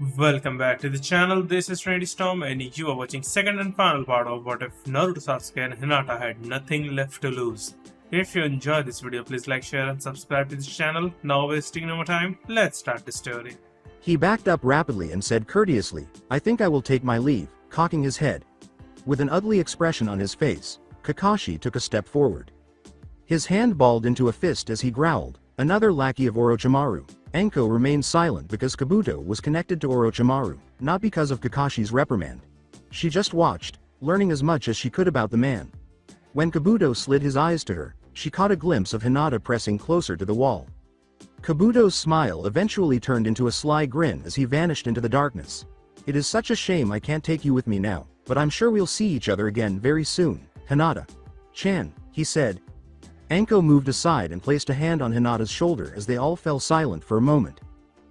Welcome back to the channel. This is Trendy Storm and you are watching second and final part of What If Naruto, Sasuke and Hinata had nothing left to lose. If you enjoyed this video, please like, share and subscribe to this channel. Now wasting no more time, let's start the story. He backed up rapidly and said courteously, "I think I will take my leave," cocking his head. With an ugly expression on his face, Kakashi took a step forward. His hand balled into a fist as he growled, "Another lackey of Orochimaru." Enko remained silent because Kabuto was connected to Orochimaru, not because of Kakashi's reprimand. She just watched, learning as much as she could about the man. When Kabuto slid his eyes to her, she caught a glimpse of Hinata pressing closer to the wall. Kabuto's smile eventually turned into a sly grin as he vanished into the darkness. "It is such a shame I can't take you with me now, but I'm sure we'll see each other again very soon, Hinata-chan," he said. Enko moved aside and placed a hand on Hinata's shoulder as they all fell silent for a moment.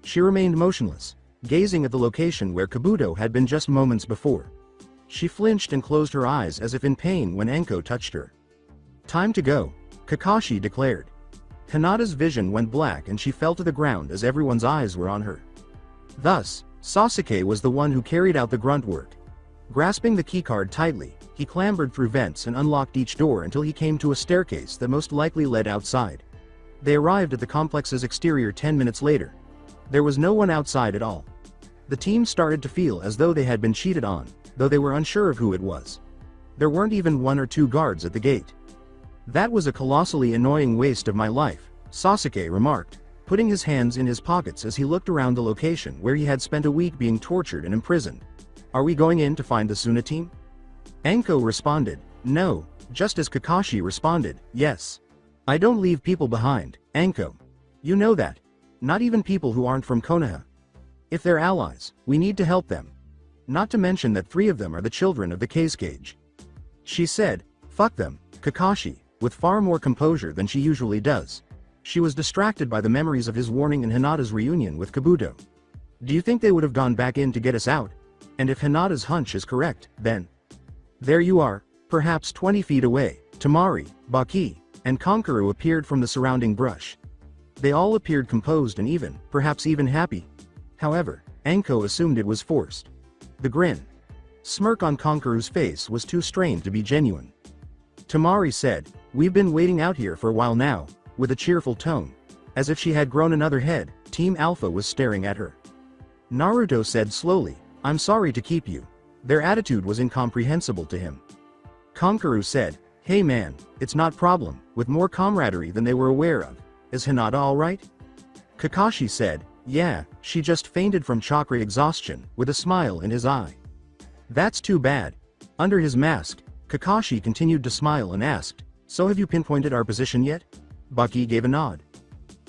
She remained motionless, gazing at the location where Kabuto had been just moments before. She flinched and closed her eyes as if in pain when Enko touched her. "Time to go," Kakashi declared. Hinata's vision went black and she fell to the ground as everyone's eyes were on her. Thus, Sasuke was the one who carried out the grunt work. Grasping the keycard tightly, he clambered through vents and unlocked each door until he came to a staircase that most likely led outside. They arrived at the complex's exterior 10 minutes later. There was no one outside at all. The team started to feel as though they had been cheated on, though they were unsure of who it was. There weren't even one or two guards at the gate. "That was a colossally annoying waste of my life," Sasuke remarked, putting his hands in his pockets as he looked around the location where he had spent a week being tortured and imprisoned. "Are we going in to find the Suna team?" Enko responded, "No," just as Kakashi responded, "Yes. I don't leave people behind, Enko. You know that. Not even people who aren't from Konoha. If they're allies, we need to help them. Not to mention that 3 of them are the children of the Kazekage." She said, "Fuck them, Kakashi," with far more composure than she usually does. She was distracted by the memories of his warning and Hinata's reunion with Kabuto. "Do you think they would have gone back in to get us out? And if Hinata's hunch is correct, then there you are, perhaps 20 feet away." Tamari, Baki, and Kankuro appeared from the surrounding brush. They all appeared composed and even, perhaps even happy. However, Enko assumed it was forced. The smirk on Kankuro's face was too strained to be genuine. Tamari said, "We've been waiting out here for a while now," with a cheerful tone. As if she had grown another head, Team Alpha was staring at her. Naruto said slowly, "I'm sorry to keep you." Their attitude was incomprehensible to him. Kankuro said, "Hey man, it's not problem," with more camaraderie than they were aware of. "Is Hinata alright?" Kakashi said, "Yeah, she just fainted from chakra exhaustion," with a smile in his eye. "That's too bad." Under his mask, Kakashi continued to smile and asked, "So have you pinpointed our position yet?" Baki gave a nod.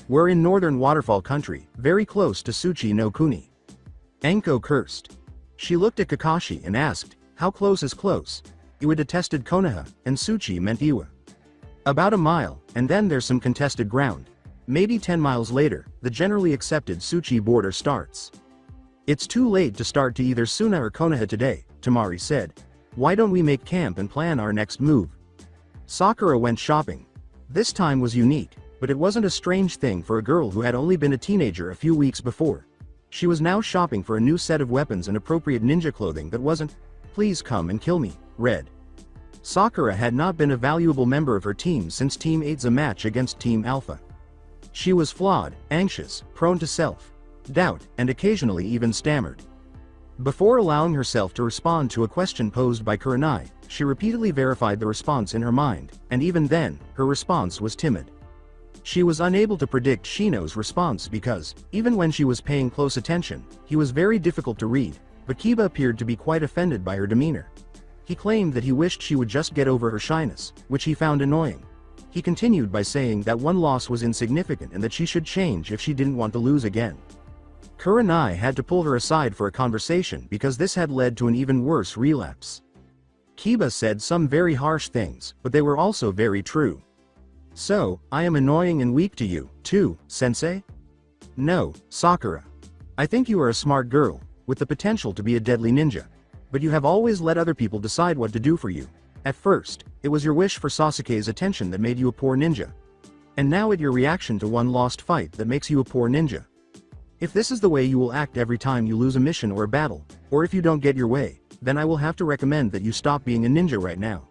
"We're in northern waterfall country, very close to Tsuchi no Kuni." Enko cursed. She looked at Kakashi and asked, "How close is close?" Iwa detested Konoha, and Tsuchi meant Iwa. "About a mile, and then there's some contested ground. Maybe 10 miles later, the generally accepted Tsuchi border starts." "It's too late to start to either Suna or Konoha today," Tamari said. "Why don't we make camp and plan our next move?" Sakura went shopping. This time was unique, but it wasn't a strange thing for a girl who had only been a teenager a few weeks before. She was now shopping for a new set of weapons and appropriate ninja clothing that wasn't, "Please come and kill me," red. Sakura had not been a valuable member of her team since Team 8's match against Team Alpha. She was flawed, anxious, prone to self-doubt, and occasionally even stammered. Before allowing herself to respond to a question posed by Kurenai, she repeatedly verified the response in her mind, and even then, her response was timid. She was unable to predict Shino's response because, even when she was paying close attention, he was very difficult to read, but Kiba appeared to be quite offended by her demeanor. He claimed that he wished she would just get over her shyness, which he found annoying. He continued by saying that one loss was insignificant and that she should change if she didn't want to lose again. Kurenai had to pull her aside for a conversation because this had led to an even worse relapse. Kiba said some very harsh things, but they were also very true. "So, I am annoying and weak to you, too, sensei?" "No, Sakura. I think you are a smart girl, with the potential to be a deadly ninja. But you have always let other people decide what to do for you. At first, it was your wish for Sasuke's attention that made you a poor ninja. And now it's your reaction to one lost fight that makes you a poor ninja. If this is the way you will act every time you lose a mission or a battle, or if you don't get your way, then I will have to recommend that you stop being a ninja right now.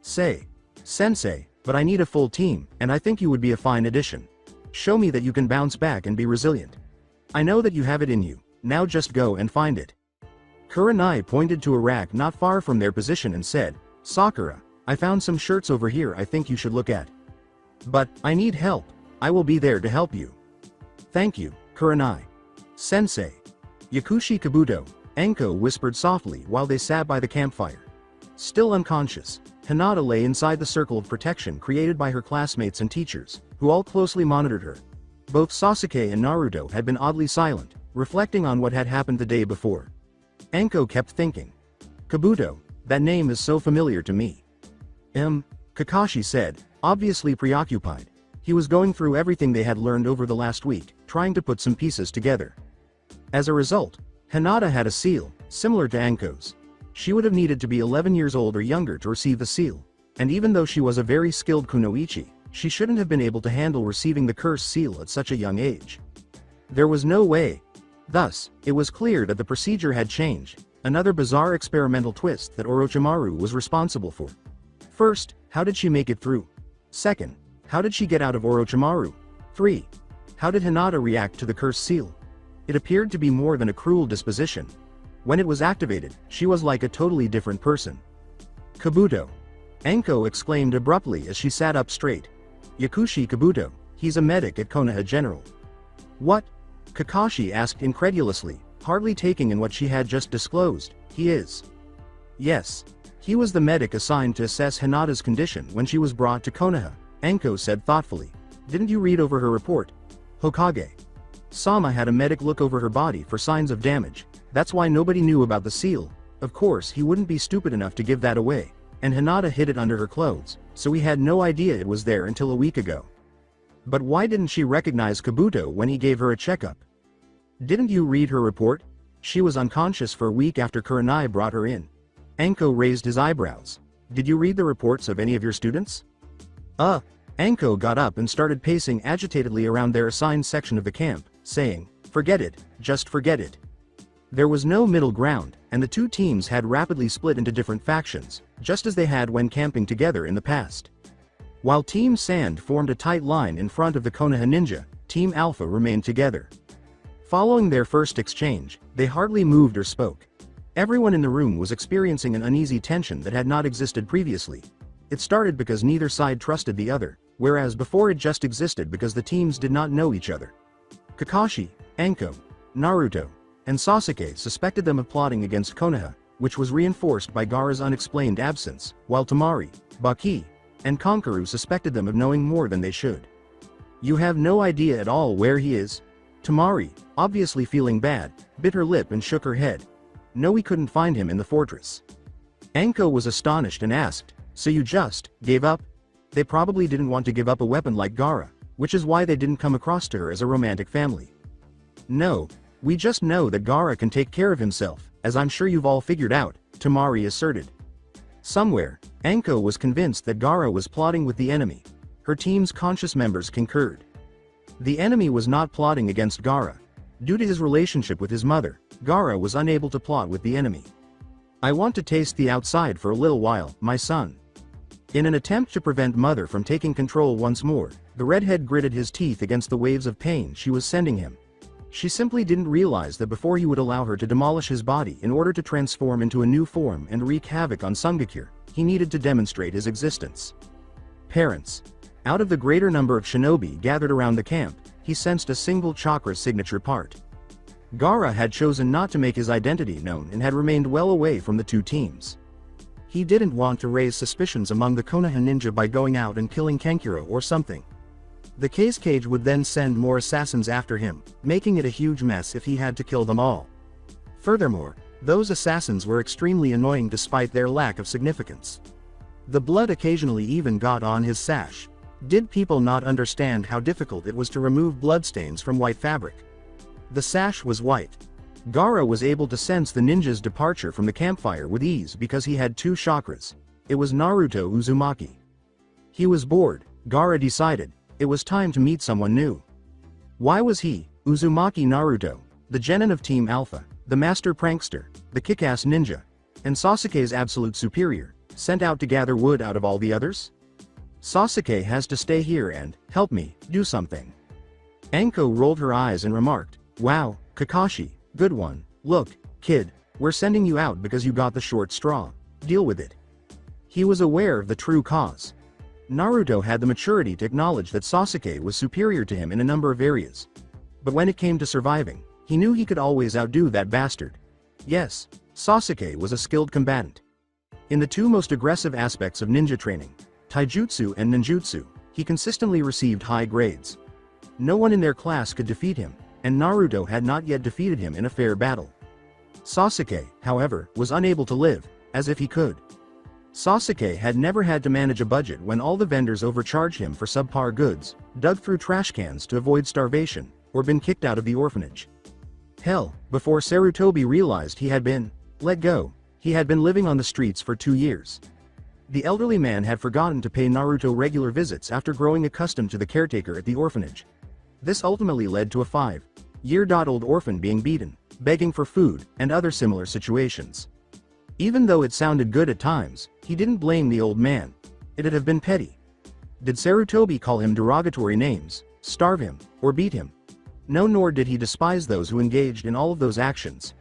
Say, Sensei, but I need a full team, and I think you would be a fine addition. Show me that you can bounce back and be resilient. I know that you have it in you, now just go and find it. Kurenai pointed to a rack not far from their position and said, Sakura, I found some shirts over here I think you should look at. But, I need help. I will be there to help you. Thank you, Kurenai. Sensei. Yakushi Kabuto, Enko whispered softly while they sat by the campfire. Still unconscious, Hinata lay inside the circle of protection created by her classmates and teachers, who all closely monitored her. Both Sasuke and Naruto had been oddly silent, reflecting on what had happened the day before. Enko kept thinking. Kabuto, that name is so familiar to me. Kakashi said, obviously preoccupied. He was going through everything they had learned over the last week, trying to put some pieces together. As a result, Hinata had a seal, similar to Anko's. She would have needed to be 11 years old or younger to receive the seal, and even though she was a very skilled kunoichi, she shouldn't have been able to handle receiving the cursed seal at such a young age. There was no way. Thus, it was clear that the procedure had changed, another bizarre experimental twist that Orochimaru was responsible for. First, how did she make it through? Second, how did she get out of Orochimaru? 3. How did Hinata react to the cursed seal? It appeared to be more than a cruel disposition. When it was activated, she was like a totally different person. Kabuto. Enko exclaimed abruptly as she sat up straight. Yakushi Kabuto, he's a medic at Konoha General. What? Kakashi asked incredulously, hardly taking in what she had just disclosed. He is. Yes. He was the medic assigned to assess Hinata's condition when she was brought to Konoha, Enko said thoughtfully. Didn't you read over her report? Hokage. Sama had a medic look over her body for signs of damage. That's why nobody knew about the seal. Of course he wouldn't be stupid enough to give that away. And Hinata hid it under her clothes, so we had no idea it was there until a week ago. But why didn't she recognize Kabuto when he gave her a checkup? Didn't you read her report? She was unconscious for a week after Kurenai brought her in. Enko raised his eyebrows. Did you read the reports of any of your students? Enko got up and started pacing agitatedly around their assigned section of the camp, saying, forget it, just forget it. There was no middle ground, and the two teams had rapidly split into different factions, just as they had when camping together in the past. While Team Sand formed a tight line in front of the Konoha Ninja, Team Alpha remained together. Following their first exchange, they hardly moved or spoke. Everyone in the room was experiencing an uneasy tension that had not existed previously. It started because neither side trusted the other, whereas before it just existed because the teams did not know each other. Kakashi, Enko, Naruto, and Sasuke suspected them of plotting against Konoha, which was reinforced by Gaara's unexplained absence, while Temari, Baki, and Kankuro suspected them of knowing more than they should. You have no idea at all where he is? Temari, obviously feeling bad, bit her lip and shook her head. No, we couldn't find him in the fortress. Enko was astonished and asked, so you just gave up? They probably didn't want to give up a weapon like Gaara, which is why they didn't come across to her as a romantic family. No, we just know that Gaara can take care of himself, as I'm sure you've all figured out, Temari asserted. Somewhere, Enko was convinced that Gaara was plotting with the enemy. Her team's conscious members concurred. The enemy was not plotting against Gaara. Due to his relationship with his mother, Gaara was unable to plot with the enemy. I want to taste the outside for a little while, my son. In an attempt to prevent Mother from taking control once more, the redhead gritted his teeth against the waves of pain she was sending him. She simply didn't realize that before he would allow her to demolish his body in order to transform into a new form and wreak havoc on Sungakure, he needed to demonstrate his existence. Parents. Out of the greater number of shinobi gathered around the camp, he sensed a single chakra signature part. Gaara had chosen not to make his identity known and had remained well away from the two teams. He didn't want to raise suspicions among the Konoha ninja by going out and killing Kankuro or something. The case cage would then send more assassins after him, making it a huge mess if he had to kill them all. Furthermore, those assassins were extremely annoying despite their lack of significance. The blood occasionally even got on his sash. Did people not understand how difficult it was to remove bloodstains from white fabric? The sash was white. Gaara was able to sense the ninja's departure from the campfire with ease because he had two chakras. It was Naruto Uzumaki. He was bored, Gaara decided. It was time to meet someone new. Why was he, Uzumaki Naruto, the genin of Team Alpha, the master prankster, the kick-ass ninja, and Sasuke's absolute superior, sent out to gather wood out of all the others? Sasuke has to stay here and help me do something. Anko rolled her eyes and remarked, "Wow, Kakashi, good one. Look, kid, we're sending you out because you got the short straw. Deal with it." He was aware of the true cause. Naruto had the maturity to acknowledge that Sasuke was superior to him in a number of areas. But when it came to surviving, he knew he could always outdo that bastard. Yes, Sasuke was a skilled combatant. In the two most aggressive aspects of ninja training, taijutsu and ninjutsu, he consistently received high grades. No one in their class could defeat him, and Naruto had not yet defeated him in a fair battle. Sasuke, however, was unable to live as if he could. Sasuke had never had to manage a budget when all the vendors overcharged him for subpar goods, dug through trash cans to avoid starvation, or been kicked out of the orphanage. Hell, before Sarutobi realized he had been let go, he had been living on the streets for 2 years. The elderly man had forgotten to pay Naruto regular visits after growing accustomed to the caretaker at the orphanage. This ultimately led to a 5-year-old orphan being beaten, begging for food, and other similar situations. Even though it sounded good at times, he didn't blame the old man. It'd have been petty. Did Sarutobi call him derogatory names, starve him, or beat him? No, nor did he despise those who engaged in all of those actions.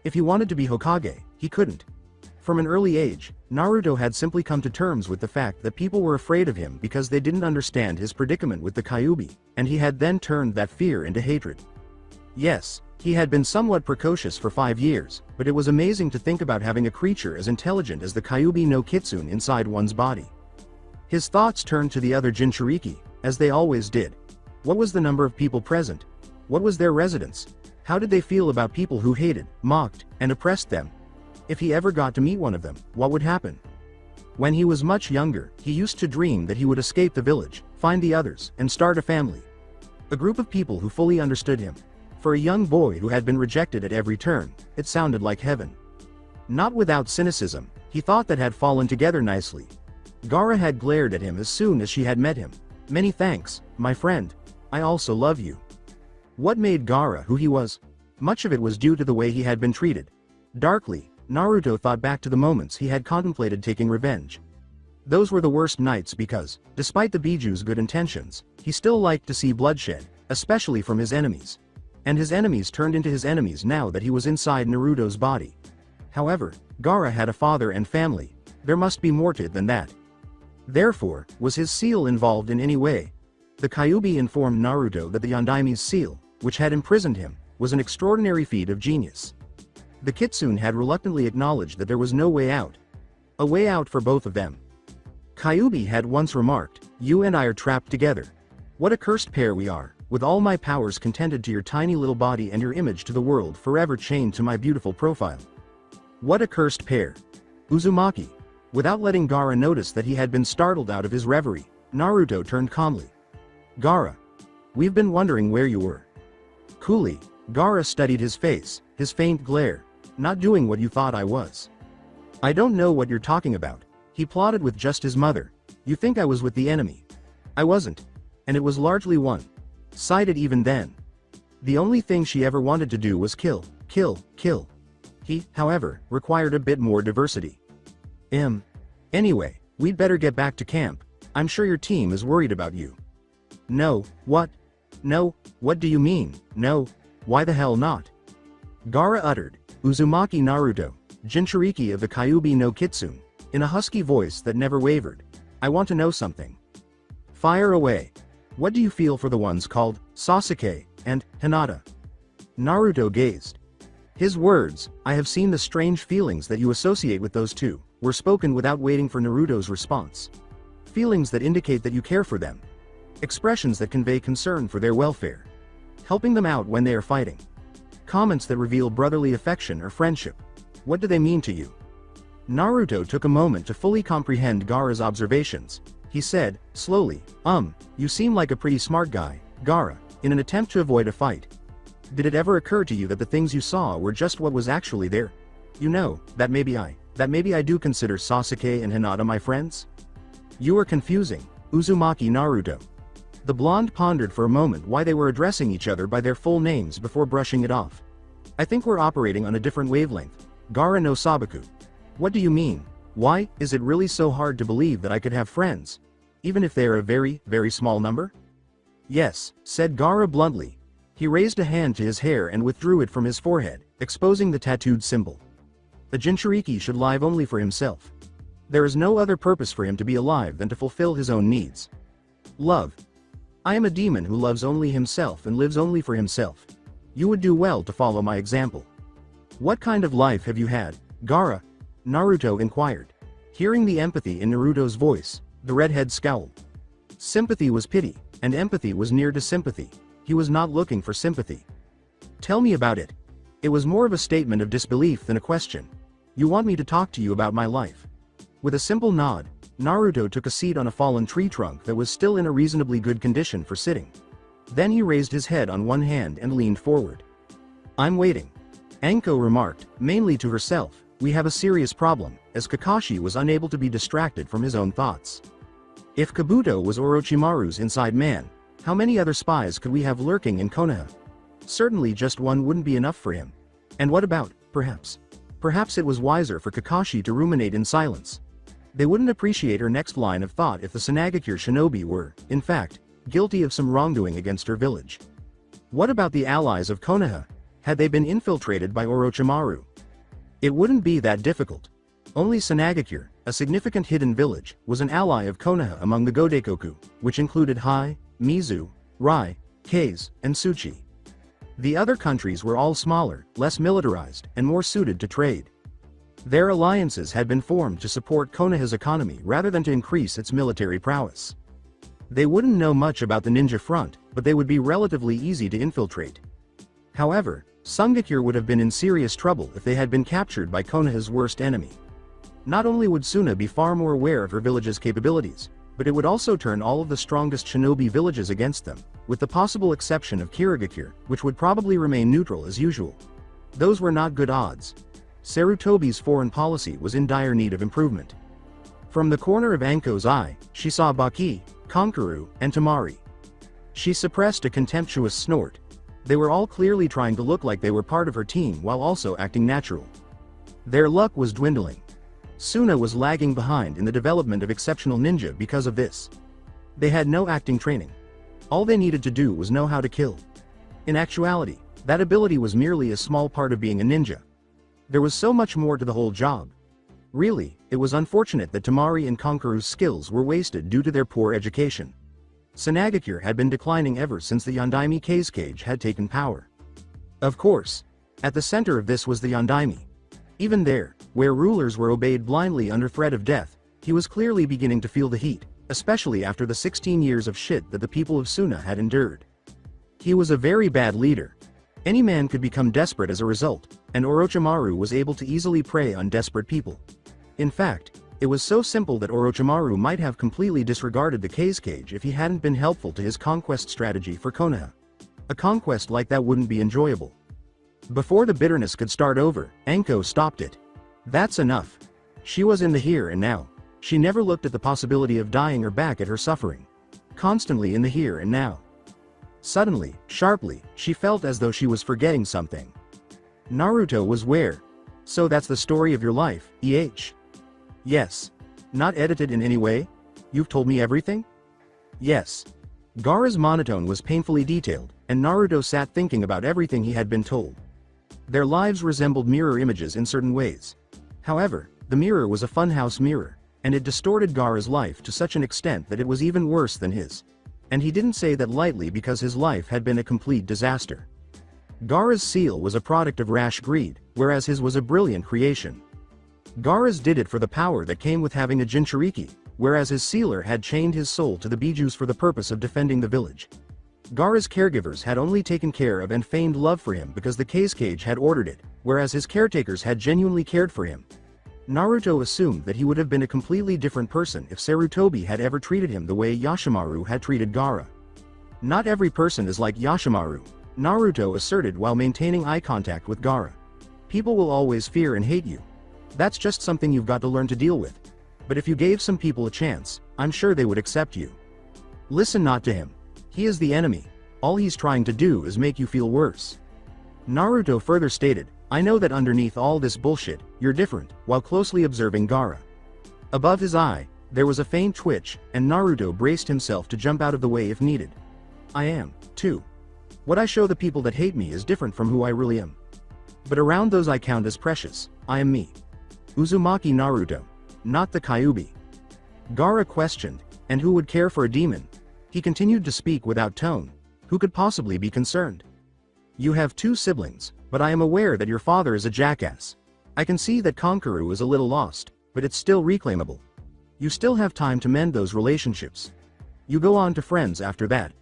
If he wanted to be Hokage, he couldn't. From an early age, Naruto had simply come to terms with the fact that people were afraid of him because they didn't understand his predicament with the Kyuubi, and he had then turned that fear into hatred. Yes, he had been somewhat precocious for 5 years, but it was amazing to think about having a creature as intelligent as the Kyuubi no Kitsune inside one's body. His thoughts turned to the other Jinchuriki, as they always did. What was the number of people present? What was their residence? How did they feel about people who hated, mocked, and oppressed them? If he ever got to meet one of them, what would happen? When he was much younger, he used to dream that he would escape the village, find the others, and start a family. A group of people who fully understood him. For a young boy who had been rejected at every turn, it sounded like heaven. Not without cynicism, he thought that had fallen together nicely. Gaara had glared at him as soon as she had met him. "Many thanks, my friend. I also love you." What made Gaara who he was? Much of it was due to the way he had been treated. Darkly, Naruto thought back to the moments he had contemplated taking revenge. Those were the worst nights because, despite the Biju's good intentions, he still liked to see bloodshed, especially from his enemies. And his enemies turned into his enemies now that he was inside Naruto's body. However, Gaara had a father and family. There must be more to it than that. Therefore, was his seal involved in any way? The Kyuubi informed Naruto that the Yondaime's seal, which had imprisoned him, was an extraordinary feat of genius. The Kitsune had reluctantly acknowledged that there was no way out. A way out for both of them. Kyuubi had once remarked, "You and I are trapped together. What a cursed pair we are, with all my powers contented to your tiny little body and your image to the world forever chained to my beautiful profile. What a cursed pair." Uzumaki. Without letting Gaara notice that he had been startled out of his reverie, Naruto turned calmly. "Gaara. We've been wondering where you were." Coolly, Gaara studied his face, his faint glare. "Not doing what you thought I was." "I don't know what you're talking about." He plotted with just his mother. "You think I was with the enemy. I wasn't. And it was largely one-sided even then. The only thing she ever wanted to do was kill, kill, kill." He, however, required a bit more diversity. Anyway, we'd better get back to camp. I'm sure your team is worried about you." "No, what? No, what do you mean, no? Why the hell not?" Gaara uttered, "Uzumaki Naruto, Jinchuriki of the Kyuubi no Kitsune," in a husky voice that never wavered. "I want to know something." "Fire away. What do you feel for the ones called Sasuke and Hinata?" Naruto gazed. His words, "I have seen the strange feelings that you associate with those two," were spoken without waiting for Naruto's response. Feelings that indicate that you care for them. Expressions that convey concern for their welfare. Helping them out when they are fighting. Comments that reveal brotherly affection or friendship. What do they mean to you? Naruto took a moment to fully comprehend Gaara's observations. He said, slowly, "You seem like a pretty smart guy, Gaara," in an attempt to avoid a fight. "Did it ever occur to you that the things you saw were just what was actually there? You know, that maybe I do consider Sasuke and Hinata my friends?" "You are confusing, Uzumaki Naruto." The blonde pondered for a moment why they were addressing each other by their full names before brushing it off. I think we're operating on a different wavelength. Gaara no Sabaku. What do you mean? Why, is it really so hard to believe that I could have friends? Even if they are a very, very small number? Yes, said Gaara bluntly. He raised a hand to his hair and withdrew it from his forehead, exposing the tattooed symbol. The Jinchuriki should live only for himself. There is no other purpose for him to be alive than to fulfill his own needs. Love. I am a demon who loves only himself and lives only for himself. You would do well to follow my example. What kind of life have you had, Gaara? Naruto inquired. Hearing the empathy in Naruto's voice, the redhead scowled. Sympathy was pity, and empathy was near to sympathy. He was not looking for sympathy. Tell me about it. It was more of a statement of disbelief than a question. You want me to talk to you about my life? With a simple nod, Naruto took a seat on a fallen tree trunk that was still in a reasonably good condition for sitting. Then he raised his head on one hand and leaned forward. I'm waiting. Anko remarked, mainly to herself, we have a serious problem, as Kakashi was unable to be distracted from his own thoughts. If Kabuto was Orochimaru's inside man, how many other spies could we have lurking in Konoha? Certainly just one wouldn't be enough for him. And what about, perhaps? Perhaps it was wiser for Kakashi to ruminate in silence. They wouldn't appreciate her next line of thought if the Sanagakure shinobi were, in fact, guilty of some wrongdoing against her village. What about the allies of Konoha? Had they been infiltrated by Orochimaru? It wouldn't be that difficult. Only Sanagakure, a significant hidden village, was an ally of Konoha among the Godekoku, which included Hai, Mizu, Rai, Kase, and Tsuchi. The other countries were all smaller, less militarized, and more suited to trade. Their alliances had been formed to support Konoha's economy rather than to increase its military prowess. They wouldn't know much about the ninja front, but they would be relatively easy to infiltrate. However, Sungakure would have been in serious trouble if they had been captured by Konoha's worst enemy. Not only would Suna be far more aware of her village's capabilities, but it would also turn all of the strongest shinobi villages against them, with the possible exception of Kirigakure, which would probably remain neutral as usual. Those were not good odds. Sarutobi's foreign policy was in dire need of improvement. From the corner of Anko's eye, she saw Baki, Kankuro, and Tamari. She suppressed a contemptuous snort. They were all clearly trying to look like they were part of her team while also acting natural. Their luck was dwindling. Suna was lagging behind in the development of exceptional ninja because of this. They had no acting training. All they needed to do was know how to kill. In actuality, that ability was merely a small part of being a ninja. There was so much more to the whole job. Really, it was unfortunate that Tamari and Kankuru's skills were wasted due to their poor education. Sanagakure had been declining ever since the Yondaime Kazekage had taken power. Of course, at the center of this was the Yondaime. Even there, where rulers were obeyed blindly under threat of death, he was clearly beginning to feel the heat, especially after the 16 years of shit that the people of Suna had endured. He was a very bad leader. Any man could become desperate as a result, and Orochimaru was able to easily prey on desperate people. In fact, it was so simple that Orochimaru might have completely disregarded the Kazekage if he hadn't been helpful to his conquest strategy for Konoha. A conquest like that wouldn't be enjoyable. Before the bitterness could start over, Anko stopped it. That's enough. She was in the here and now. She never looked at the possibility of dying or back at her suffering. Constantly in the here and now. Suddenly, sharply, she felt as though she was forgetting something. Naruto was where? So that's the story of your life, EH? Yes. Not edited in any way? You've told me everything? Yes. Gaara's monotone was painfully detailed, and Naruto sat thinking about everything he had been told. Their lives resembled mirror images in certain ways. However, the mirror was a funhouse mirror, and it distorted Gaara's life to such an extent that it was even worse than his. And he didn't say that lightly because his life had been a complete disaster. Gaara's seal was a product of rash greed, whereas his was a brilliant creation. Gaara's did it for the power that came with having a Jinchuriki, whereas his sealer had chained his soul to the bijus for the purpose of defending the village. Gaara's caregivers had only taken care of and feigned love for him because the Kazekage had ordered it, whereas his caretakers had genuinely cared for him. Naruto assumed that he would have been a completely different person if Sarutobi had ever treated him the way Yashimaru had treated Gaara. Not every person is like Yashimaru, Naruto asserted while maintaining eye contact with Gaara. People will always fear and hate you. That's just something you've got to learn to deal with. But if you gave some people a chance, I'm sure they would accept you. Listen not to him. He is the enemy. All he's trying to do is make you feel worse. Naruto further stated, I know that underneath all this bullshit, you're different, while closely observing Gaara. Above his eye, there was a faint twitch, and Naruto braced himself to jump out of the way if needed. I am, too. What I show the people that hate me is different from who I really am. But around those I count as precious, I am me. Uzumaki Naruto. Not the Kyuubi. Gaara questioned, and who would care for a demon? He continued to speak without tone. Who could possibly be concerned? You have 2 siblings, but I am aware that your father is a jackass. I can see that Kankuro is a little lost, but it's still reclaimable. You still have time to mend those relationships. You go on to friends after that.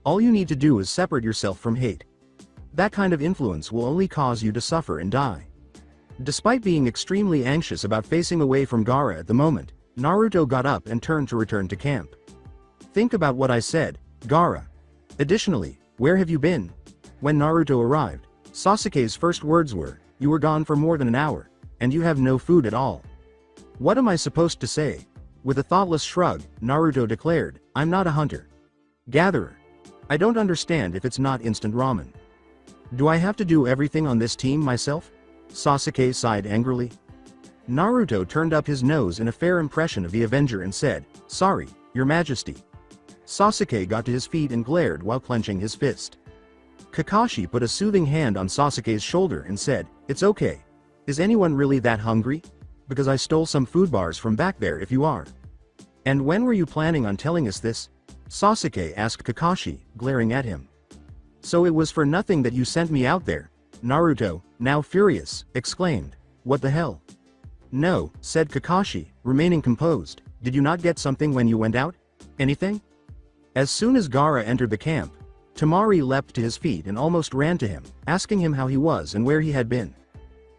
All you need to do is separate yourself from hate. That kind of influence will only cause you to suffer and die. Despite being extremely anxious about facing away from Gaara at the moment, Naruto got up and turned to return to camp. Think about what I said, Gaara. Additionally, where have you been? When Naruto arrived, Sasuke's first words were, you were gone for more than an hour, and you have no food at all. What am I supposed to say? With a thoughtless shrug, Naruto declared, I'm not a hunter. Gatherer. I don't understand if it's not instant ramen. Do I have to do everything on this team myself? Sasuke sighed angrily. Naruto turned up his nose in a fair impression of the Avenger and said, sorry, your majesty. Sasuke got to his feet and glared while clenching his fist. Kakashi put a soothing hand on Sasuke's shoulder and said, it's okay. Is anyone really that hungry? Because I stole some food bars from back there if you are. And when were you planning on telling us this? Sasuke asked Kakashi, glaring at him. So it was for nothing that you sent me out there? Naruto, now furious, exclaimed. What the hell? No, said Kakashi, remaining composed. Did you not get something when you went out? Anything? As soon as Gaara entered the camp, Temari leapt to his feet and almost ran to him, asking him how he was and where he had been.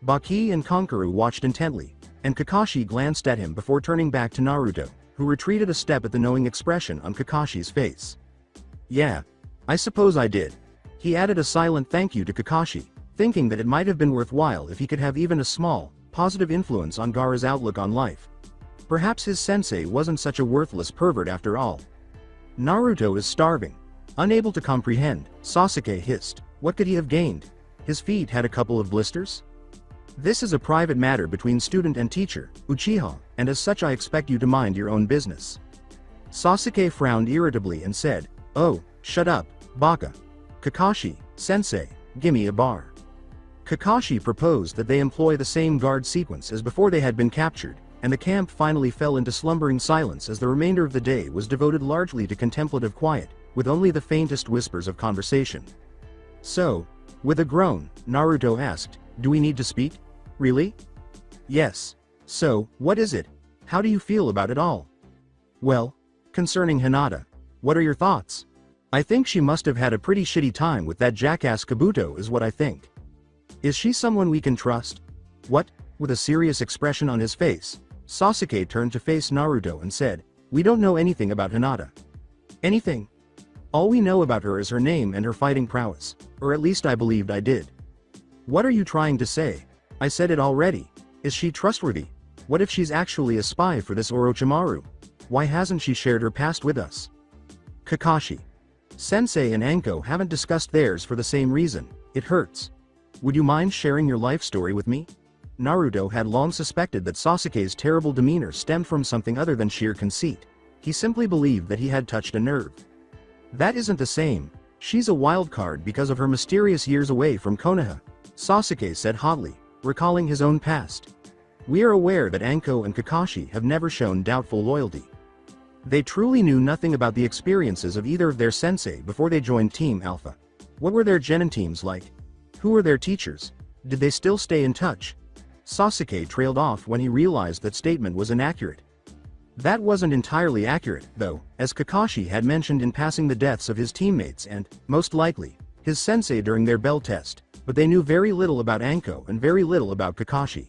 Baki and Kankuro watched intently, and Kakashi glanced at him before turning back to Naruto, who retreated a step at the knowing expression on Kakashi's face. Yeah. I suppose I did. He added a silent thank you to Kakashi, thinking that it might have been worthwhile if he could have even a small, positive influence on Gaara's outlook on life. Perhaps his sensei wasn't such a worthless pervert after all. Naruto is starving. Unable to comprehend, Sasuke hissed. What could he have gained? His feet had a couple of blisters? This is a private matter between student and teacher, Uchiha, and as such I expect you to mind your own business. Sasuke frowned irritably and said, oh, shut up, Baka. Kakashi, sensei, gimme a bar. Kakashi proposed that they employ the same guard sequence as before they had been captured, and the camp finally fell into slumbering silence as the remainder of the day was devoted largely to contemplative quiet, with only the faintest whispers of conversation. So, with a groan, Naruto asked, do we need to speak? Really? Yes. So, what is it? How do you feel about it all? Well, concerning Hinata, what are your thoughts? I think she must have had a pretty shitty time with that jackass Kabuto is what I think. Is she someone we can trust? What? With a serious expression on his face, Sasuke turned to face Naruto and said, we don't know anything about Hinata. Anything? All we know about her is her name and her fighting prowess, or at least I believed I did. What are you trying to say? I said it already. Is she trustworthy? What if she's actually a spy for this Orochimaru? Why hasn't she shared her past with us? Kakashi. Sensei and Anko haven't discussed theirs for the same reason. It hurts. Would you mind sharing your life story with me? Naruto had long suspected that Sasuke's terrible demeanor stemmed from something other than sheer conceit. He simply believed that he had touched a nerve. That isn't the same. She's a wild card because of her mysterious years away from Konoha, Sasuke said hotly, recalling his own past. We are aware that Anko and Kakashi have never shown doubtful loyalty. They truly knew nothing about the experiences of either of their sensei before they joined Team Alpha. What were their genin teams like? Who were their teachers? Did they still stay in touch? Sasuke trailed off when he realized that statement was inaccurate. That wasn't entirely accurate, though, as Kakashi had mentioned in passing the deaths of his teammates and, most likely, his sensei during their bell test, but they knew very little about Anko and very little about Kakashi.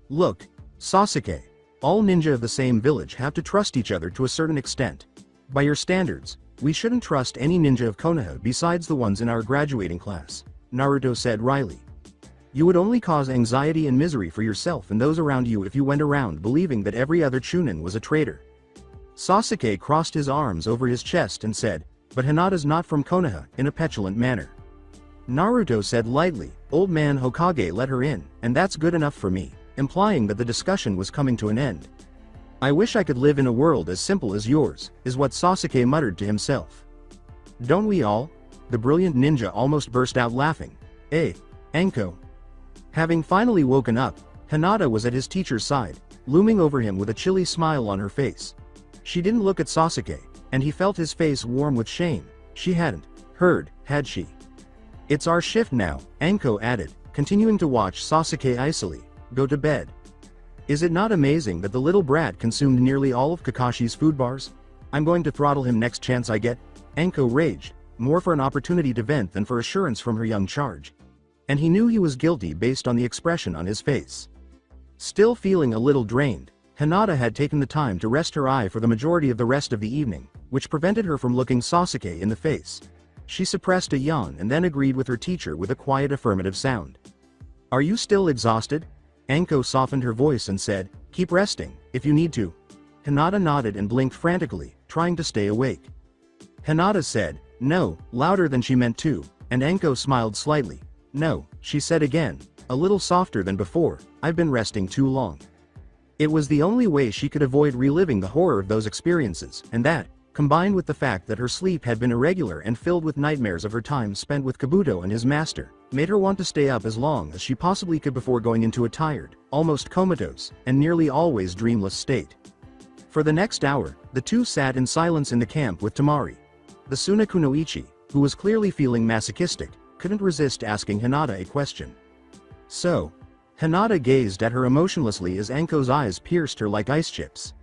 Look, Sasuke, all ninja of the same village have to trust each other to a certain extent. By your standards, we shouldn't trust any ninja of Konoha besides the ones in our graduating class, Naruto said wryly. You would only cause anxiety and misery for yourself and those around you if you went around believing that every other Chunin was a traitor. Sasuke crossed his arms over his chest and said, but Hinata's not from Konoha, in a petulant manner. Naruto said lightly, old man Hokage let her in, and that's good enough for me, implying that the discussion was coming to an end. I wish I could live in a world as simple as yours, is what Sasuke muttered to himself. Don't we all? The brilliant ninja almost burst out laughing. Anko. Having finally woken up, Hinata was at his teacher's side, looming over him with a chilly smile on her face. She didn't look at Sasuke, and he felt his face warm with shame. She hadn't heard, had she? It's our shift now, Anko added, continuing to watch Sasuke icily go to bed. Is it not amazing that the little brat consumed nearly all of Kakashi's food bars? I'm going to throttle him next chance I get, Anko raged, more for an opportunity to vent than for assurance from her young charge. And he knew he was guilty based on the expression on his face. Still feeling a little drained, Hinata had taken the time to rest her eye for the majority of the rest of the evening, which prevented her from looking Sasuke in the face. She suppressed a yawn and then agreed with her teacher with a quiet affirmative sound. Are you still exhausted? Anko softened her voice and said, keep resting, if you need to. Hinata nodded and blinked frantically, trying to stay awake. Hinata said, no, louder than she meant to, and Anko smiled slightly. No, she said again, a little softer than before, I've been resting too long. It was the only way she could avoid reliving the horror of those experiences, and that, combined with the fact that her sleep had been irregular and filled with nightmares of her time spent with Kabuto and his master, made her want to stay up as long as she possibly could before going into a tired, almost comatose, and nearly always dreamless state. For the next hour, the two sat in silence in the camp with Temari. The Sunakunoichi, who was clearly feeling masochistic, couldn't resist asking Hinata a question. So, Hinata gazed at her emotionlessly as Anko's eyes pierced her like ice chips.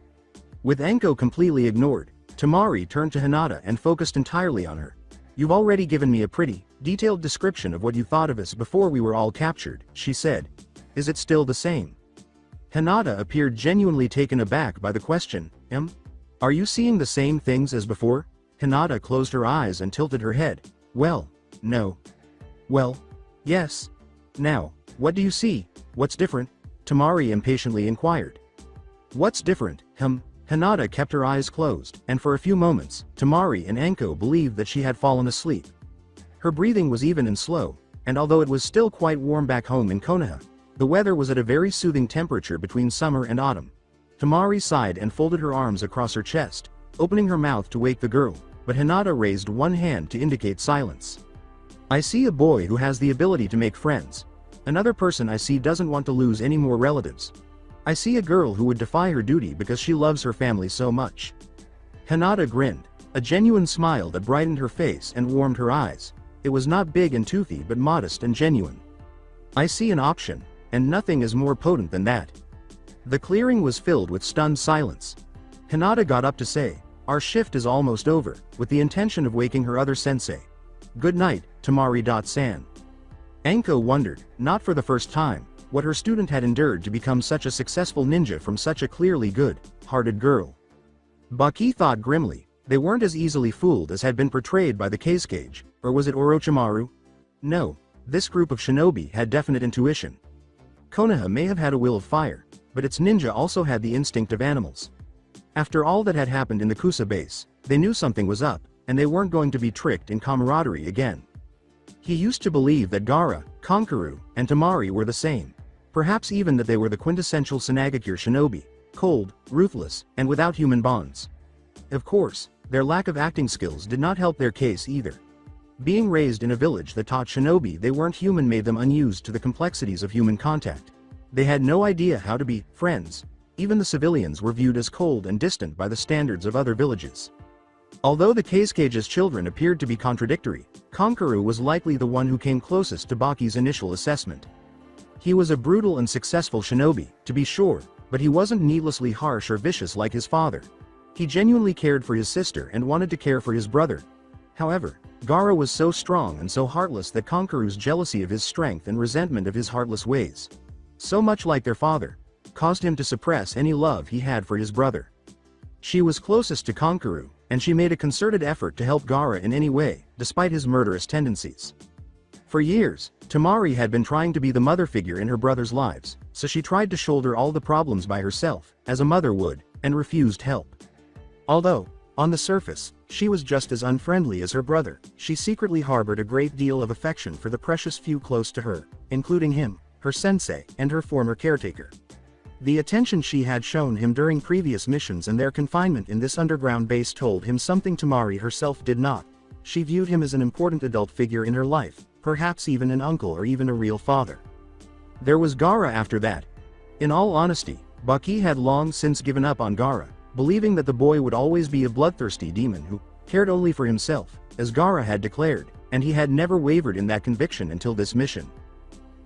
With Anko completely ignored, Temari turned to Hinata and focused entirely on her. You've already given me a pretty, detailed description of what you thought of us before we were all captured, she said. Is it still the same? Hinata appeared genuinely taken aback by the question. Are you seeing the same things as before? Hinata closed her eyes and tilted her head. Well, no. Well, yes. Now, what do you see? What's different? Temari impatiently inquired. What's different, Hinata kept her eyes closed, and for a few moments, Temari and Anko believed that she had fallen asleep. Her breathing was even and slow, and although it was still quite warm back home in Konoha, the weather was at a very soothing temperature between summer and autumn. Temari sighed and folded her arms across her chest, opening her mouth to wake the girl, but Hinata raised one hand to indicate silence. I see a boy who has the ability to make friends. Another person I see doesn't want to lose any more relatives. I see a girl who would defy her duty because she loves her family so much. Hinata grinned, a genuine smile that brightened her face and warmed her eyes. It was not big and toothy but modest and genuine. I see an option, and nothing is more potent than that. The clearing was filled with stunned silence. Hinata got up to say, our shift is almost over, with the intention of waking her other sensei. Good night, Temari-san. Anko wondered, not for the first time, what her student had endured to become such a successful ninja from such a clearly good-hearted girl. Baki thought grimly, they weren't as easily fooled as had been portrayed by the Kazekage, or was it Orochimaru? No, this group of shinobi had definite intuition. Konoha may have had a will of fire, but its ninja also had the instinct of animals. After all that had happened in the Kusa base, they knew something was up, and they weren't going to be tricked in camaraderie again. He used to believe that Gaara, Kankuro, and Temari were the same. Perhaps even that they were the quintessential Sanagakure shinobi, cold, ruthless, and without human bonds. Of course, their lack of acting skills did not help their case either. Being raised in a village that taught shinobi they weren't human made them unused to the complexities of human contact. They had no idea how to be friends. Even the civilians were viewed as cold and distant by the standards of other villages. Although the Kazecage's children appeared to be contradictory, Kankuro was likely the one who came closest to Baki's initial assessment. He was a brutal and successful shinobi, to be sure, but he wasn't needlessly harsh or vicious like his father. He genuinely cared for his sister and wanted to care for his brother. However, Gaara was so strong and so heartless that Kankuro's jealousy of his strength and resentment of his heartless ways, so much like their father, caused him to suppress any love he had for his brother. She was closest to Kankuro, and she made a concerted effort to help Gaara in any way, despite his murderous tendencies. For years, Temari had been trying to be the mother figure in her brother's lives, so she tried to shoulder all the problems by herself, as a mother would, and refused help. Although, on the surface, She was just as unfriendly as her brother. She secretly harbored a great deal of affection for the precious few close to her, including him, her sensei, and her former caretaker. The attention she had shown him during previous missions and their confinement in this underground base told him something Tamari herself did not. She viewed him as an important adult figure in her life, perhaps even an uncle or even a real father. There was Gaara after that. In all honesty, Baki had long since given up on Gaara, believing that the boy would always be a bloodthirsty demon who cared only for himself, as Gaara had declared, and he had never wavered in that conviction until this mission.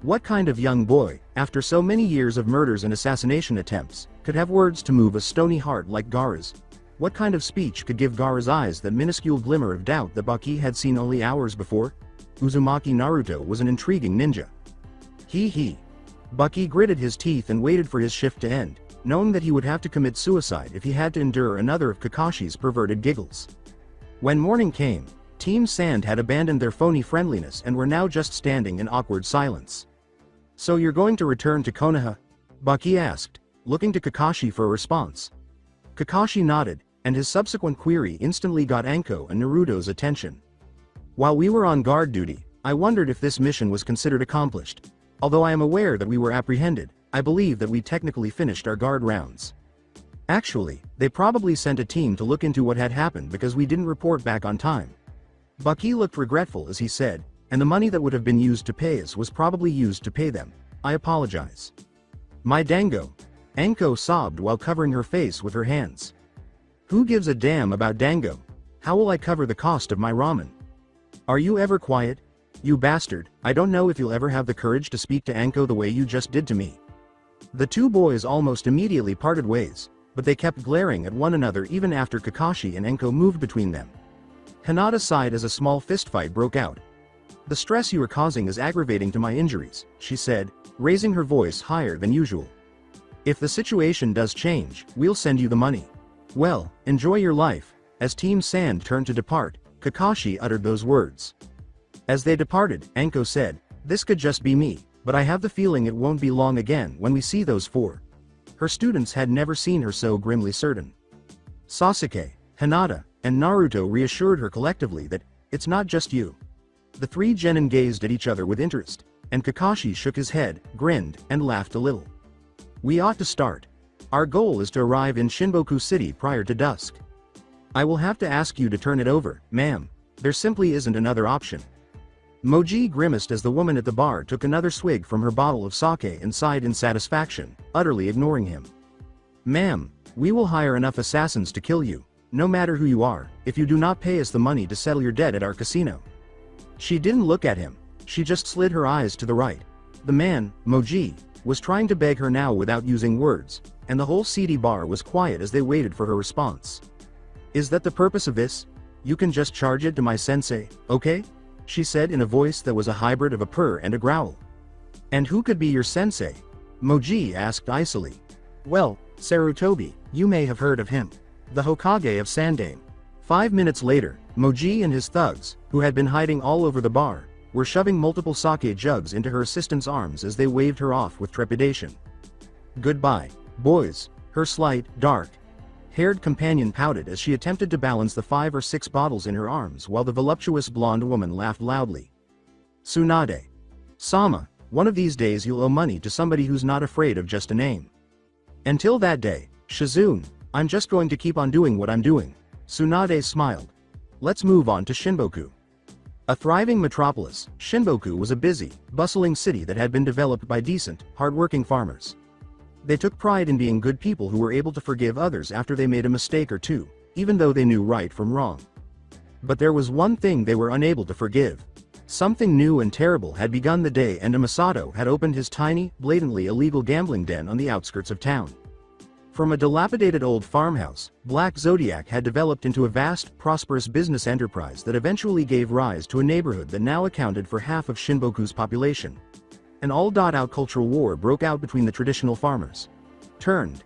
What kind of young boy, after so many years of murders and assassination attempts, could have words to move a stony heart like Gaara's? What kind of speech could give Gaara's eyes that minuscule glimmer of doubt that Baki had seen only hours before? Uzumaki Naruto was an intriguing ninja. He. Baki gritted his teeth and waited for his shift to end, knowing that he would have to commit suicide if he had to endure another of Kakashi's perverted giggles. When morning came, Team Sand had abandoned their phony friendliness and were now just standing in awkward silence. "So you're going to return to Konoha?" Baki asked, looking to Kakashi for a response. Kakashi nodded, and his subsequent query instantly got Anko and Naruto's attention. "While we were on guard duty, I wondered if this mission was considered accomplished. Although I am aware that we were apprehended, I believe that we technically finished our guard rounds. Actually, they probably sent a team to look into what had happened because we didn't report back on time." Baki looked regretful as he said, "And the money that would have been used to pay us was probably used to pay them. I apologize." "My dango." Anko sobbed while covering her face with her hands. "Who gives a damn about dango? How will I cover the cost of my ramen?" "Are you ever quiet? You bastard, I don't know if you'll ever have the courage to speak to Anko the way you just did to me." The two boys almost immediately parted ways, but they kept glaring at one another even after Kakashi and Anko moved between them. Hinata sighed as a small fistfight broke out. "The stress you are causing is aggravating to my injuries," she said, raising her voice higher than usual. "If the situation does change, we'll send you the money. Well, enjoy your life." As Team Sand turned to depart, Kakashi uttered those words. As they departed, Anko said, "This could just be me, but I have the feeling it won't be long again when we see those four." Her students had never seen her so grimly certain. Sasuke, Hinata, and Naruto reassured her collectively that, "It's not just you." The three genin gazed at each other with interest, and Kakashi shook his head, grinned, and laughed a little. "We ought to start. Our goal is to arrive in Shinboku City prior to dusk." "I will have to ask you to turn it over, ma'am. There simply isn't another option." Moji grimaced as the woman at the bar took another swig from her bottle of sake and sighed in satisfaction, utterly ignoring him. "Ma'am, we will hire enough assassins to kill you, no matter who you are, if you do not pay us the money to settle your debt at our casino." She didn't look at him, she just slid her eyes to the right. The man, Moji, was trying to beg her now without using words, and the whole seedy bar was quiet as they waited for her response. "Is that the purpose of this? You can just charge it to my sensei, okay?" she said in a voice that was a hybrid of a purr and a growl. "And who could be your sensei?" Moji asked icily. "Well, Sarutobi, you may have heard of him. The Hokage of Sandaime." 5 minutes later, Moji and his thugs, who had been hiding all over the bar, were shoving multiple sake jugs into her assistant's arms as they waved her off with trepidation. "Goodbye, boys," her slight, dark-haired companion pouted as she attempted to balance the 5 or 6 bottles in her arms while the voluptuous blonde woman laughed loudly. "Tsunade. Sama, one of these days you'll owe money to somebody who's not afraid of just a name. Until that day, Shizune, I'm just going to keep on doing what I'm doing." Tsunade smiled. "Let's move on to Shinboku." A thriving metropolis, Shinboku was a busy, bustling city that had been developed by decent, hard-working farmers. They took pride in being good people who were able to forgive others after they made a mistake or two, even though they knew right from wrong. But there was one thing they were unable to forgive. Something new and terrible had begun the day Enda Masato had opened his tiny, blatantly illegal gambling den on the outskirts of town. From a dilapidated old farmhouse, Black Zodiac had developed into a vast, prosperous business enterprise that eventually gave rise to a neighborhood that now accounted for half of Shinboku's population. An all-out cultural war broke out between the traditional farmers, turned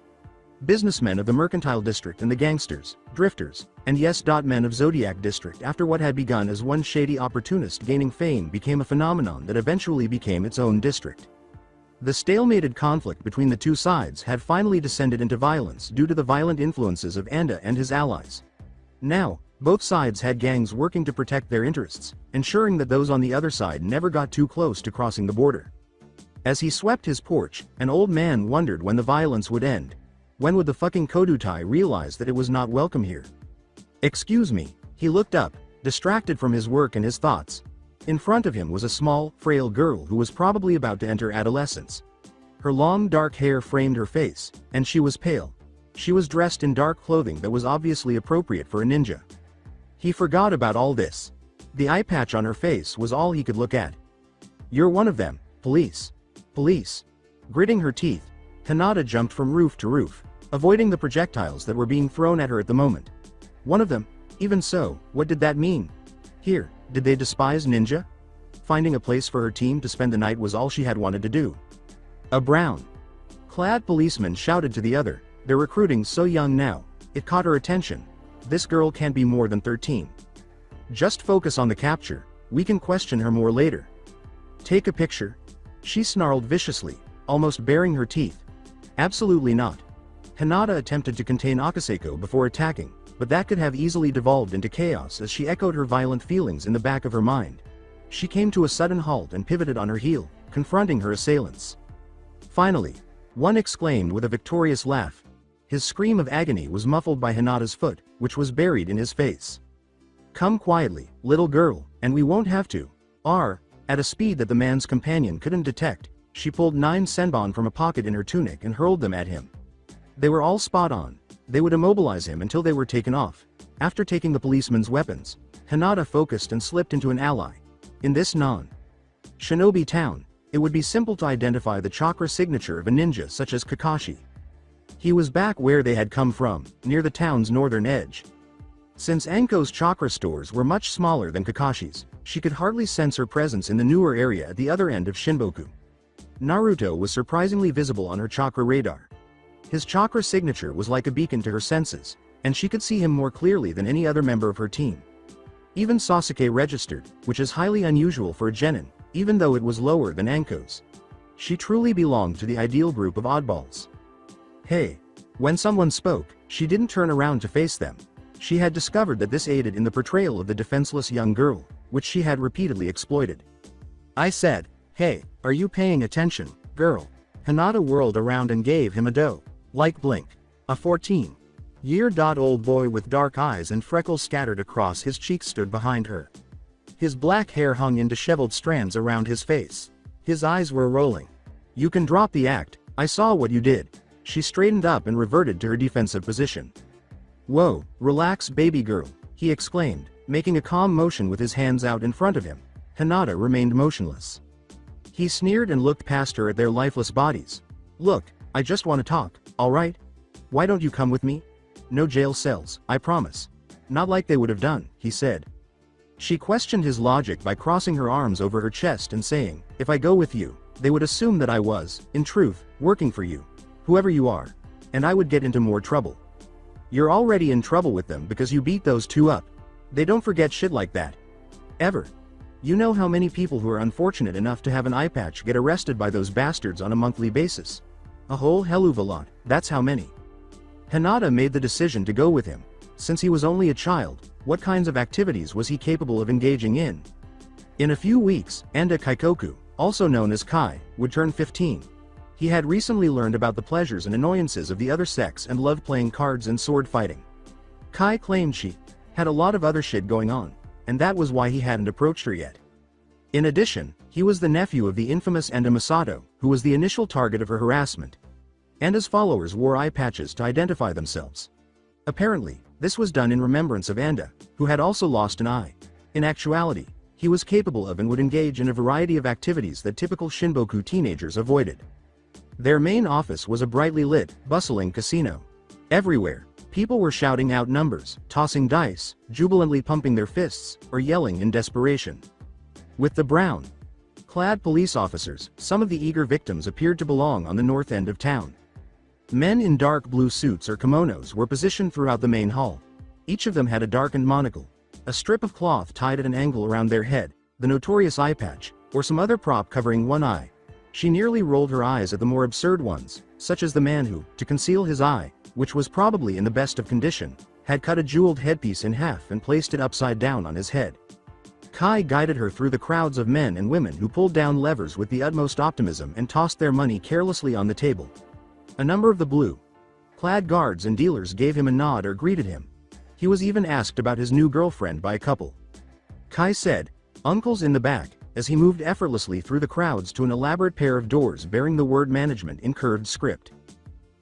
businessmen of the Mercantile District and the gangsters, drifters, and men of Zodiac District after what had begun as one shady opportunist gaining fame became a phenomenon that eventually became its own district. The stalemated conflict between the two sides had finally descended into violence due to the violent influences of Enda and his allies. Now, Both sides had gangs working to protect their interests, ensuring that those on the other side never got too close to crossing the border. As he swept his porch, an old man wondered when the violence would end. When would the fucking Kodutai realize that it was not welcome here? Excuse me, he looked up, distracted from his work and his thoughts. In front of him was a small, frail girl who was probably about to enter adolescence. Her long dark hair framed her face, and she was pale. She was dressed in dark clothing that was obviously appropriate for a ninja. He forgot about all this. The eye patch on her face was all he could look at. "You're one of them, police. Police." Gritting her teeth, Hinata jumped from roof to roof, avoiding the projectiles that were being thrown at her at the moment. One of them? Even so, what did that mean? Here, did they despise ninja? Finding a place for her team to spend the night was all she had wanted to do. A brown-clad policeman shouted to the other, "They're recruiting so young now." It caught her attention. This girl can't be more than 13. Just focus on the capture, we can question her more later. Take a picture? She snarled viciously, almost baring her teeth. Absolutely not. Hinata attempted to contain Akaseko before attacking, but that could have easily devolved into chaos as she echoed her violent feelings in the back of her mind. She came to a sudden halt and pivoted on her heel, confronting her assailants. Finally, one exclaimed with a victorious laugh. His scream of agony was muffled by Hinata's foot, which was buried in his face. "Come quietly, little girl, and we won't have to." At a speed that the man's companion couldn't detect, she pulled 9 senbon from a pocket in her tunic and hurled them at him. They were all spot on. They would immobilize him until they were taken off. After taking the policeman's weapons, Hinata focused and slipped into an ally. In this non-shinobi town, it would be simple to identify the chakra signature of a ninja such as Kakashi. He was back where they had come from, near the town's northern edge. Since Anko's chakra stores were much smaller than Kakashi's, she could hardly sense her presence in the newer area at the other end of Shinboku. Naruto was surprisingly visible on her chakra radar. His chakra signature was like a beacon to her senses, and she could see him more clearly than any other member of her team. Even Sasuke registered, which is highly unusual for a genin, even though it was lower than Anko's. She truly belonged to the ideal group of oddballs. Hey. When someone spoke, she didn't turn around to face them. She had discovered that this aided in the portrayal of the defenseless young girl, which she had repeatedly exploited. I said, "Hey, are you paying attention, girl?" Hinata whirled around and gave him a doe-like blink. A 14-year-old boy with dark eyes and freckles scattered across his cheeks stood behind her. His black hair hung in disheveled strands around his face. His eyes were rolling. "You can drop the act, I saw what you did." She straightened up and reverted to her defensive position. "Whoa, relax baby girl," he exclaimed, making a calm motion with his hands out in front of him. Hinata remained motionless. He sneered and looked past her at their lifeless bodies. "Look, I just want to talk, alright? Why don't you come with me? No jail cells, I promise." "Not like they would have done," he said. She questioned his logic by crossing her arms over her chest and saying, "If I go with you, they would assume that I was, in truth, working for you. Whoever you are. And I would get into more trouble. You're already in trouble with them because you beat those two up. They don't forget shit like that. Ever. You know how many people who are unfortunate enough to have an eye patch get arrested by those bastards on a monthly basis? A whole hell of a lot, that's how many." Hinata made the decision to go with him. Since he was only a child, what kinds of activities was he capable of engaging in? In a few weeks, Anda Kaikoku, also known as Kai, would turn 15. He had recently learned about the pleasures and annoyances of the other sex and loved playing cards and sword fighting. Kai claimed she had a lot of other shit going on, and that was why he hadn't approached her yet. In addition, he was the nephew of the infamous Enda Masato, who was the initial target of her harassment. Enda's followers wore eye patches to identify themselves. Apparently, this was done in remembrance of Enda, who had also lost an eye. In actuality, he was capable of and would engage in a variety of activities that typical Shinboku teenagers avoided. Their main office was a brightly lit, bustling casino. Everywhere, people were shouting out numbers, tossing dice, jubilantly pumping their fists, or yelling in desperation. With the brown-clad police officers, some of the eager victims appeared to belong on the north end of town. Men in dark blue suits or kimonos were positioned throughout the main hall. Each of them had a darkened monocle, a strip of cloth tied at an angle around their head, the notorious eye patch, or some other prop covering one eye. She nearly rolled her eyes at the more absurd ones, such as the man who, to conceal his eye, which was probably in the best of condition, had cut a jeweled headpiece in half and placed it upside down on his head. Kai guided her through the crowds of men and women who pulled down levers with the utmost optimism and tossed their money carelessly on the table. A number of the blue-clad guards and dealers gave him a nod or greeted him. He was even asked about his new girlfriend by a couple. Kai said, "Uncle's in the back," as he moved effortlessly through the crowds to an elaborate pair of doors bearing the word management in curved script.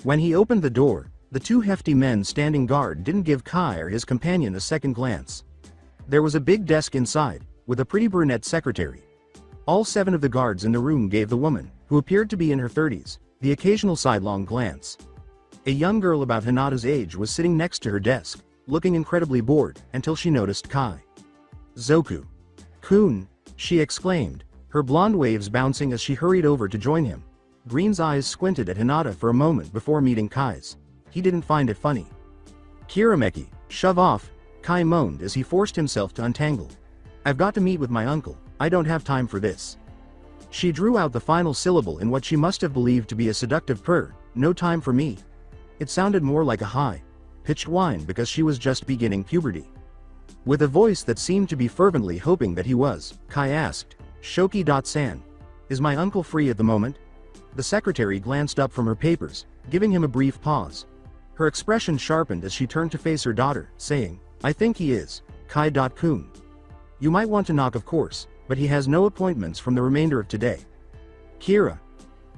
When he opened the door, the two hefty men standing guard didn't give Kai or his companion a second glance. There was a big desk inside, with a pretty brunette secretary. All 7 of the guards in the room gave the woman, who appeared to be in her 30s, the occasional sidelong glance. A young girl about Hinata's age was sitting next to her desk, looking incredibly bored, until she noticed Kai. "Zoku-kun," she exclaimed, her blonde waves bouncing as she hurried over to join him. Green's eyes squinted at Hinata for a moment before meeting Kai's. He didn't find it funny. "Kirameki, shove off," Kai moaned as he forced himself to untangle. "I've got to meet with my uncle, I don't have time for this." She drew out the final syllable in what she must have believed to be a seductive purr, "No time for me." It sounded more like a high-pitched whine because she was just beginning puberty. With a voice that seemed to be fervently hoping that he was, Kai asked, "Shoki-san, is my uncle free at the moment?" The secretary glanced up from her papers, giving him a brief pause. Her expression sharpened as she turned to face her daughter, saying, "I think he is, Kai-kun. You might want to knock, of course, but he has no appointments from the remainder of today. Kira,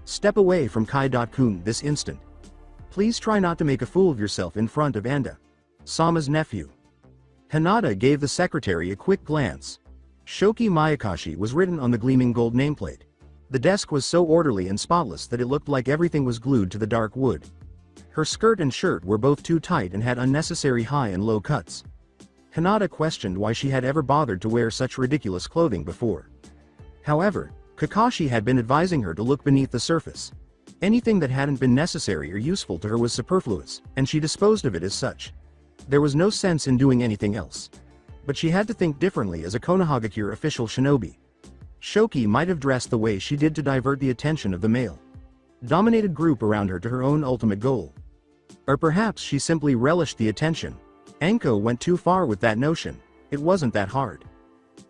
step away from Kai-kun this instant. Please try not to make a fool of yourself in front of Anda-sama's nephew." Hinata gave the secretary a quick glance. Shoki Mayakashi was written on the gleaming gold nameplate. The desk was so orderly and spotless that it looked like everything was glued to the dark wood. Her skirt and shirt were both too tight and had unnecessary high and low cuts. Hinata questioned why she had ever bothered to wear such ridiculous clothing before. However, Kakashi had been advising her to look beneath the surface. Anything that hadn't been necessary or useful to her was superfluous, and she disposed of it as such. There was no sense in doing anything else. But she had to think differently as a Konohagakure official shinobi. Shoki might have dressed the way she did to divert the attention of the male-dominated group around her to her own ultimate goal. Or perhaps she simply relished the attention. Anko went too far with that notion. It wasn't that hard.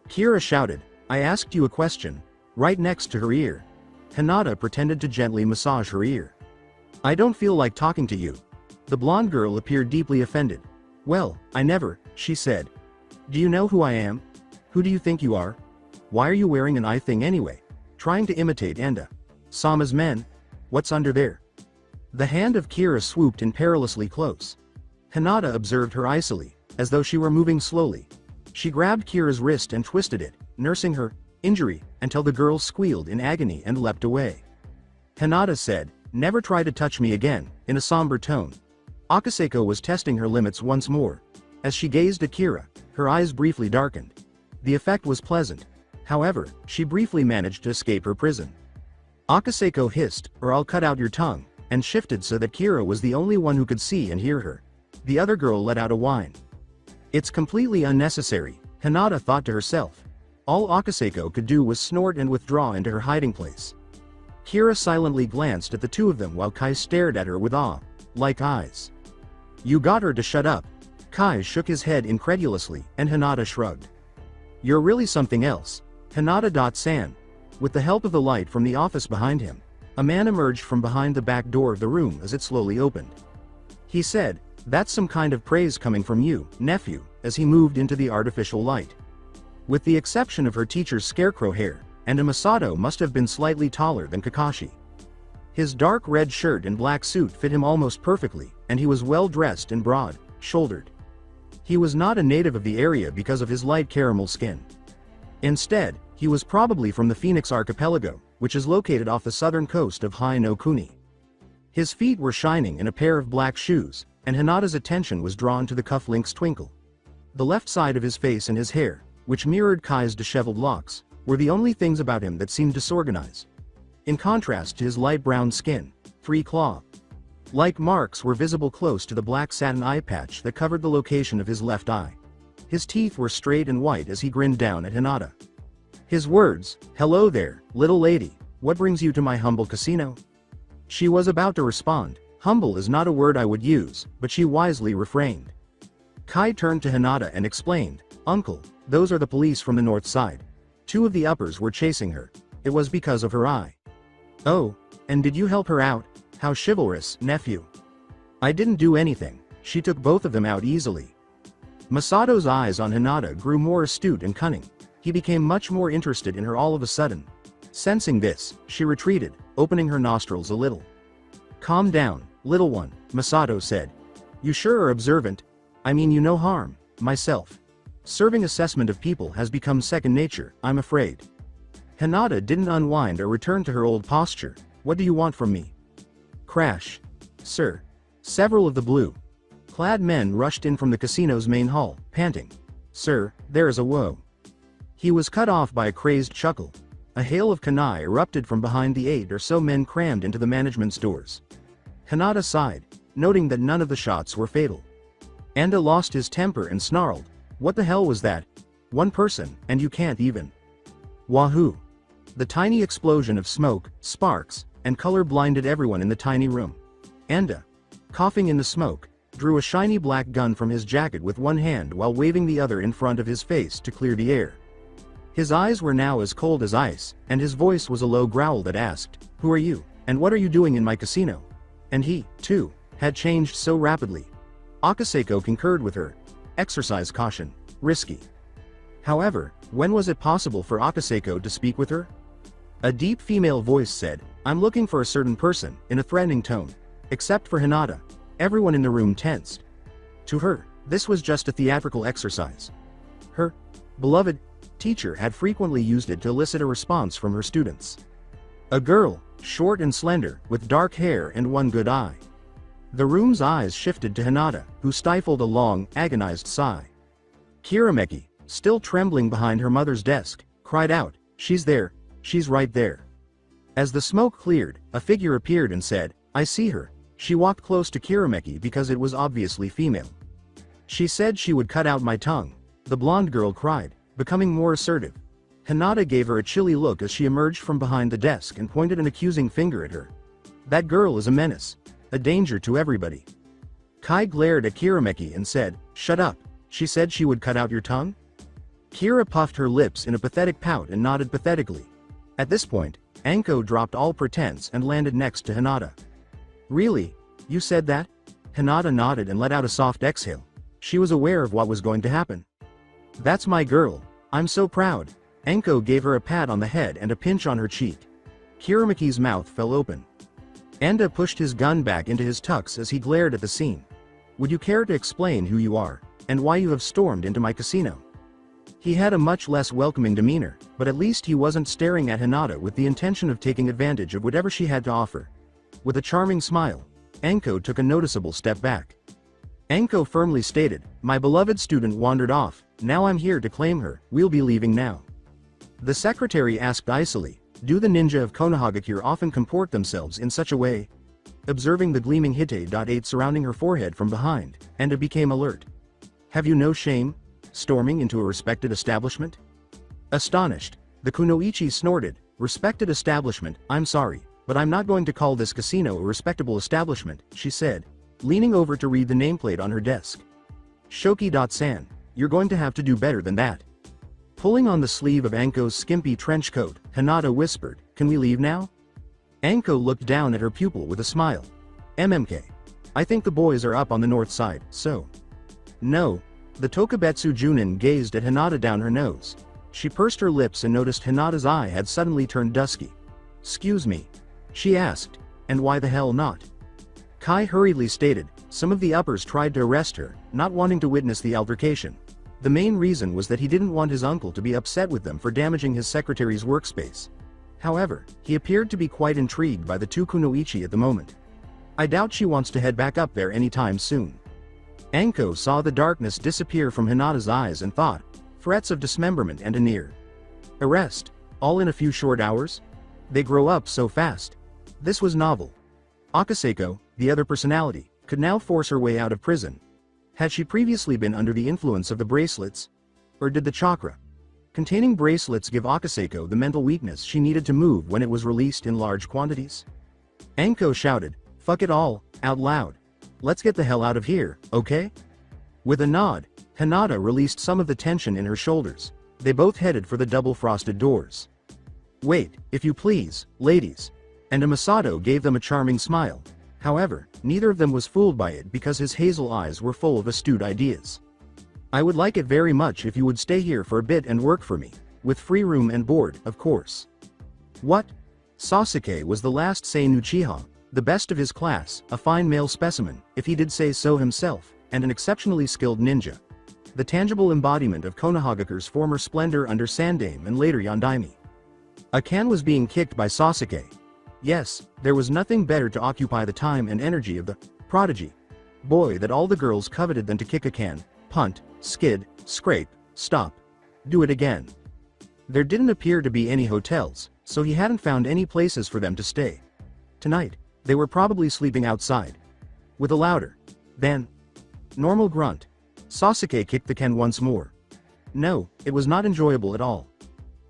Kira shouted, "I asked you a question," right next to her ear. Hinata pretended to gently massage her ear. "I don't feel like talking to you." The blonde girl appeared deeply offended. "Well, I never," she said. "Do you know who I am? Who do you think you are? Why are you wearing an eye thing anyway? Trying to imitate Anda-sama's men? What's under there?" The hand of Kira swooped in perilously close. Hinata observed her icily, as though she were moving slowly. She grabbed Kira's wrist and twisted it, nursing her injury, until the girl squealed in agony and leapt away. Hinata said, "Never try to touch me again," in a somber tone. Akaseko was testing her limits once more. As she gazed at Kira, her eyes briefly darkened. The effect was pleasant. However, she briefly managed to escape her prison. Akaseko hissed, "Or I'll cut out your tongue," and shifted so that Kira was the only one who could see and hear her. The other girl let out a whine. "It's completely unnecessary," Hinata thought to herself. All Akaseko could do was snort and withdraw into her hiding place. Kira silently glanced at the two of them while Kai stared at her with awe-like eyes. "You got her to shut up." Kai shook his head incredulously, and Hinata shrugged. "You're really something else, Hinata-san." With the help of the light from the office behind him, a man emerged from behind the back door of the room as it slowly opened. He said, "That's some kind of praise coming from you, nephew," as he moved into the artificial light. With the exception of her teacher's scarecrow hair, and Masato must have been slightly taller than Kakashi. His dark red shirt and black suit fit him almost perfectly, and he was well dressed and broad-shouldered. He was not a native of the area because of his light caramel skin. Instead, he was probably from the Phoenix Archipelago, which is located off the southern coast of Hai no Kuni. His feet were shining in a pair of black shoes, and Hinata's attention was drawn to the cufflinks twinkle. The left side of his face and his hair, which mirrored Kai's disheveled locks, were the only things about him that seemed disorganized. In contrast to his light brown skin, 3 claw-like marks were visible close to the black satin eye patch that covered the location of his left eye. His teeth were straight and white as he grinned down at Hinata. His words, "Hello there, little lady, what brings you to my humble casino?" She was about to respond. Humble is not a word I would use, but she wisely refrained. Kai turned to Hinata and explained, "Uncle, those are the police from the north side. 2 of the uppers were chasing her. It was because of her eye." "Oh, and did you help her out? How chivalrous, nephew." "I didn't do anything, she took both of them out easily." Masato's eyes on Hinata grew more astute and cunning. He became much more interested in her all of a sudden. Sensing this, she retreated, opening her nostrils a little. "Calm down, little one," Masato said. "You sure are observant. I mean you no harm, myself. Serving assessment of people has become second nature, I'm afraid." Hinata didn't unwind or return to her old posture. "What do you want from me?" Crash. "Sir." Several of the blue-clad men rushed in from the casino's main hall, panting. "Sir, there is a woe." He was cut off by a crazed chuckle. A hail of kunai erupted from behind the 8 or so men crammed into the management's doors. Hinata sighed, noting that none of the shots were fatal. Anda lost his temper and snarled, "What the hell was that? One person, and you can't even." Wahoo! The tiny explosion of smoke, sparks, and color blinded everyone in the tiny room. Anda, coughing in the smoke, drew a shiny black gun from his jacket with one hand while waving the other in front of his face to clear the air. His eyes were now as cold as ice, and his voice was a low growl that asked, "Who are you, and what are you doing in my casino?" And he, too, had changed so rapidly. Akaseko concurred with her. Exercise caution. Risky. However, when was it possible for Akaseko to speak with her? A deep female voice said, "I'm looking for a certain person," in a threatening tone. Except for Hinata. Everyone in the room tensed. To her, this was just a theatrical exercise. Her beloved teacher had frequently used it to elicit a response from her students. A girl, short and slender, with dark hair and one good eye. The room's eyes shifted to Hinata, who stifled a long, agonized sigh. Kirameki, still trembling behind her mother's desk, cried out, "She's there, she's right there." As the smoke cleared, a figure appeared and said, "I see her." She walked close to Kirameki because it was obviously female. "She said she would cut out my tongue," the blonde girl cried, becoming more assertive. Hinata gave her a chilly look as she emerged from behind the desk and pointed an accusing finger at her. "That girl is a menace. A danger to everybody." Kai glared at Kirameki and said, "Shut up, she said she would cut out your tongue?" Kira puffed her lips in a pathetic pout and nodded pathetically. At this point, Anko dropped all pretense and landed next to Hinata. "Really? You said that?" Hinata nodded and let out a soft exhale. She was aware of what was going to happen. "That's my girl. I'm so proud." Anko gave her a pat on the head and a pinch on her cheek. Kirameki's mouth fell open. Anda pushed his gun back into his tux as he glared at the scene. "Would you care to explain who you are, and why you have stormed into my casino?" He had a much less welcoming demeanor, but at least he wasn't staring at Hinata with the intention of taking advantage of whatever she had to offer. With a charming smile, Anko took a noticeable step back. Anko firmly stated, "My beloved student wandered off, now I'm here to claim her, we'll be leaving now." The secretary asked icily, "Do the ninja of Konohagakure often comport themselves in such a way?" Observing the gleaming Hite.8 surrounding her forehead from behind, Anda became alert. "Have you no shame? Storming into a respected establishment?" Astonished, the kunoichi snorted, "Respected establishment, I'm sorry, but I'm not going to call this casino a respectable establishment," she said, leaning over to read the nameplate on her desk. "Shoki.san, you're going to have to do better than that." Pulling on the sleeve of Anko's skimpy trench coat, Hinata whispered, "Can we leave now?" Anko looked down at her pupil with a smile. "MMK. I think the boys are up on the north side, so." "No." The Tokubetsu Junin gazed at Hinata down her nose. She pursed her lips and noticed Hinata's eye had suddenly turned dusky. "Excuse me?" she asked, "and why the hell not?" Kai hurriedly stated, "Some of the uppers tried to arrest her, not wanting to witness the altercation. The main reason was that he didn't want his uncle to be upset with them for damaging his secretary's workspace. However, he appeared to be quite intrigued by the 2 kunoichi at the moment. I doubt she wants to head back up there anytime soon." Anko saw the darkness disappear from Hinata's eyes and thought, threats of dismemberment and a near arrest, all in a few short hours? They grow up so fast. This was novel. Akaseko, the other personality, could now force her way out of prison. Had she previously been under the influence of the bracelets? Or did the chakra containing bracelets give Akaseko the mental weakness she needed to move when it was released in large quantities? Anko shouted, "Fuck it all," out loud. "Let's get the hell out of here, okay?" With a nod, Hinata released some of the tension in her shoulders. They both headed for the double-frosted doors. "Wait, if you please, ladies." And Masato gave them a charming smile. However, neither of them was fooled by it because his hazel eyes were full of astute ideas. "I would like it very much if you would stay here for a bit and work for me. With free room and board, of course." "What?" Sasuke was the last Seinen Uchiha, the best of his class, a fine male specimen, if he did say so himself, and an exceptionally skilled ninja. The tangible embodiment of Konohagakure's former splendor under Sandaime and later Yondaime. A can was being kicked by Sasuke. Yes, there was nothing better to occupy the time and energy of the prodigy boy that all the girls coveted than to kick a can, punt, skid, scrape, stop, do it again. There didn't appear to be any hotels, so he hadn't found any places for them to stay. Tonight, they were probably sleeping outside. With a louder than normal grunt, Sasuke kicked the can once more. No, it was not enjoyable at all.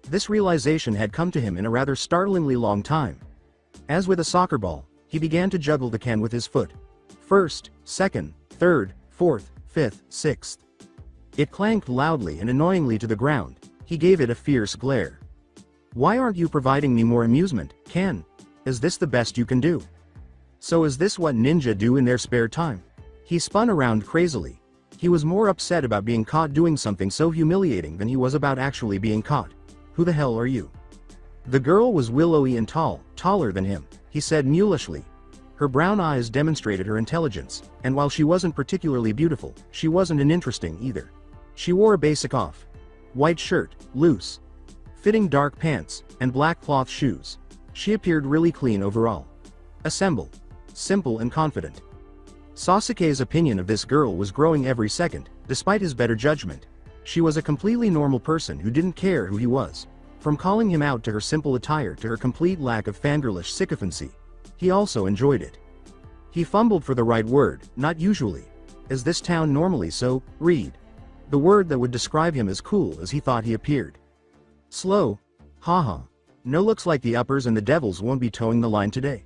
This realization had come to him in a rather startlingly long time. As with a soccer ball, he began to juggle the can with his foot. First, second, third, fourth, fifth, sixth. It clanked loudly and annoyingly to the ground. He gave it a fierce glare. "Why aren't you providing me more amusement, Ken? Is this the best you can do? So is this what ninja do in their spare time?" He spun around crazily. He was more upset about being caught doing something so humiliating than he was about actually being caught. "Who the hell are you?" The girl was willowy and tall, taller than him, he said mulishly. Her brown eyes demonstrated her intelligence, and while she wasn't particularly beautiful, she wasn't uninteresting either. She wore a basic off-white shirt, loose fitting dark pants, and black cloth shoes. She appeared really clean overall. Assemble. Simple and confident. Sasuke's opinion of this girl was growing every second, despite his better judgment. She was a completely normal person who didn't care who he was. From calling him out to her simple attire to her complete lack of fangirlish sycophancy, he also enjoyed it. He fumbled for the right word, not usually. Is this town normally so, read? The word that would describe him as cool as he thought he appeared. Slow. Haha. No, looks like the uppers and the devils won't be towing the line today.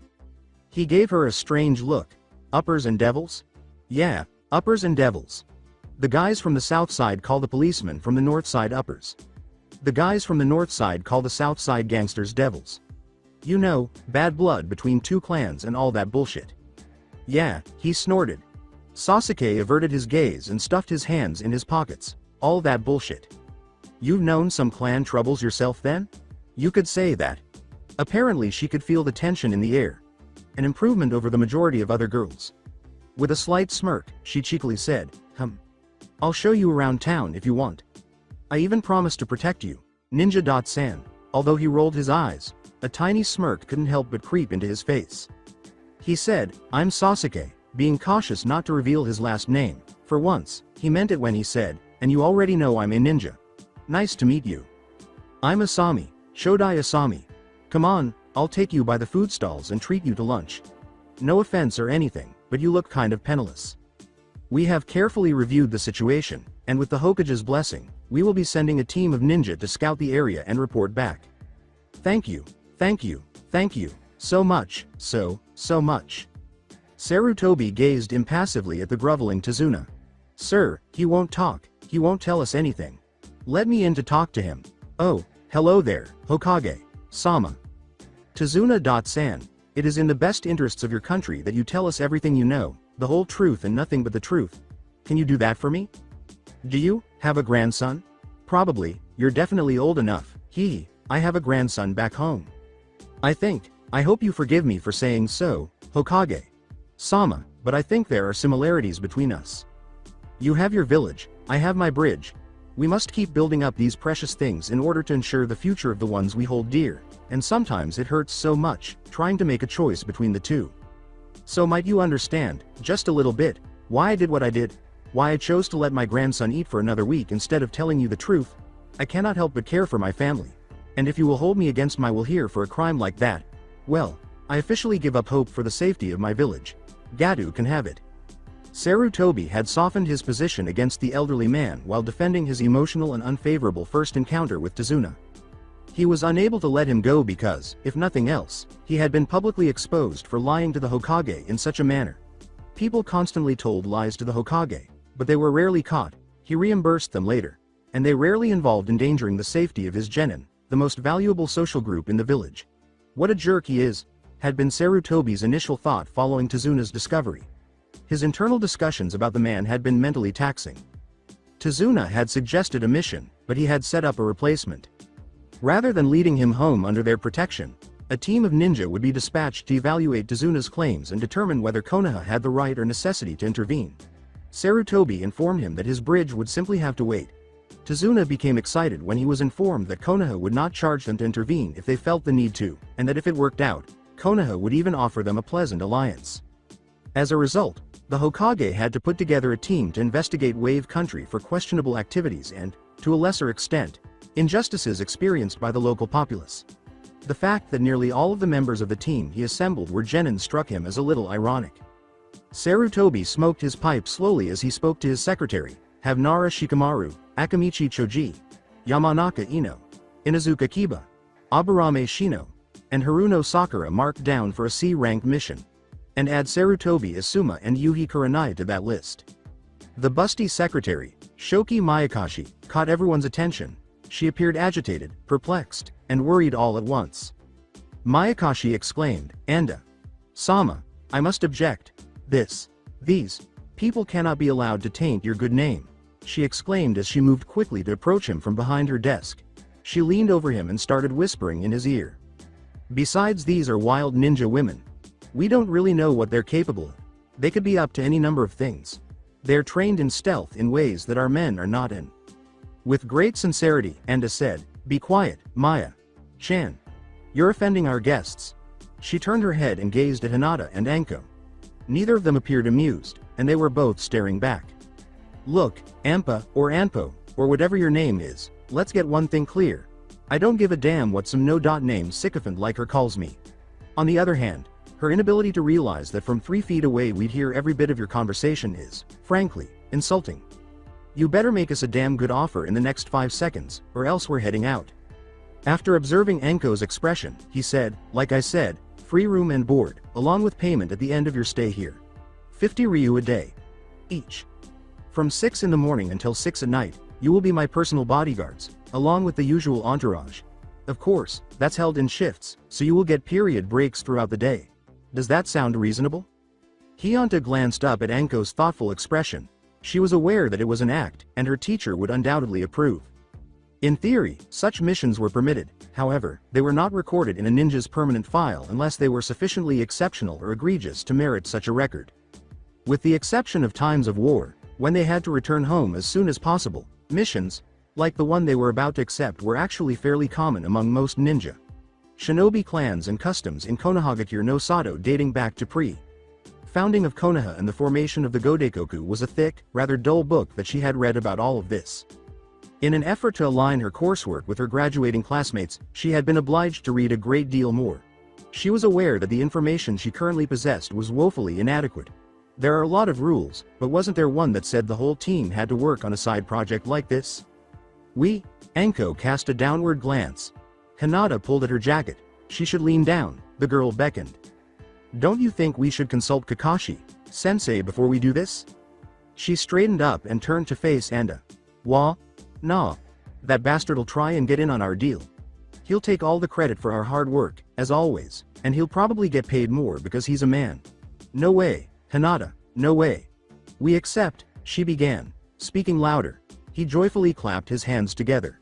He gave her a strange look. Uppers and devils? Yeah, uppers and devils. The guys from the south side call the policemen from the north side uppers. The guys from the north side call the south side gangsters devils. You know, bad blood between two clans and all that bullshit. Yeah, he snorted. Sasuke averted his gaze and stuffed his hands in his pockets. All that bullshit. You've known some clan troubles yourself then? You could say that. Apparently she could feel the tension in the air. An improvement over the majority of other girls. With a slight smirk, she cheekily said, I'll show you around town if you want. I even promised to protect you, Ninja.san. Although he rolled his eyes, a tiny smirk couldn't help but creep into his face. He said, I'm Sasuke, being cautious not to reveal his last name. For once, he meant it when he said, and you already know I'm a ninja. Nice to meet you. I'm Asami, Shodai Asami. Come on, I'll take you by the food stalls and treat you to lunch. No offense or anything, but you look kind of penniless. We have carefully reviewed the situation, and with the Hokage's blessing, we will be sending a team of ninja to scout the area and report back. Thank you, thank you, thank you, so much, so much. Sarutobi gazed impassively at the groveling Tazuna. Sir, he won't talk, he won't tell us anything. Let me in to talk to him. Oh, hello there, Hokage, Sama. Tazuna.san, it is in the best interests of your country that you tell us everything you know, the whole truth and nothing but the truth. Can you do that for me? Do you have a grandson? Probably, you're definitely old enough. I have a grandson back home. I hope you forgive me for saying so, Hokage. Sama, but I think there are similarities between us. You have your village, I have my bridge. We must keep building up these precious things in order to ensure the future of the ones we hold dear, and sometimes it hurts so much, trying to make a choice between the two. So might you understand, just a little bit, why I did what I did? Why I chose to let my grandson eat for another week instead of telling you the truth? I cannot help but care for my family. And if you will hold me against my will here for a crime like that, well, I officially give up hope for the safety of my village. Gadu can have it. Sarutobi had softened his position against the elderly man while defending his emotional and unfavorable first encounter with Tazuna. He was unable to let him go because, if nothing else, he had been publicly exposed for lying to the Hokage in such a manner. People constantly told lies to the Hokage, but they were rarely caught. He reimbursed them later, and they rarely involved endangering the safety of his genin, the most valuable social group in the village. What a jerk he is, had been Sarutobi's initial thought following Tezuna's discovery. His internal discussions about the man had been mentally taxing. Tezuna had suggested a mission, but he had set up a replacement. Rather than leading him home under their protection, a team of ninja would be dispatched to evaluate Tezuna's claims and determine whether Konoha had the right or necessity to intervene. Sarutobi informed him that his bridge would simply have to wait. Tezuna became excited when he was informed that Konoha would not charge them to intervene if they felt the need to, and that if it worked out, Konoha would even offer them a pleasant alliance. As a result, the Hokage had to put together a team to investigate Wave Country for questionable activities and, to a lesser extent, injustices experienced by the local populace. The fact that nearly all of the members of the team he assembled were genin struck him as a little ironic. Sarutobi smoked his pipe slowly as he spoke to his secretary, have Nara Shikamaru, Akamichi Choji, Yamanaka Ino, Inazuka Kiba, Aburame Shino, and Haruno Sakura marked down for a C-rank mission, and add Sarutobi Asuma and Yuhi Kurenai to that list. The busty secretary, Shoki Mayakashi, caught everyone's attention. She appeared agitated, perplexed, and worried all at once. Mayakashi exclaimed, Anda. Sama, I must object. These people cannot be allowed to taint your good name, she exclaimed as she moved quickly to approach him from behind her desk. She leaned over him and started whispering in his ear. Besides, these are wild ninja women. We don't really know what they're capable of. They could be up to any number of things. They're trained in stealth in ways that our men are not in. With great sincerity, Anda said, Be quiet, Maya-chan. You're offending our guests. She turned her head and gazed at Hinata and Anko. Neither of them appeared amused, and they were both staring back. Look, Ampa, or Anpo, or whatever your name is, let's get one thing clear. I don't give a damn what some no-name sycophant like her calls me. On the other hand, her inability to realize that from 3 feet away we'd hear every bit of your conversation is, frankly, insulting. You better make us a damn good offer in the next 5 seconds, or else we're heading out. After observing Anko's expression, he said, like I said, free room and board, along with payment at the end of your stay here. 50 ryu a day. Each. From 6 in the morning until 6 at night, you will be my personal bodyguards, along with the usual entourage. Of course, that's held in shifts, so you will get period breaks throughout the day. Does that sound reasonable? Hinata glanced up at Anko's thoughtful expression. She was aware that it was an act, and her teacher would undoubtedly approve. In theory, such missions were permitted, however, they were not recorded in a ninja's permanent file unless they were sufficiently exceptional or egregious to merit such a record. With the exception of times of war, when they had to return home as soon as possible, missions, like the one they were about to accept, were actually fairly common among most ninja. Shinobi clans and customs in Konohagakure no Sato dating back to pre-founding of Konoha and the formation of the Godekoku was a thick, rather dull book that she had read about all of this. In an effort to align her coursework with her graduating classmates, she had been obliged to read a great deal more. She was aware that the information she currently possessed was woefully inadequate. There are a lot of rules, but wasn't there one that said the whole team had to work on a side project like this? Anko cast a downward glance. Hinata pulled at her jacket. She should lean down, the girl beckoned. Don't you think we should consult Kakashi-sensei before we do this? She straightened up and turned to face Anda. Nah. That bastard'll try and get in on our deal. He'll take all the credit for our hard work, as always, and he'll probably get paid more because he's a man. No way, Hinata, no way. We accept, she began, speaking louder. He joyfully clapped his hands together.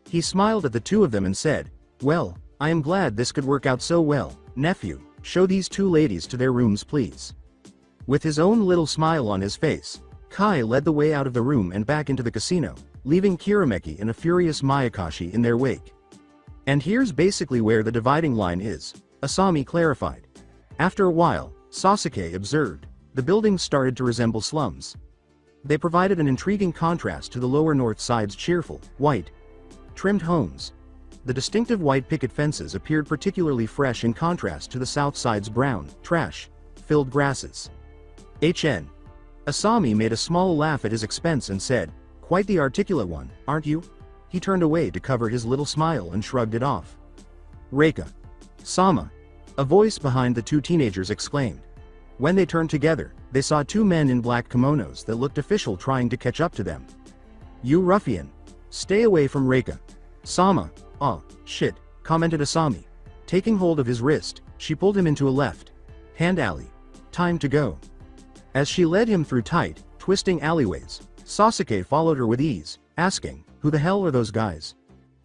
He smiled at the two of them and said, Well, I am glad this could work out so well, nephew. Show these two ladies to their rooms, please. With his own little smile on his face, Kai led the way out of the room and back into the casino, leaving Kirameki and a furious Mayakashi in their wake. And here's basically where the dividing line is, Asami clarified. After a while, Sasuke observed, the buildings started to resemble slums. They provided an intriguing contrast to the lower north side's cheerful, white, trimmed homes. The distinctive white picket fences appeared particularly fresh in contrast to the south side's brown, trash-filled grasses. Asami made a small laugh at his expense and said, Quite the articulate one, aren't you? He turned away to cover his little smile and shrugged it off. Reika. Sama. A voice behind the two teenagers exclaimed. When they turned together, they saw two men in black kimonos that looked official trying to catch up to them. "You ruffian! Stay away from Reika." "Sama, shit," commented Asami. Taking hold of his wrist, she pulled him into a left-hand alley. "Time to go." As she led him through tight, twisting alleyways, Sasuke followed her with ease, asking, "Who the hell are those guys?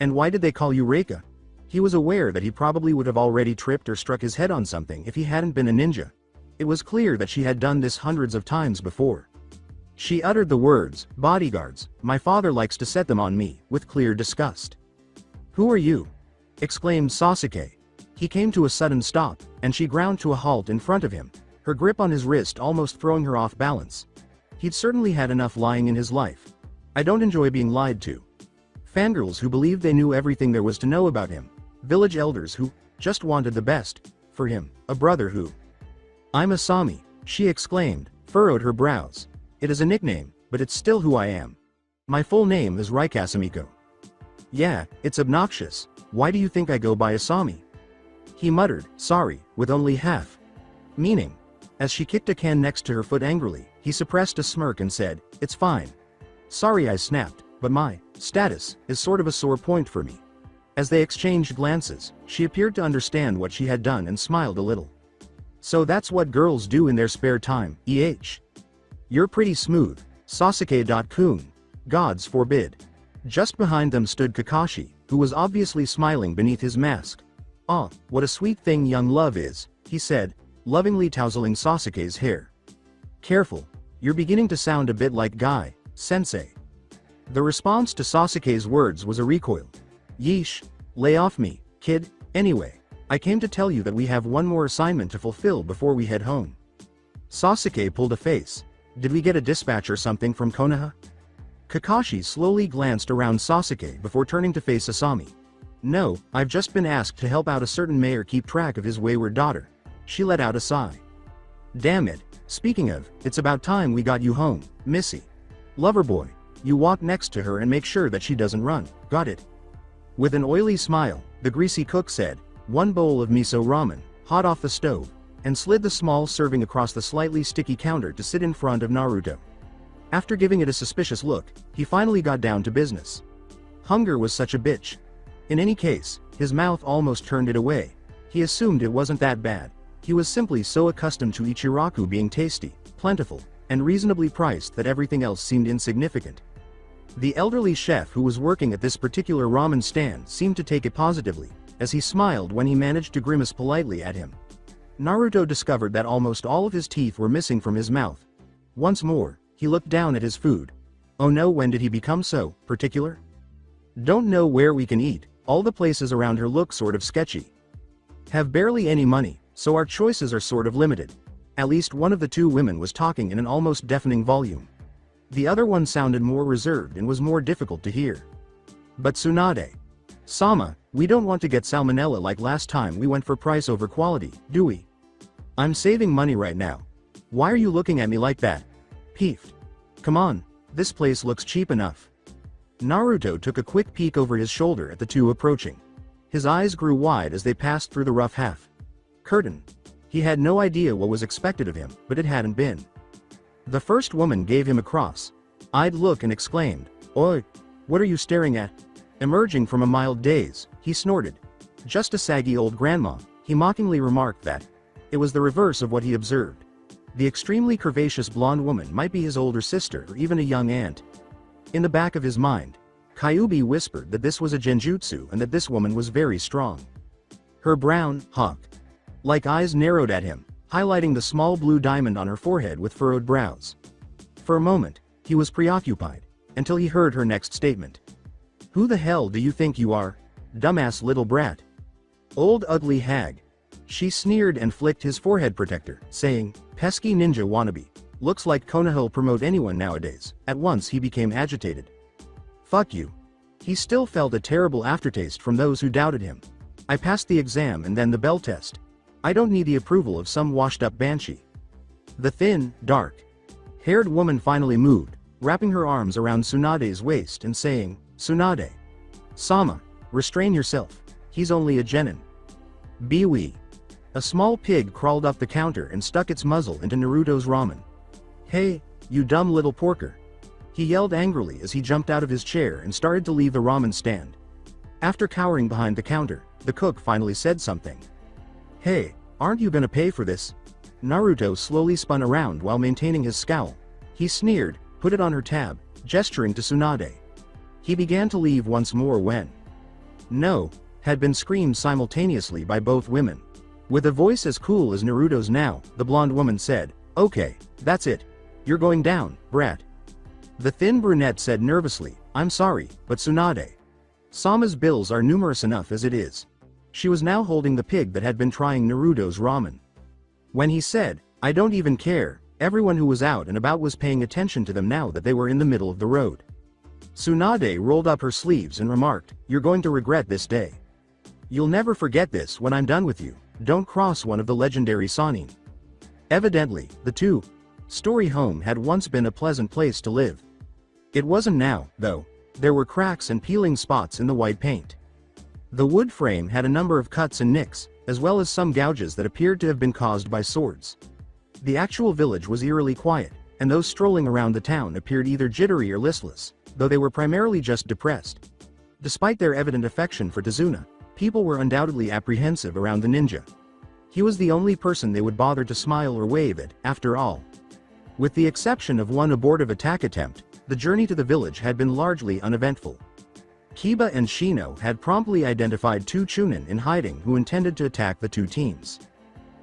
And why did they call you Reika?" He was aware that he probably would have already tripped or struck his head on something if he hadn't been a ninja. It was clear that she had done this hundreds of times before. She uttered the words, "Bodyguards, my father likes to set them on me," with clear disgust. "Who are you?" exclaimed Sasuke. He came to a sudden stop, and she ground to a halt in front of him, her grip on his wrist almost throwing her off balance. He'd certainly had enough lying in his life. "I don't enjoy being lied to." Fangirls who believed they knew everything there was to know about him. Village elders who just wanted the best for him. A brother who... "I'm Asami," she exclaimed, furrowed her brows. "It is a nickname, but it's still who I am. My full name is Rikasamiko." "Yeah, it's obnoxious. Why do you think I go by Asami?" He muttered, sorry, with only half meaning. As she kicked a can next to her foot angrily, he suppressed a smirk and said, "It's fine. Sorry I snapped, but my status is sort of a sore point for me." As they exchanged glances, she appeared to understand what she had done and smiled a little. "So that's what girls do in their spare time, You're pretty smooth, Sasuke-kun. Gods forbid." Just behind them stood Kakashi, who was obviously smiling beneath his mask. "Ah, what a sweet thing young love is," he said, lovingly tousling Sasuke's hair. "Careful, you're beginning to sound a bit like Guy, sensei." The response to Sasuke's words was a recoil. "Yeesh, lay off me, kid. Anyway, I came to tell you that we have one more assignment to fulfill before we head home." Sasuke pulled a face. "Did we get a dispatch or something from Konoha?" Kakashi slowly glanced around Sasuke before turning to face Asami. "No, I've just been asked to help out a certain mayor keep track of his wayward daughter." She let out a sigh. "Damn it, speaking of, it's about time we got you home, Missy. Loverboy, you walk next to her and make sure that she doesn't run, got it?" With an oily smile, the greasy cook said, "One bowl of miso ramen, hot off the stove," and slid the small serving across the slightly sticky counter to sit in front of Naruto. After giving it a suspicious look, he finally got down to business. Hunger was such a bitch. In any case, his mouth almost turned it away. He assumed it wasn't that bad. He was simply so accustomed to Ichiraku being tasty, plentiful, and reasonably priced that everything else seemed insignificant. The elderly chef who was working at this particular ramen stand seemed to take it positively, as he smiled when he managed to grimace politely at him. Naruto discovered that almost all of his teeth were missing from his mouth. Once more, he looked down at his food. Oh no, when did he become so particular? "Don't know where we can eat, all the places around here look sort of sketchy. Have barely any money, so our choices are sort of limited." At least one of the two women was talking in an almost deafening volume. The other one sounded more reserved and was more difficult to hear. "But Tsunade Sama, we don't want to get salmonella like last time we went for price over quality, do we? I'm saving money right now. Why are you looking at me like that? Peeved. Come on, this place looks cheap enough." Naruto took a quick peek over his shoulder at the two approaching. His eyes grew wide as they passed through the rough half curtain. He had no idea what was expected of him, but it hadn't been. The first woman gave him a cross-eyed look and exclaimed, "Oi, what are you staring at?" Emerging from a mild daze, he snorted. "Just a saggy old grandma," he mockingly remarked that. It was the reverse of what he observed. The extremely curvaceous blonde woman might be his older sister or even a young aunt. In the back of his mind, Kyuubi whispered that this was a genjutsu and that this woman was very strong. Her brown, hawk-like eyes narrowed at him, highlighting the small blue diamond on her forehead with furrowed brows. For a moment, he was preoccupied, until he heard her next statement. "Who the hell do you think you are? Dumbass little brat. Old ugly hag." She sneered and flicked his forehead protector, saying, "Pesky ninja wannabe. Looks like Konoha'll promote anyone nowadays." At once he became agitated. "Fuck you." He still felt a terrible aftertaste from those who doubted him. "I passed the exam and then the bell test. I don't need the approval of some washed-up banshee." The thin, dark-haired woman finally moved, wrapping her arms around Tsunade's waist and saying, "Tsunade Sama, restrain yourself. He's only a genin. Biwi." A small pig crawled up the counter and stuck its muzzle into Naruto's ramen. "Hey, you dumb little porker," he yelled angrily as he jumped out of his chair and started to leave the ramen stand. After cowering behind the counter, the cook finally said something. "Hey, aren't you gonna pay for this?" Naruto slowly spun around while maintaining his scowl. He sneered, "Put it on her tab," gesturing to Tsunade. He began to leave once more when "No" had been screamed simultaneously by both women. With a voice as cool as Naruto's now, the blonde woman said, "Okay, that's it. You're going down, brat." The thin brunette said nervously, "I'm sorry, but Tsunade Sama's bills are numerous enough as it is." She was now holding the pig that had been trying Naruto's ramen. When he said, "I don't even care," everyone who was out and about was paying attention to them now that they were in the middle of the road. Tsunade rolled up her sleeves and remarked, "You're going to regret this day. You'll never forget this when I'm done with you. Don't cross one of the legendary Sannin." Evidently, the two-story home had once been a pleasant place to live. It wasn't now, though. There were cracks and peeling spots in the white paint. The wood frame had a number of cuts and nicks, as well as some gouges that appeared to have been caused by swords. The actual village was eerily quiet, and those strolling around the town appeared either jittery or listless, though they were primarily just depressed. Despite their evident affection for Tazuna, people were undoubtedly apprehensive around the ninja. He was the only person they would bother to smile or wave at, after all. With the exception of one abortive attack attempt, the journey to the village had been largely uneventful. Kiba and Shino had promptly identified two Chunin in hiding who intended to attack the two teams.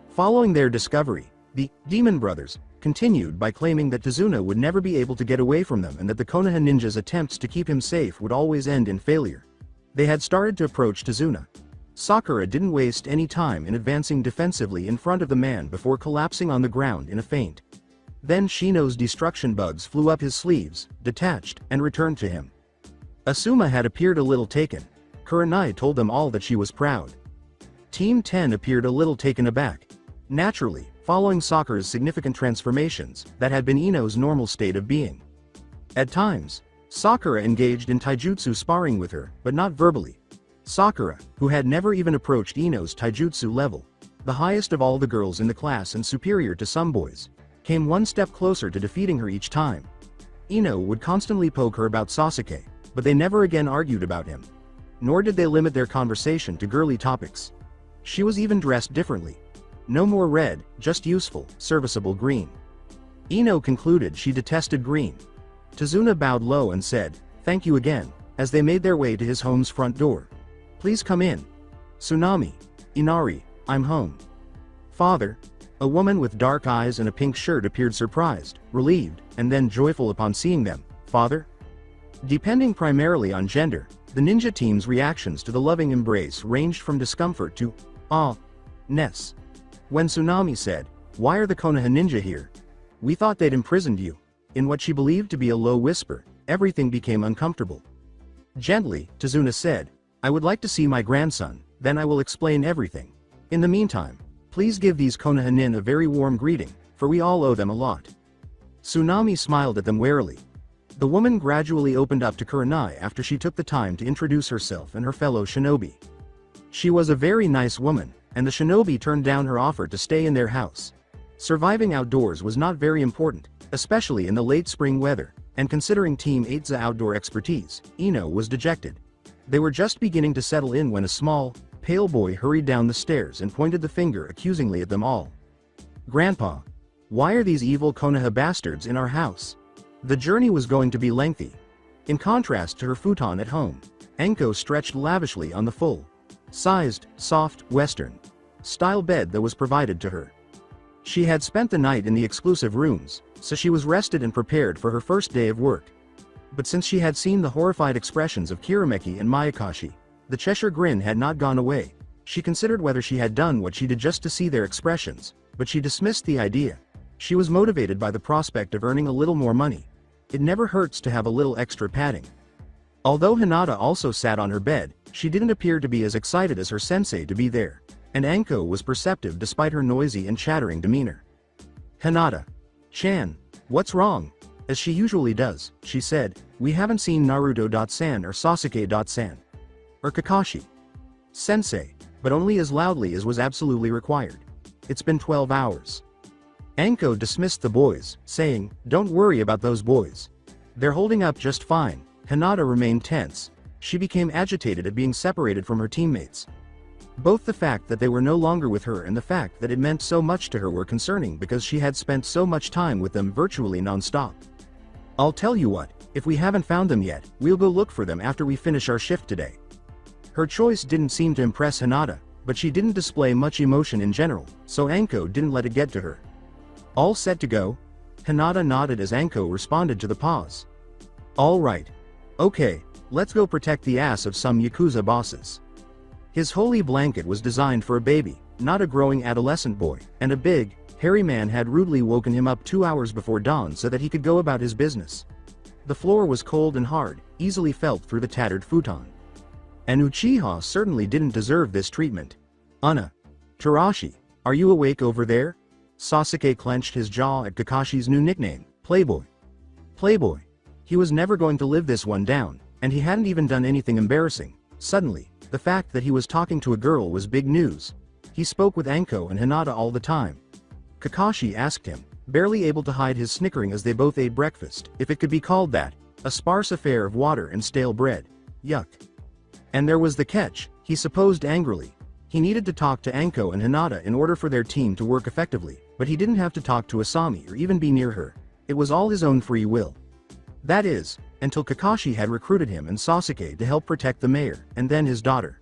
Following their discovery, the Demon Brothers continued by claiming that Tazuna would never be able to get away from them and that the Konoha ninja's attempts to keep him safe would always end in failure. They had started to approach Tazuna. Sakura didn't waste any time in advancing defensively in front of the man before collapsing on the ground in a faint. Then Shino's destruction bugs flew up his sleeves, detached, and returned to him. Asuma had appeared a little taken. Kurenai told them all that she was proud. Team 10 appeared a little taken aback. Naturally, following Sakura's significant transformations, that had been Ino's normal state of being. At times, Sakura engaged in taijutsu sparring with her, but not verbally. Sakura, who had never even approached Ino's taijutsu level, the highest of all the girls in the class and superior to some boys, came one step closer to defeating her each time. Ino would constantly poke her about Sasuke, but they never again argued about him. Nor did they limit their conversation to girly topics. She was even dressed differently. No more red, just useful, serviceable green. Ino concluded she detested green. Tazuna bowed low and said, "Thank you again," as they made their way to his home's front door. "Please come in. Tsunami. Inari, I'm home." "Father." A woman with dark eyes and a pink shirt appeared surprised, relieved, and then joyful upon seeing them. "Father?" Depending primarily on gender, the ninja team's reactions to the loving embrace ranged from discomfort to awe-ness. When Tsunami said, "Why are the Konoha ninja here? We thought they'd imprisoned you," in what she believed to be a low whisper, everything became uncomfortable. Gently, Tazuna said, "I would like to see my grandson, then I will explain everything. In the meantime, please give these Konoha nin a very warm greeting, for we all owe them a lot." Tsunami smiled at them warily. The woman gradually opened up to Kurenai after she took the time to introduce herself and her fellow shinobi. She was a very nice woman, and the shinobi turned down her offer to stay in their house. Surviving outdoors was not very important, especially in the late spring weather, and considering Team 8's outdoor expertise, Ino was dejected. They were just beginning to settle in when a small, pale boy hurried down the stairs and pointed the finger accusingly at them all. "Grandpa, why are these evil Konoha bastards in our house?" The journey was going to be lengthy. In contrast to her futon at home, Enko stretched lavishly on the full-sized, soft, Western-style bed that was provided to her. She had spent the night in the exclusive rooms, so she was rested and prepared for her first day of work. But since she had seen the horrified expressions of Kirameki and Mayakashi, the Cheshire grin had not gone away. She considered whether she had done what she did just to see their expressions, but she dismissed the idea. She was motivated by the prospect of earning a little more money. It never hurts to have a little extra padding. Although Hinata also sat on her bed, she didn't appear to be as excited as her sensei to be there, and Anko was perceptive despite her noisy and chattering demeanor. "Hinata-chan, what's wrong?" As she usually does, she said, "We haven't seen Naruto-san or Sasuke-san. Or Kakashi. Sensei," but only as loudly as was absolutely required. it's been 12 hours. Anko dismissed the boys, saying, "Don't worry about those boys. They're holding up just fine." Hinata remained tense. She became agitated at being separated from her teammates. Both the fact that they were no longer with her and the fact that it meant so much to her were concerning because she had spent so much time with them virtually non-stop. "I'll tell you what, if we haven't found them yet, we'll go look for them after we finish our shift today." Her choice didn't seem to impress Hinata, but she didn't display much emotion in general, so Anko didn't let it get to her. "All set to go?" Hinata nodded as Anko responded to the pause. "All right. Okay, let's go protect the ass of some Yakuza bosses." His holy blanket was designed for a baby, not a growing adolescent boy, and a big, hairy man had rudely woken him up 2 hours before dawn so that he could go about his business. The floor was cold and hard, easily felt through the tattered futon. And Uchiha certainly didn't deserve this treatment. "Anna. Tarashi, are you awake over there?" Sasuke clenched his jaw at Kakashi's new nickname, Playboy. Playboy. He was never going to live this one down, and he hadn't even done anything embarrassing. Suddenly, the fact that he was talking to a girl was big news. He spoke with Anko and Hinata all the time. Kakashi asked him, barely able to hide his snickering as they both ate breakfast, if it could be called that, a sparse affair of water and stale bread. Yuck. And there was the catch, he supposed angrily. He needed to talk to Anko and Hinata in order for their team to work effectively, but he didn't have to talk to Asami or even be near her. It was all his own free will. That is, until Kakashi had recruited him and Sasuke to help protect the mayor, and then his daughter.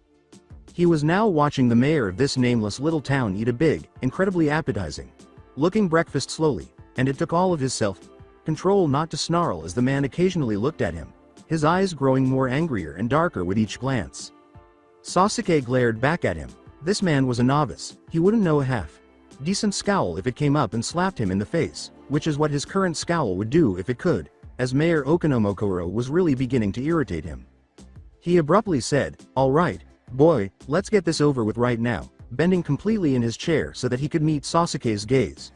He was now watching the mayor of this nameless little town eat a big, incredibly appetizing looking breakfast slowly, and it took all of his self-control not to snarl as the man occasionally looked at him, his eyes growing more angrier and darker with each glance. Sasuke glared back at him. This man was a novice, he wouldn't know a half-decent scowl if it came up and slapped him in the face, which is what his current scowl would do if it could, as Mayor Okanomokuro was really beginning to irritate him. He abruptly said, "All right, boy, let's get this over with right now," bending completely in his chair so that he could meet Sasuke's gaze.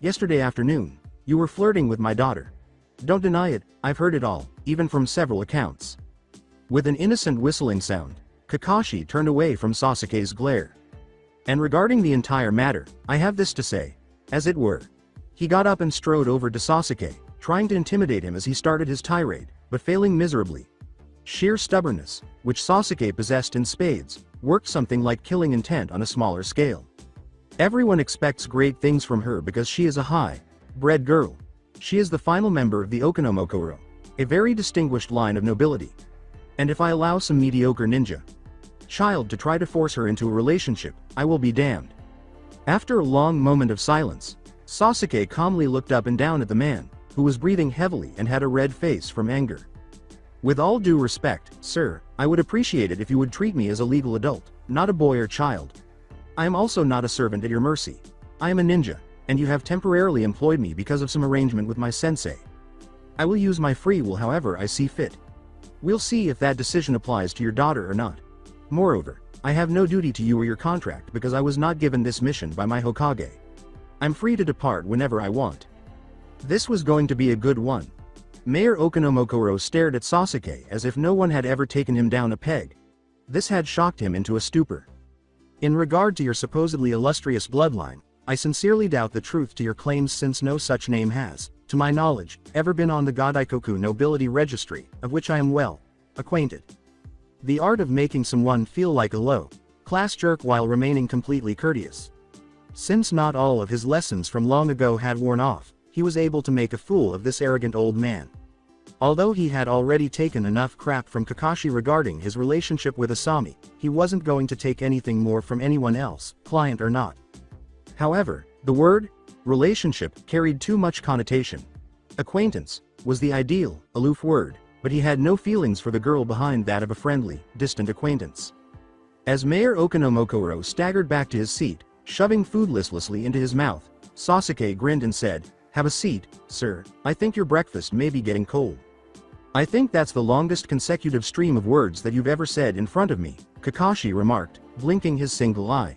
"Yesterday afternoon, you were flirting with my daughter. Don't deny it, I've heard it all, even from several accounts." With an innocent whistling sound, Kakashi turned away from Sasuke's glare. "And regarding the entire matter, I have this to say, as it were." He got up and strode over to Sasuke, trying to intimidate him as he started his tirade, but failing miserably. Sheer stubbornness, which Sasuke possessed in spades, worked something like killing intent on a smaller scale. Everyone expects great things from her because she is a high-bred girl. She is the final member of the Okanomokuro, a very distinguished line of nobility. And if I allow some mediocre ninja child to try to force her into a relationship, I will be damned. After a long moment of silence, Sasuke calmly looked up and down at the man, who was breathing heavily and had a red face from anger. "With all due respect, sir, I would appreciate it if you would treat me as a legal adult, not a boy or child. I am also not a servant at your mercy. I am a ninja, and you have temporarily employed me because of some arrangement with my sensei. I will use my free will however I see fit. We'll see if that decision applies to your daughter or not. Moreover, I have no duty to you or your contract because I was not given this mission by my Hokage. I'm free to depart whenever I want." This was going to be a good one. Mayor Okanomokuro stared at Sasuke as if no one had ever taken him down a peg. This had shocked him into a stupor. "In regard to your supposedly illustrious bloodline, I sincerely doubt the truth to your claims since no such name has, to my knowledge, ever been on the Godaikoku nobility registry, of which I am well acquainted. The art of making someone feel like a low-class jerk while remaining completely courteous." Since not all of his lessons from long ago had worn off, he was able to make a fool of this arrogant old man. Although he had already taken enough crap from Kakashi regarding his relationship with Asami, he wasn't going to take anything more from anyone else, client or not. However, the word relationship carried too much connotation. Acquaintance was the ideal, aloof word, but he had no feelings for the girl behind that of a friendly, distant acquaintance. As Mayor Okanomokuro staggered back to his seat, shoving food listlessly into his mouth, Sasuke grinned and said, "Have a seat, sir, I think your breakfast may be getting cold." "I think that's the longest consecutive stream of words that you've ever said in front of me," Kakashi remarked, blinking his single eye.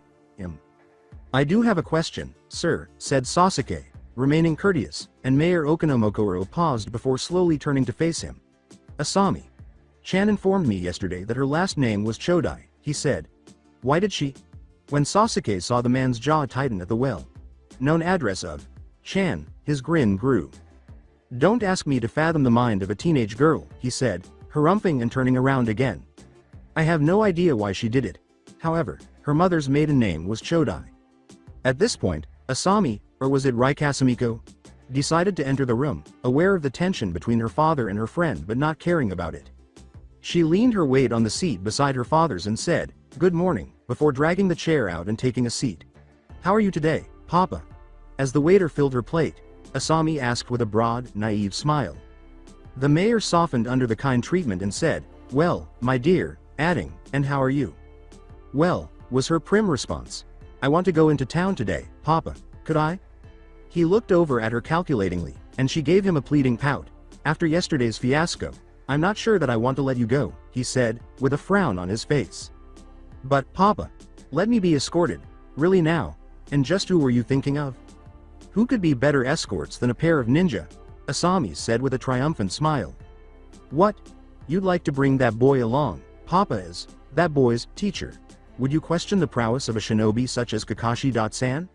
"I do have a question, sir," said Sasuke, remaining courteous, and Mayor Okanomokuro paused before slowly turning to face him. "Asami Chan informed me yesterday that her last name was Chodai," he said. "Why did she When Sasuke saw the man's jaw tighten at the well-known address of Chan, his grin grew. "Don't ask me to fathom the mind of a teenage girl," he said, harumphing and turning around again. "I have no idea why she did it. However, her mother's maiden name was Chodai." At this point, Asami, or was it Raikasamiko, decided to enter the room, aware of the tension between her father and her friend but not caring about it. She leaned her weight on the seat beside her father's and said, "Good morning," before dragging the chair out and taking a seat. "How are you today, Papa?" As the waiter filled her plate, Asami asked with a broad, naive smile. The mayor softened under the kind treatment and said, "Well, my dear," adding, "And how are you?" "Well," was her prim response. "I want to go into town today, Papa. Could I?" He looked over at her calculatingly, and she gave him a pleading pout. "After yesterday's fiasco, I'm not sure that I want to let you go," he said, with a frown on his face. "But, Papa, let me be escorted. Really now? And just who were you thinking of?" "Who could be better escorts than a pair of ninja?" Asami said with a triumphant smile. "What? You'd like to bring that boy along? Papa is that boy's teacher. Would you question the prowess of a shinobi such as Kakashi-san?"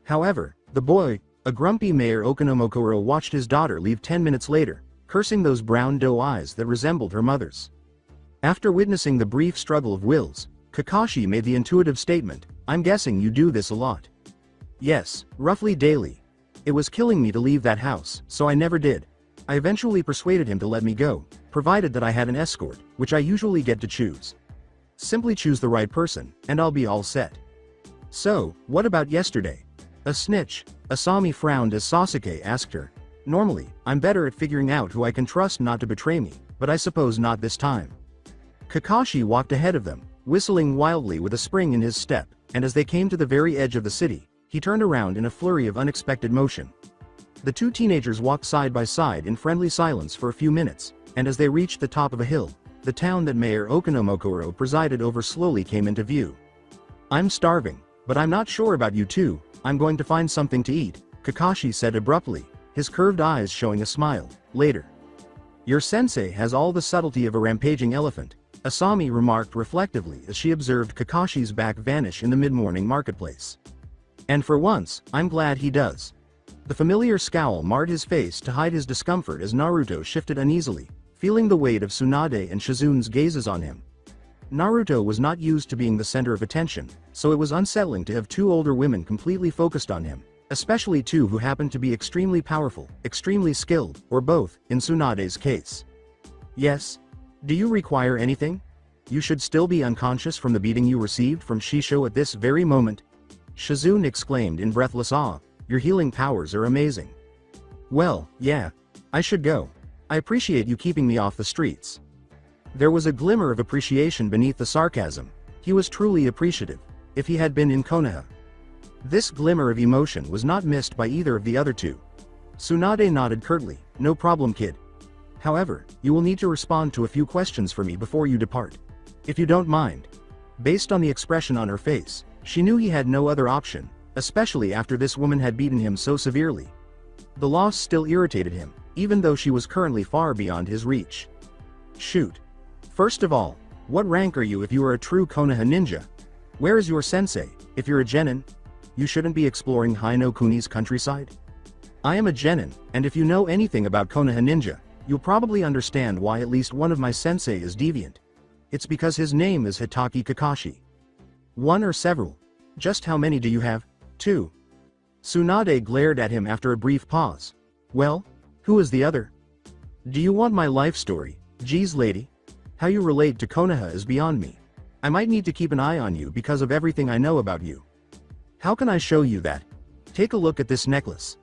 However, the boy, a grumpy Mayor Okanomokuro, watched his daughter leave 10 minutes later, cursing those brown doe eyes that resembled her mother's. After witnessing the brief struggle of wills, Kakashi made the intuitive statement, "I'm guessing you do this a lot." "Yes, roughly daily. It was killing me to leave that house, so I never did. I eventually persuaded him to let me go, provided that I had an escort, which I usually get to choose. Simply choose the right person, and I'll be all set." "So, what about yesterday? A snitch?" Asami frowned as Sasuke asked her. "Normally, I'm better at figuring out who I can trust not to betray me, but I suppose not this time." Kakashi walked ahead of them, whistling wildly with a spring in his step, and as they came to the very edge of the city, he turned around in a flurry of unexpected motion. The two teenagers walked side by side in friendly silence for a few minutes, and as they reached the top of a hill, the town that Mayor Okanomokuro presided over slowly came into view. "I'm starving, but I'm not sure about you two. I'm going to find something to eat," Kakashi said abruptly, his curved eyes showing a smile. "Later." "Your sensei has all the subtlety of a rampaging elephant," Asami remarked reflectively as she observed Kakashi's back vanish in the mid-morning marketplace. "And for once, I'm glad he does." The familiar scowl marred his face to hide his discomfort as Naruto shifted uneasily, feeling the weight of Tsunade and Shizune's gazes on him. Naruto was not used to being the center of attention, so it was unsettling to have two older women completely focused on him, especially two who happened to be extremely powerful, extremely skilled, or both, in Tsunade's case. "Yes? Do you require anything? You should still be unconscious from the beating you received from Shisho at this very moment," Shizune exclaimed in breathless awe. "Your healing powers are amazing." "Well, yeah. I should go. I appreciate you keeping me off the streets." There was a glimmer of appreciation beneath the sarcasm. He was truly appreciative. If he had been in Konoha. This glimmer of emotion was not missed by either of the other two. Tsunade nodded curtly. "No problem, kid. However, you will need to respond to a few questions for me before you depart. If you don't mind." Based on the expression on her face, she knew he had no other option, especially after this woman had beaten him so severely. The loss still irritated him, even though she was currently far beyond his reach. "Shoot. First of all, what rank are you if you are a true Konoha ninja? Where is your sensei, if you're a genin? You shouldn't be exploring Hino Kuni's countryside." "I am a genin, and if you know anything about Konoha ninja, you'll probably understand why at least one of my sensei is deviant. It's because his name is Hitaki Kakashi." "One or several? Just how many do you have?" "Two." Tsunade glared at him after a brief pause. "Well, who is the other?" "Do you want my life story, geez lady? How you relate to Konoha is beyond me. I might need to keep an eye on you because of everything I know about you." "How can I show you that? Take a look at this necklace."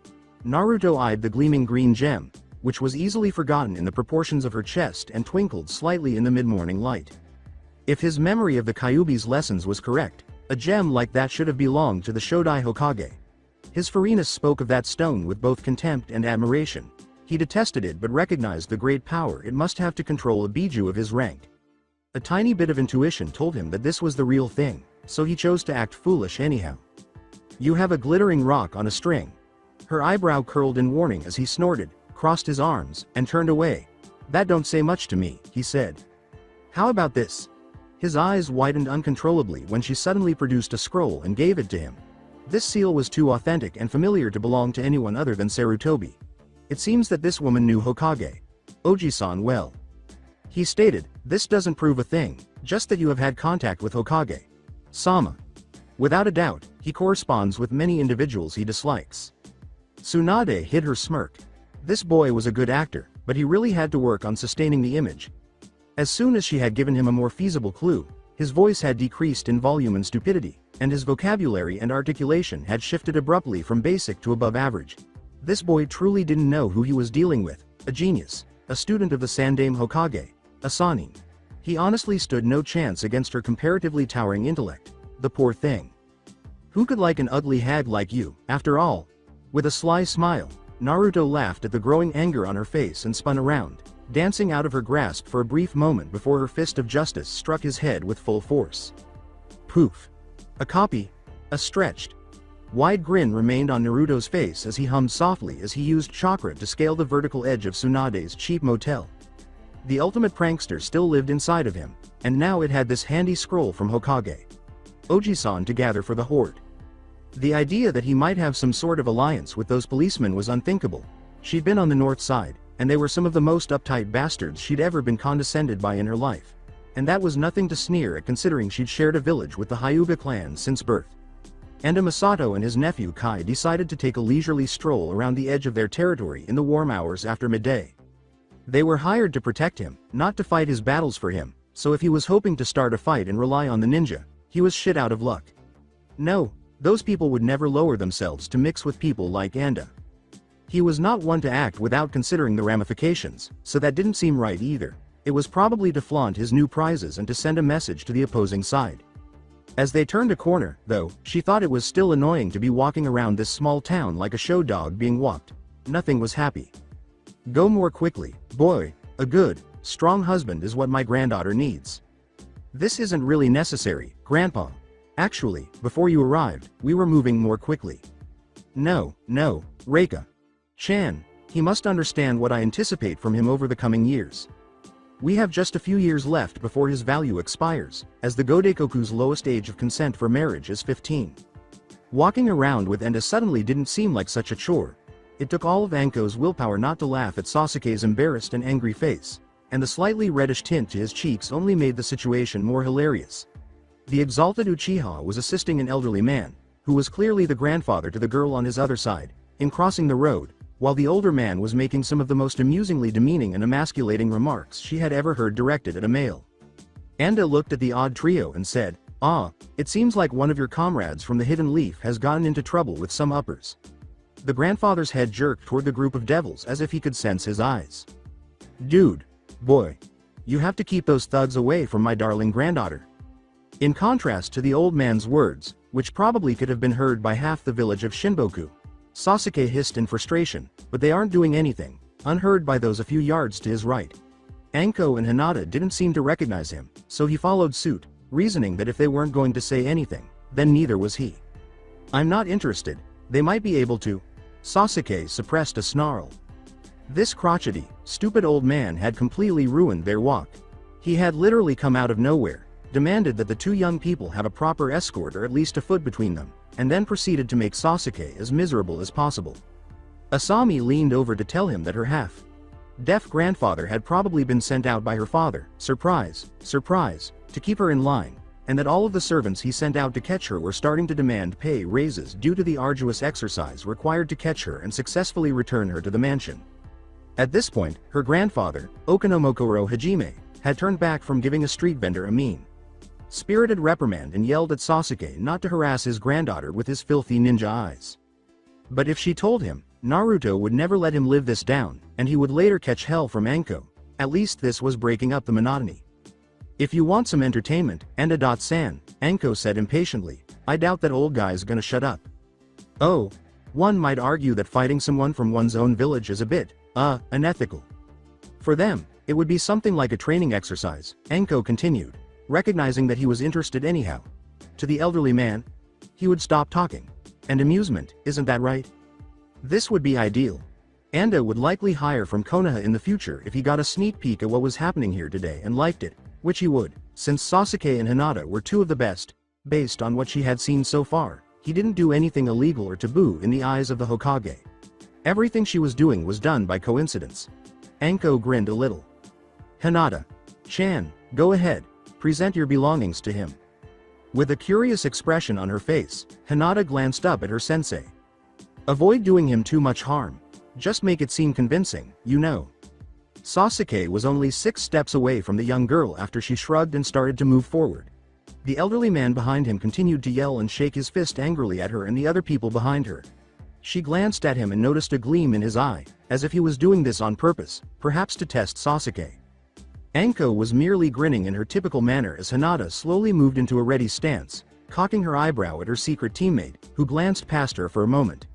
Naruto eyed the gleaming green gem, which was easily forgotten in the proportions of her chest and twinkled slightly in the mid-morning light. If his memory of the Kyuubi's lessons was correct, a gem like that should have belonged to the Shodai Hokage. His Farinas spoke of that stone with both contempt and admiration. He detested it but recognized the great power it must have to control a Biju of his rank. A tiny bit of intuition told him that this was the real thing, so he chose to act foolish anyhow. "You have a glittering rock on a string." Her eyebrow curled in warning as he snorted, crossed his arms, and turned away. "That don't say much to me," he said. "How about this?" His eyes widened uncontrollably when she suddenly produced a scroll and gave it to him. This seal was too authentic and familiar to belong to anyone other than Sarutobi. It seems that this woman knew Hokage Oji-san well. He stated, "This doesn't prove a thing, just that you have had contact with Hokage Sama. Without a doubt, he corresponds with many individuals he dislikes." Tsunade hid her smirk. This boy was a good actor, but he really had to work on sustaining the image. As soon as she had given him a more feasible clue, his voice had decreased in volume and stupidity, and his vocabulary and articulation had shifted abruptly from basic to above average. This boy truly didn't know who he was dealing with, a genius, a student of the Sandaime Hokage, a Sanin. He honestly stood no chance against her comparatively towering intellect. The poor thing. Who could like an ugly hag like you, after all? With a sly smile, Naruto laughed at the growing anger on her face and spun around, dancing out of her grasp for a brief moment before her fist of justice struck his head with full force. Poof. A copy, a stretched, wide grin remained on Naruto's face as he hummed softly as he used chakra to scale the vertical edge of Tsunade's cheap motel. The ultimate prankster still lived inside of him, and now it had this handy scroll from Hokage Oji-san to gather for the horde. The idea that he might have some sort of alliance with those policemen was unthinkable. She'd been on the north side, and they were some of the most uptight bastards she'd ever been condescended by in her life. And that was nothing to sneer at considering she'd shared a village with the Hyuga clan since birth. And Masato and his nephew Kai decided to take a leisurely stroll around the edge of their territory in the warm hours after midday. They were hired to protect him, not to fight his battles for him, so if he was hoping to start a fight and rely on the ninja, he was shit out of luck. No, those people would never lower themselves to mix with people like Anda. He was not one to act without considering the ramifications, so that didn't seem right either. It was probably to flaunt his new prizes and to send a message to the opposing side. As they turned a corner, though, she thought it was still annoying to be walking around this small town like a show dog being walked. Nothing was happy. Go more quickly, boy. A good, strong husband is what my granddaughter needs. This isn't really necessary, Grandpa. Actually, before you arrived, we were moving more quickly. No, Reika Chan, he must understand what I anticipate from him over the coming years. We have just a few years left before his value expires, as the Godekoku's lowest age of consent for marriage is 15. Walking around with Enda suddenly didn't seem like such a chore. It took all of Anko's willpower not to laugh at Sasuke's embarrassed and angry face, and the slightly reddish tint to his cheeks only made the situation more hilarious. The exalted Uchiha was assisting an elderly man, who was clearly the grandfather to the girl on his other side, in crossing the road, while the older man was making some of the most amusingly demeaning and emasculating remarks she had ever heard directed at a male. Anda looked at the odd trio and said, "Ah, it seems like one of your comrades from the Hidden Leaf has gotten into trouble with some uppers." The grandfather's head jerked toward the group of devils as if he could sense his eyes. "Dude, boy, you have to keep those thugs away from my darling granddaughter." In contrast to the old man's words, which probably could have been heard by half the village of Shinboku, Sasuke hissed in frustration, but they aren't doing anything, unheard by those a few yards to his right. Anko and Hinata didn't seem to recognize him, so he followed suit, reasoning that if they weren't going to say anything, then neither was he. "I'm not interested, they might be able to." Sasuke suppressed a snarl. This crotchety, stupid old man had completely ruined their walk. He had literally come out of nowhere, demanded that the two young people have a proper escort or at least a foot between them, and then proceeded to make Sasuke as miserable as possible. Asami leaned over to tell him that her half-deaf grandfather had probably been sent out by her father, surprise, to keep her in line, and that all of the servants he sent out to catch her were starting to demand pay raises due to the arduous exercise required to catch her and successfully return her to the mansion. At this point, her grandfather, Okonomokoro Hajime, had turned back from giving a street vendor a mean-spirited reprimand and yelled at Sasuke not to harass his granddaughter with his filthy ninja eyes. But if she told him, Naruto would never let him live this down, and he would later catch hell from Anko. At least this was breaking up the monotony. "If you want some entertainment, Enda-san," Anko said impatiently, "I doubt that old guy's gonna shut up." Oh, one might argue that fighting someone from one's own village is a bit, unethical. For them, it would be something like a training exercise, Anko continued, recognizing that he was interested anyhow. To the elderly man, he would stop talking. And amusement, isn't that right? This would be ideal. Anda would likely hire from Konoha in the future if he got a sneak peek at what was happening here today and liked it, which he would. since Sasuke and Hinata were two of the best, based on what she had seen so far, he didn't do anything illegal or taboo in the eyes of the Hokage. Everything she was doing was done by coincidence. Anko grinned a little. Hinata-chan, go ahead, present your belongings to him. With a curious expression on her face, Hinata glanced up at her sensei. Avoid doing him too much harm. Just make it seem convincing, you know. Sasuke was only 6 steps away from the young girl after she shrugged and started to move forward. The elderly man behind him continued to yell and shake his fist angrily at her and the other people behind her. She glanced at him and noticed a gleam in his eye, as if he was doing this on purpose, perhaps to test Sasuke. Anko was merely grinning in her typical manner as Hinata slowly moved into a ready stance, cocking her eyebrow at her secret teammate, who glanced past her for a moment.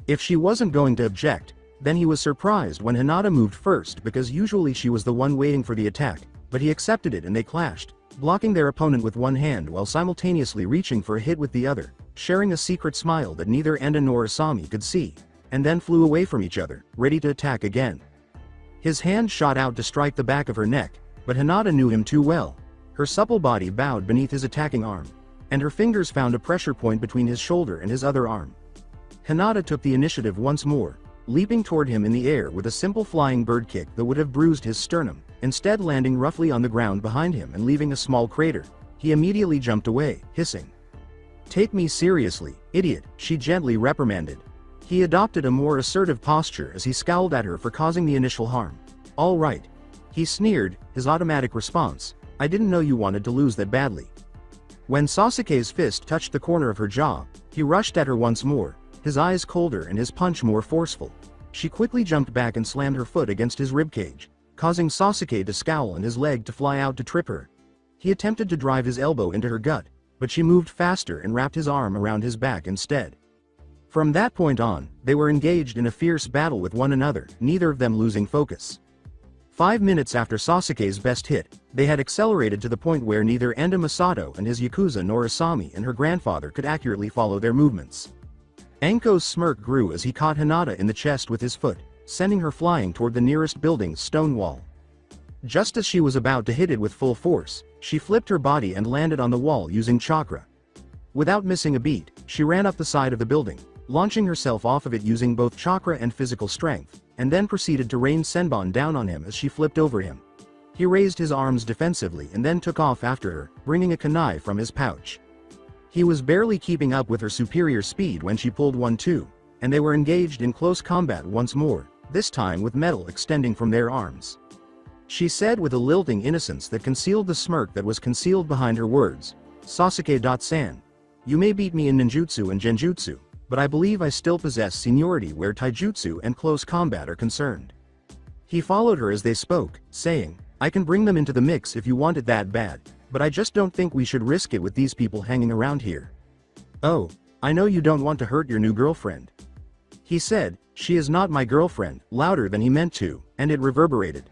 If she wasn't going to object, then he was surprised when Hinata moved first because usually she was the one waiting for the attack, but he accepted it and they clashed, blocking their opponent with one hand while simultaneously reaching for a hit with the other, sharing a secret smile that neither Enda nor Asami could see, and then flew away from each other, ready to attack again. His hand shot out to strike the back of her neck, but Hinata knew him too well. Her supple body bowed beneath his attacking arm, and her fingers found a pressure point between his shoulder and his other arm. Hinata took the initiative once more, leaping toward him in the air with a simple flying bird kick that would have bruised his sternum, instead landing roughly on the ground behind him and leaving a small crater. He immediately jumped away, hissing. Take me seriously, idiot, she gently reprimanded. He adopted a more assertive posture as he scowled at her for causing the initial harm. All right. He sneered, his automatic response. I didn't know you wanted to lose that badly. When Sasuke's fist touched the corner of her jaw, he rushed at her once more, his eyes colder and his punch more forceful. She quickly jumped back and slammed her foot against his ribcage, causing Sasuke to scowl and his leg to fly out to trip her. He attempted to drive his elbow into her gut, but she moved faster and wrapped his arm around his back instead. From that point on, they were engaged in a fierce battle with one another, neither of them losing focus. 5 minutes after Sasuke's best hit, they had accelerated to the point where neither Enda Masato and his Yakuza nor Asami and her grandfather could accurately follow their movements. Anko's smirk grew as he caught Hinata in the chest with his foot, sending her flying toward the nearest building's stone wall. Just as she was about to hit it with full force, she flipped her body and landed on the wall using chakra. Without missing a beat, she ran up the side of the building, launching herself off of it using both chakra and physical strength, and then proceeded to rain Senbon down on him as she flipped over him. He raised his arms defensively and then took off after her, bringing a kunai from his pouch. He was barely keeping up with her superior speed when she pulled 1-2, and they were engaged in close combat once more, this time with metal extending from their arms. She said with a lilting innocence that concealed the smirk that was concealed behind her words, Sasuke-san, you may beat me in ninjutsu and genjutsu, but I believe I still possess seniority where taijutsu and close combat are concerned. He followed her as they spoke, saying, I can bring them into the mix if you want it that bad, but I just don't think we should risk it with these people hanging around here. Oh, I know you don't want to hurt your new girlfriend. He said, she is not my girlfriend, louder than he meant to, and it reverberated.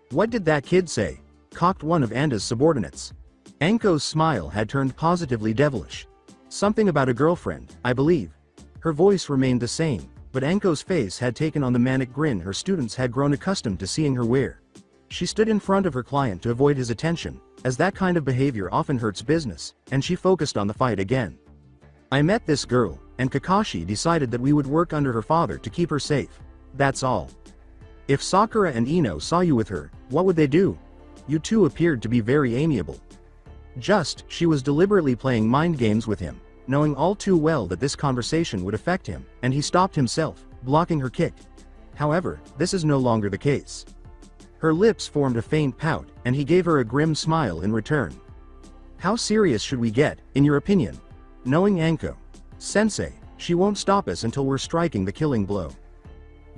What did that kid say? Cocked one of Anda's subordinates. Anko's smile had turned positively devilish. Something about a girlfriend, I believe. Her voice remained the same, but Anko's face had taken on the manic grin her students had grown accustomed to seeing her wear. She stood in front of her client to avoid his attention, as that kind of behavior often hurts business, and she focused on the fight again. I met this girl, and Kakashi decided that we would work under her father to keep her safe. That's all. If Sakura and Ino saw you with her, what would they do? You two appeared to be very amiable. She was deliberately playing mind games with him, knowing all too well that this conversation would affect him, and he stopped himself, blocking her kick. However, this is no longer the case. Her lips formed a faint pout, and he gave her a grim smile in return. How serious should we get, in your opinion? Knowing Anko, Sensei, she won't stop us until we're striking the killing blow.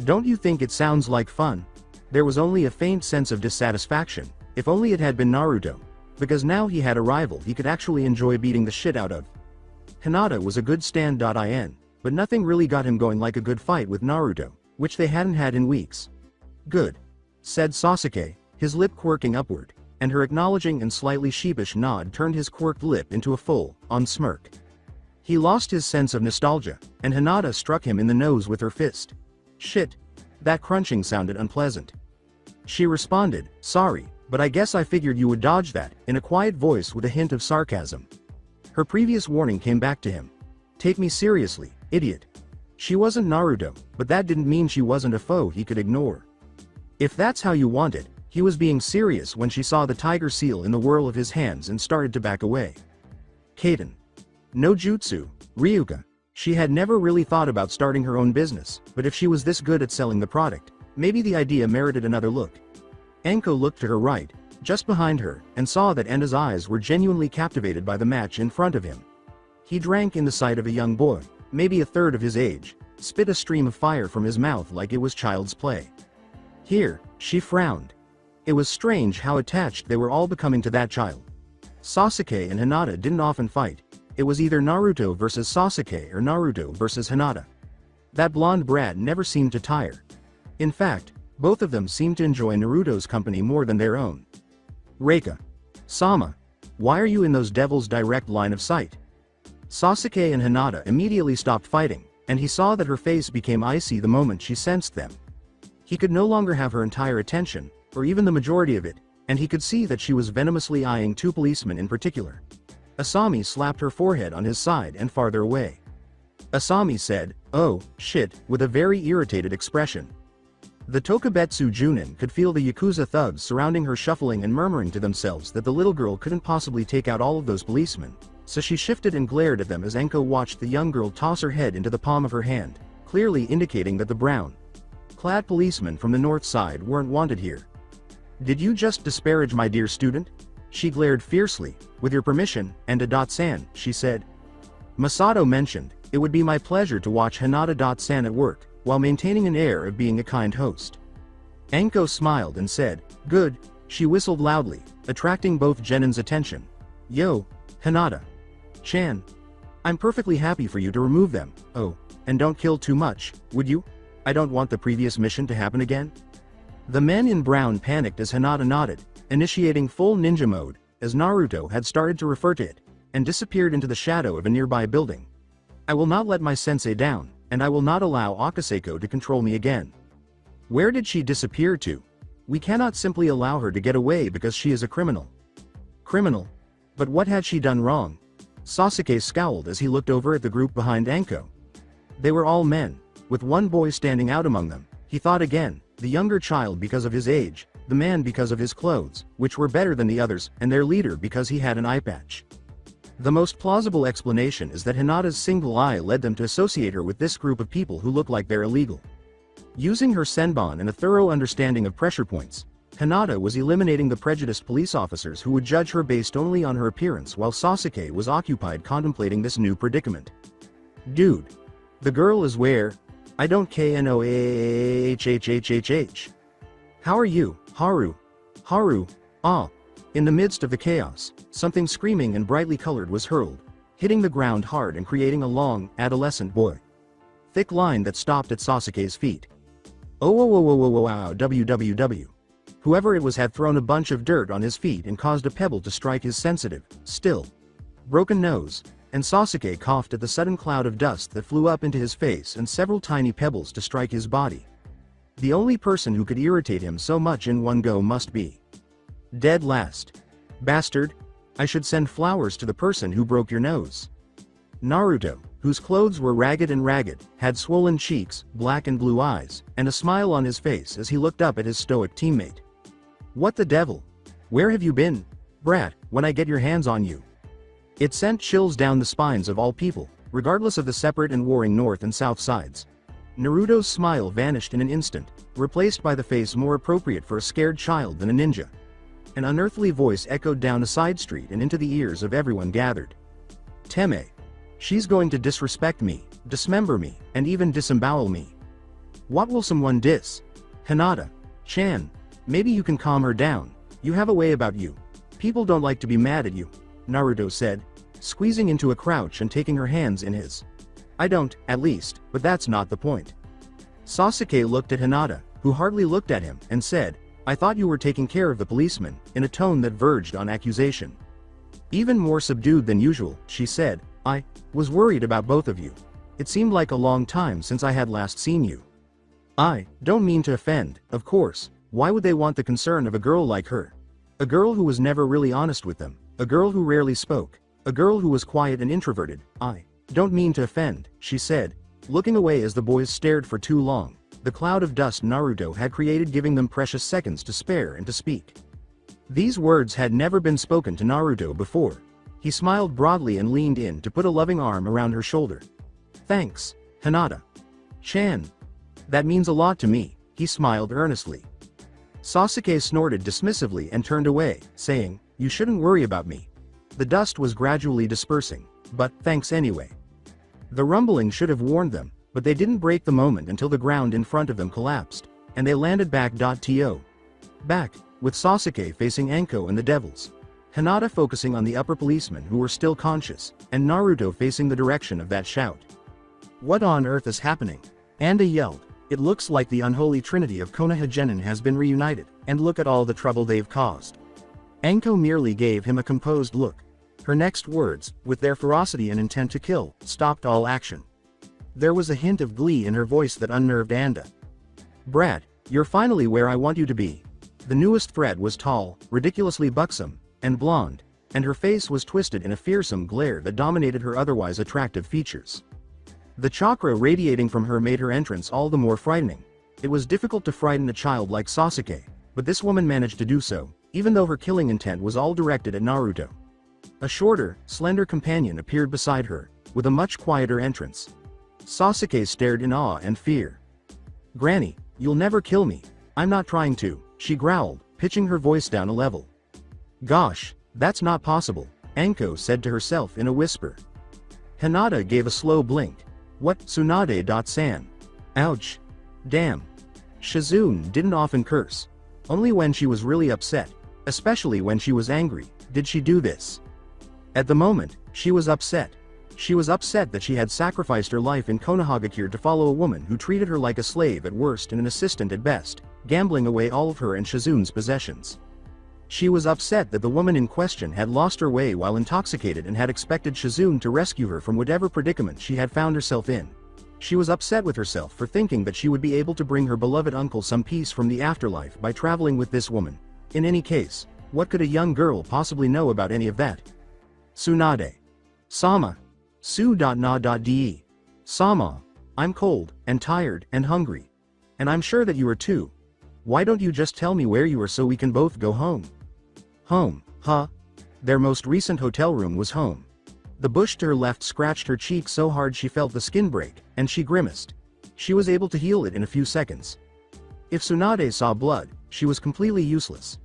Don't you think it sounds like fun? There was only a faint sense of dissatisfaction, if only it had been Naruto, because now he had a rival he could actually enjoy beating the shit out of. Hinata was a good stand-in, but nothing really got him going like a good fight with Naruto, which they hadn't had in weeks. Good, said Sasuke, his lip quirking upward, and her acknowledging and slightly sheepish nod turned his quirked lip into a full-on smirk. He lost his sense of nostalgia, and Hinata struck him in the nose with her fist. Shit. That crunching sounded unpleasant. She responded, sorry, But I guess I figured you would dodge that, in a quiet voice with a hint of sarcasm. Her previous warning came back to him. Take me seriously, idiot. She wasn't Naruto, but that didn't mean she wasn't a foe he could ignore. If that's how you want it, he was being serious when she saw the tiger seal in the whirl of his hands and started to back away. Kaden. No jutsu, Ryuka. She had never really thought about starting her own business, but if she was this good at selling the product, maybe the idea merited another look. Enko looked to her right, just behind her, and saw that Enda's eyes were genuinely captivated by the match in front of him. He drank in the sight of a young boy, maybe a third of his age, spit a stream of fire from his mouth like it was child's play. Here, she frowned. It was strange how attached they were all becoming to that child. Sasuke and Hinata didn't often fight. It was either Naruto versus Sasuke or Naruto versus Hinata. That blonde brat never seemed to tire. In fact, both of them seemed to enjoy Naruto's company more than their own. Reika. Sama. Why are you in those devils' direct line of sight? Sasuke and Hinata immediately stopped fighting, and he saw that her face became icy the moment she sensed them. He could no longer have her entire attention, or even the majority of it, and he could see that she was venomously eyeing two policemen in particular. Asami slapped her forehead on his side and farther away. Asami said, "Oh, shit," with a very irritated expression. The Tokubetsu Junin could feel the Yakuza thugs surrounding her shuffling and murmuring to themselves that the little girl couldn't possibly take out all of those policemen, so she shifted and glared at them as Enko watched the young girl toss her head into the palm of her hand, clearly indicating that the brown-clad policemen from the north side weren't wanted here. Did you just disparage my dear student? She glared fiercely. With your permission, Enda-san, she said. Masato mentioned, it would be my pleasure to watch Hinata-san at work, while maintaining an air of being a kind host. Enko smiled and said, good. She whistled loudly, attracting both Genin's attention. Yo, Hinata-chan. I'm perfectly happy for you to remove them. Oh, and don't kill too much, would you? I don't want the previous mission to happen again. The men in brown panicked as Hinata nodded, initiating full ninja mode, as Naruto had started to refer to it, and disappeared into the shadow of a nearby building. I will not let my sensei down, and I will not allow Akaseko to control me again. Where did she disappear to? We cannot simply allow her to get away because she is a criminal. Criminal? But what had she done wrong? Sasuke scowled as he looked over at the group behind Enko. They were all men, with one boy standing out among them. He thought again, the younger child because of his age, the man because of his clothes, which were better than the others, and their leader because he had an eye patch. The most plausible explanation is that Hinata's single eye led them to associate her with this group of people who look like they're illegal. Using her senbon and a thorough understanding of pressure points, Hinata was eliminating the prejudiced police officers who would judge her based only on her appearance while Sasuke was occupied contemplating this new predicament. Dude. The girl is where? I don't knohhhhh. How are you, Haru? Haru, ah. In the midst of the chaos, something screaming and brightly colored was hurled, hitting the ground hard and creating a long, adolescent thick line that stopped at Sasuke's feet. Oh, www. Whoever it was had thrown a bunch of dirt on his feet and caused a pebble to strike his sensitive, still, broken nose, and Sasuke coughed at the sudden cloud of dust that flew up into his face and several tiny pebbles to strike his body. The only person who could irritate him so much in one go must be dead last. Bastard. I should send flowers to the person who broke your nose. Naruto, whose clothes were ragged, had swollen cheeks, black and blue eyes, and a smile on his face as he looked up at his stoic teammate. What the devil? Where have you been, brat, when I get your hands on you? It sent chills down the spines of all people, regardless of the separate and warring north and south sides. Naruto's smile vanished in an instant, replaced by the face more appropriate for a scared child than a ninja. An unearthly voice echoed down a side street and into the ears of everyone gathered. Teme. She's going to disrespect me, dismember me, and even disembowel me. What will someone diss? Hinata-chan. Maybe you can calm her down. You have a way about you. People don't like to be mad at you, Naruto said, squeezing into a crouch and taking her hands in his. I don't, at least, but that's not the point. Sasuke looked at Hinata, who hardly looked at him, and said, I thought you were taking care of the policeman, in a tone that verged on accusation. Even more subdued than usual, she said, I was worried about both of you. It seemed like a long time since I had last seen you. I don't mean to offend, of course. Why would they want the concern of a girl like her? A girl who was never really honest with them, a girl who rarely spoke, a girl who was quiet and introverted. "I don't mean to offend," she said, looking away as the boys stared for too long, the cloud of dust Naruto had created giving them precious seconds to spare and to speak. These words had never been spoken to Naruto before. He smiled broadly and leaned in to put a loving arm around her shoulder. "Thanks, Hinata. Chan. That means a lot to me," he smiled earnestly. Sasuke snorted dismissively and turned away, saying, "You shouldn't worry about me." The dust was gradually dispersing, but thanks anyway. The rumbling should have warned them, but they didn't break the moment until the ground in front of them collapsed, and they landed back, with Sasuke facing Anko and the devils. Hinata focusing on the upper policemen who were still conscious, and Naruto facing the direction of that shout. "What on earth is happening?" Anda yelled. "It looks like the unholy trinity of Konoha Genin has been reunited, and look at all the trouble they've caused." Anko merely gave him a composed look. Her next words, with their ferocity and intent to kill, stopped all action. There was a hint of glee in her voice that unnerved Anda. "Brad, you're finally where I want you to be." The newest threat was tall, ridiculously buxom, and blonde, and her face was twisted in a fearsome glare that dominated her otherwise attractive features. The chakra radiating from her made her entrance all the more frightening. It was difficult to frighten a child like Sasuke, but this woman managed to do so, even though her killing intent was all directed at Naruto. A shorter, slender companion appeared beside her, with a much quieter entrance. Sasuke stared in awe and fear. "Granny, you'll never kill me. I'm not trying to," she growled, pitching her voice down a level. "Gosh, that's not possible," Anko said to herself in a whisper. Hinata gave a slow blink. "What, Tsunade-san? Ouch. Damn." Shizune didn't often curse. Only when she was really upset, especially when she was angry, did she do this. At the moment, she was upset. She was upset that she had sacrificed her life in Konohagakure to follow a woman who treated her like a slave at worst and an assistant at best, gambling away all of her and Shizune's possessions. She was upset that the woman in question had lost her way while intoxicated and had expected Shizune to rescue her from whatever predicament she had found herself in. She was upset with herself for thinking that she would be able to bring her beloved uncle some peace from the afterlife by traveling with this woman. In any case, what could a young girl possibly know about any of that? "Tsunade. Sama. Su.na.de. Sama. I'm cold, and tired, and hungry. And I'm sure that you are too. Why don't you just tell me where you are so we can both go home?" Home, huh? Their most recent hotel room was home. The bush to her left scratched her cheek so hard she felt the skin break, and she grimaced. She was able to heal it in a few seconds. If Tsunade saw blood, she was completely useless.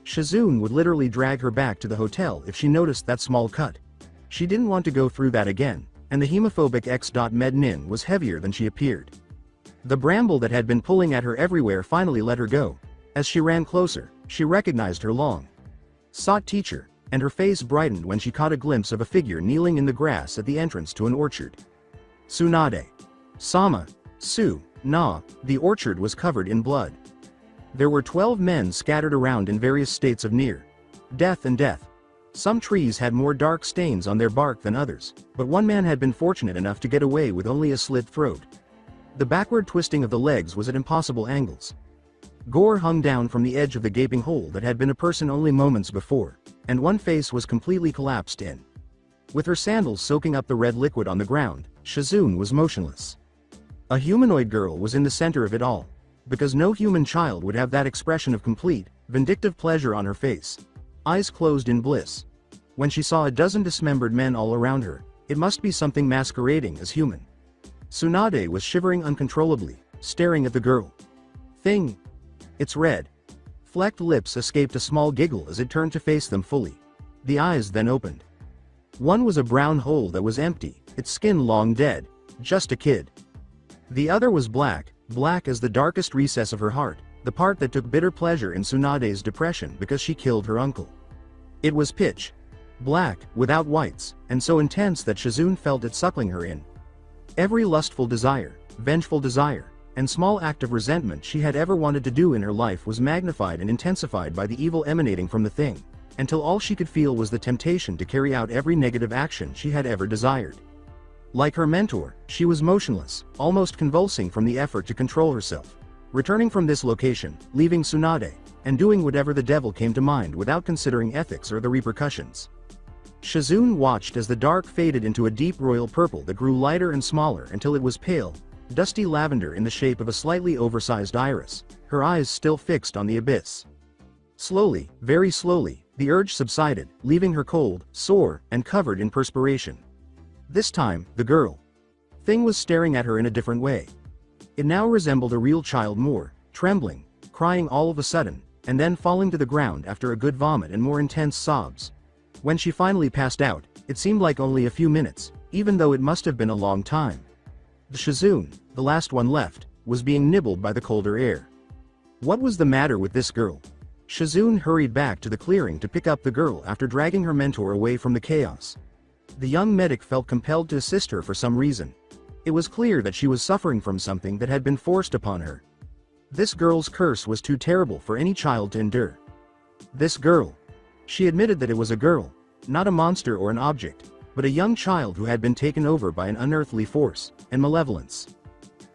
Shizune would literally drag her back to the hotel if she noticed that small cut. She didn't want to go through that again, and the hemophobic X.Mednin was heavier than she appeared. The bramble that had been pulling at her everywhere finally let her go. As she ran closer, she recognized her long-sought teacher, and her face brightened when she caught a glimpse of a figure kneeling in the grass at the entrance to an orchard. Tsunade. Sama. Su.na. The orchard was covered in blood. There were 12 men scattered around in various states of near-death and death. Some trees had more dark stains on their bark than others, but one man had been fortunate enough to get away with only a slit throat. The backward twisting of the legs was at impossible angles. Gore hung down from the edge of the gaping hole that had been a person only moments before, and one face was completely collapsed in. With her sandals soaking up the red liquid on the ground, Shizune was motionless. A humanoid girl was in the center of it all, because no human child would have that expression of complete, vindictive pleasure on her face. Eyes closed in bliss. When she saw a dozen dismembered men all around her, it must be something masquerading as human. Tsunade was shivering uncontrollably, staring at the girl. "Thing. It's red." Flecked lips escaped a small giggle as it turned to face them fully. The eyes then opened. One was a brown hole that was empty, its skin long dead, just a kid. The other was black as the darkest recess of her heart, the part that took bitter pleasure in Tsunade's depression because she killed her uncle. It was pitch black, without whites, and so intense that Shizune felt it suckling her in. Every lustful desire, vengeful desire, and small act of resentment she had ever wanted to do in her life was magnified and intensified by the evil emanating from the thing, until all she could feel was the temptation to carry out every negative action she had ever desired. Like her mentor, she was motionless, almost convulsing from the effort to control herself. Returning from this location, leaving Tsunade, and doing whatever the devil came to mind without considering ethics or the repercussions. Shizune watched as the dark faded into a deep royal purple that grew lighter and smaller until it was pale, dusty lavender in the shape of a slightly oversized iris, her eyes still fixed on the abyss. Slowly, very slowly, the urge subsided, leaving her cold, sore, and covered in perspiration. This time, the girl thing was staring at her in a different way. It now resembled a real child more, trembling, crying all of a sudden, and then falling to the ground after a good vomit and more intense sobs. When she finally passed out, it seemed like only a few minutes, even though it must have been a long time. The Shizune, the last one left, was being nibbled by the colder air. What was the matter with this girl? Shizune hurried back to the clearing to pick up the girl after dragging her mentor away from the chaos. The young medic felt compelled to assist her for some reason. It was clear that she was suffering from something that had been forced upon her. This girl's curse was too terrible for any child to endure. This girl. She admitted that it was a girl, not a monster or an object, but a young child who had been taken over by an unearthly force and malevolence.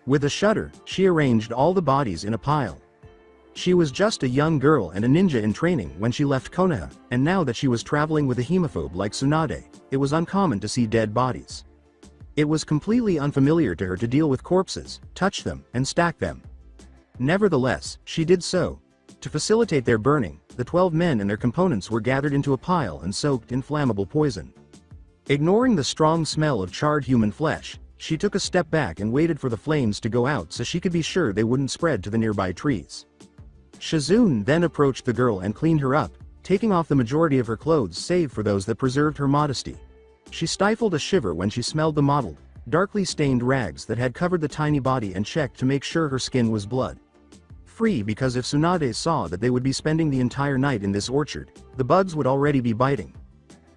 With a shudder, she arranged all the bodies in a pile. She was just a young girl and a ninja in training when she left Konoha, and now that she was traveling with a hemophobe like Tsunade, it was uncommon to see dead bodies. It was completely unfamiliar to her to deal with corpses, touch them, and stack them. Nevertheless, she did so. To facilitate their burning, the 12 men and their components were gathered into a pile and soaked in flammable poison. Ignoring the strong smell of charred human flesh, she took a step back and waited for the flames to go out so she could be sure they wouldn't spread to the nearby trees. Shizune then approached the girl and cleaned her up, taking off the majority of her clothes save for those that preserved her modesty. She stifled a shiver when she smelled the mottled, darkly stained rags that had covered the tiny body and checked to make sure her skin was blood free, because if Tsunade saw that they would be spending the entire night in this orchard, the bugs would already be biting.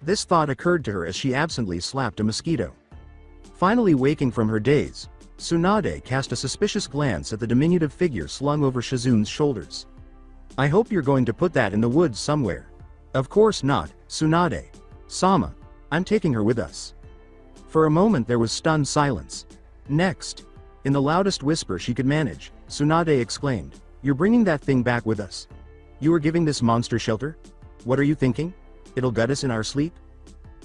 This thought occurred to her as she absently slapped a mosquito. Finally waking from her daze, Tsunade cast a suspicious glance at the diminutive figure slung over Shizune's shoulders. "I hope you're going to put that in the woods somewhere." "Of course not, Tsunade. Sama, I'm taking her with us." For a moment there was stunned silence. Next, in the loudest whisper she could manage, Tsunade exclaimed, "You're bringing that thing back with us? You are giving this monster shelter? What are you thinking? It'll gut us in our sleep?"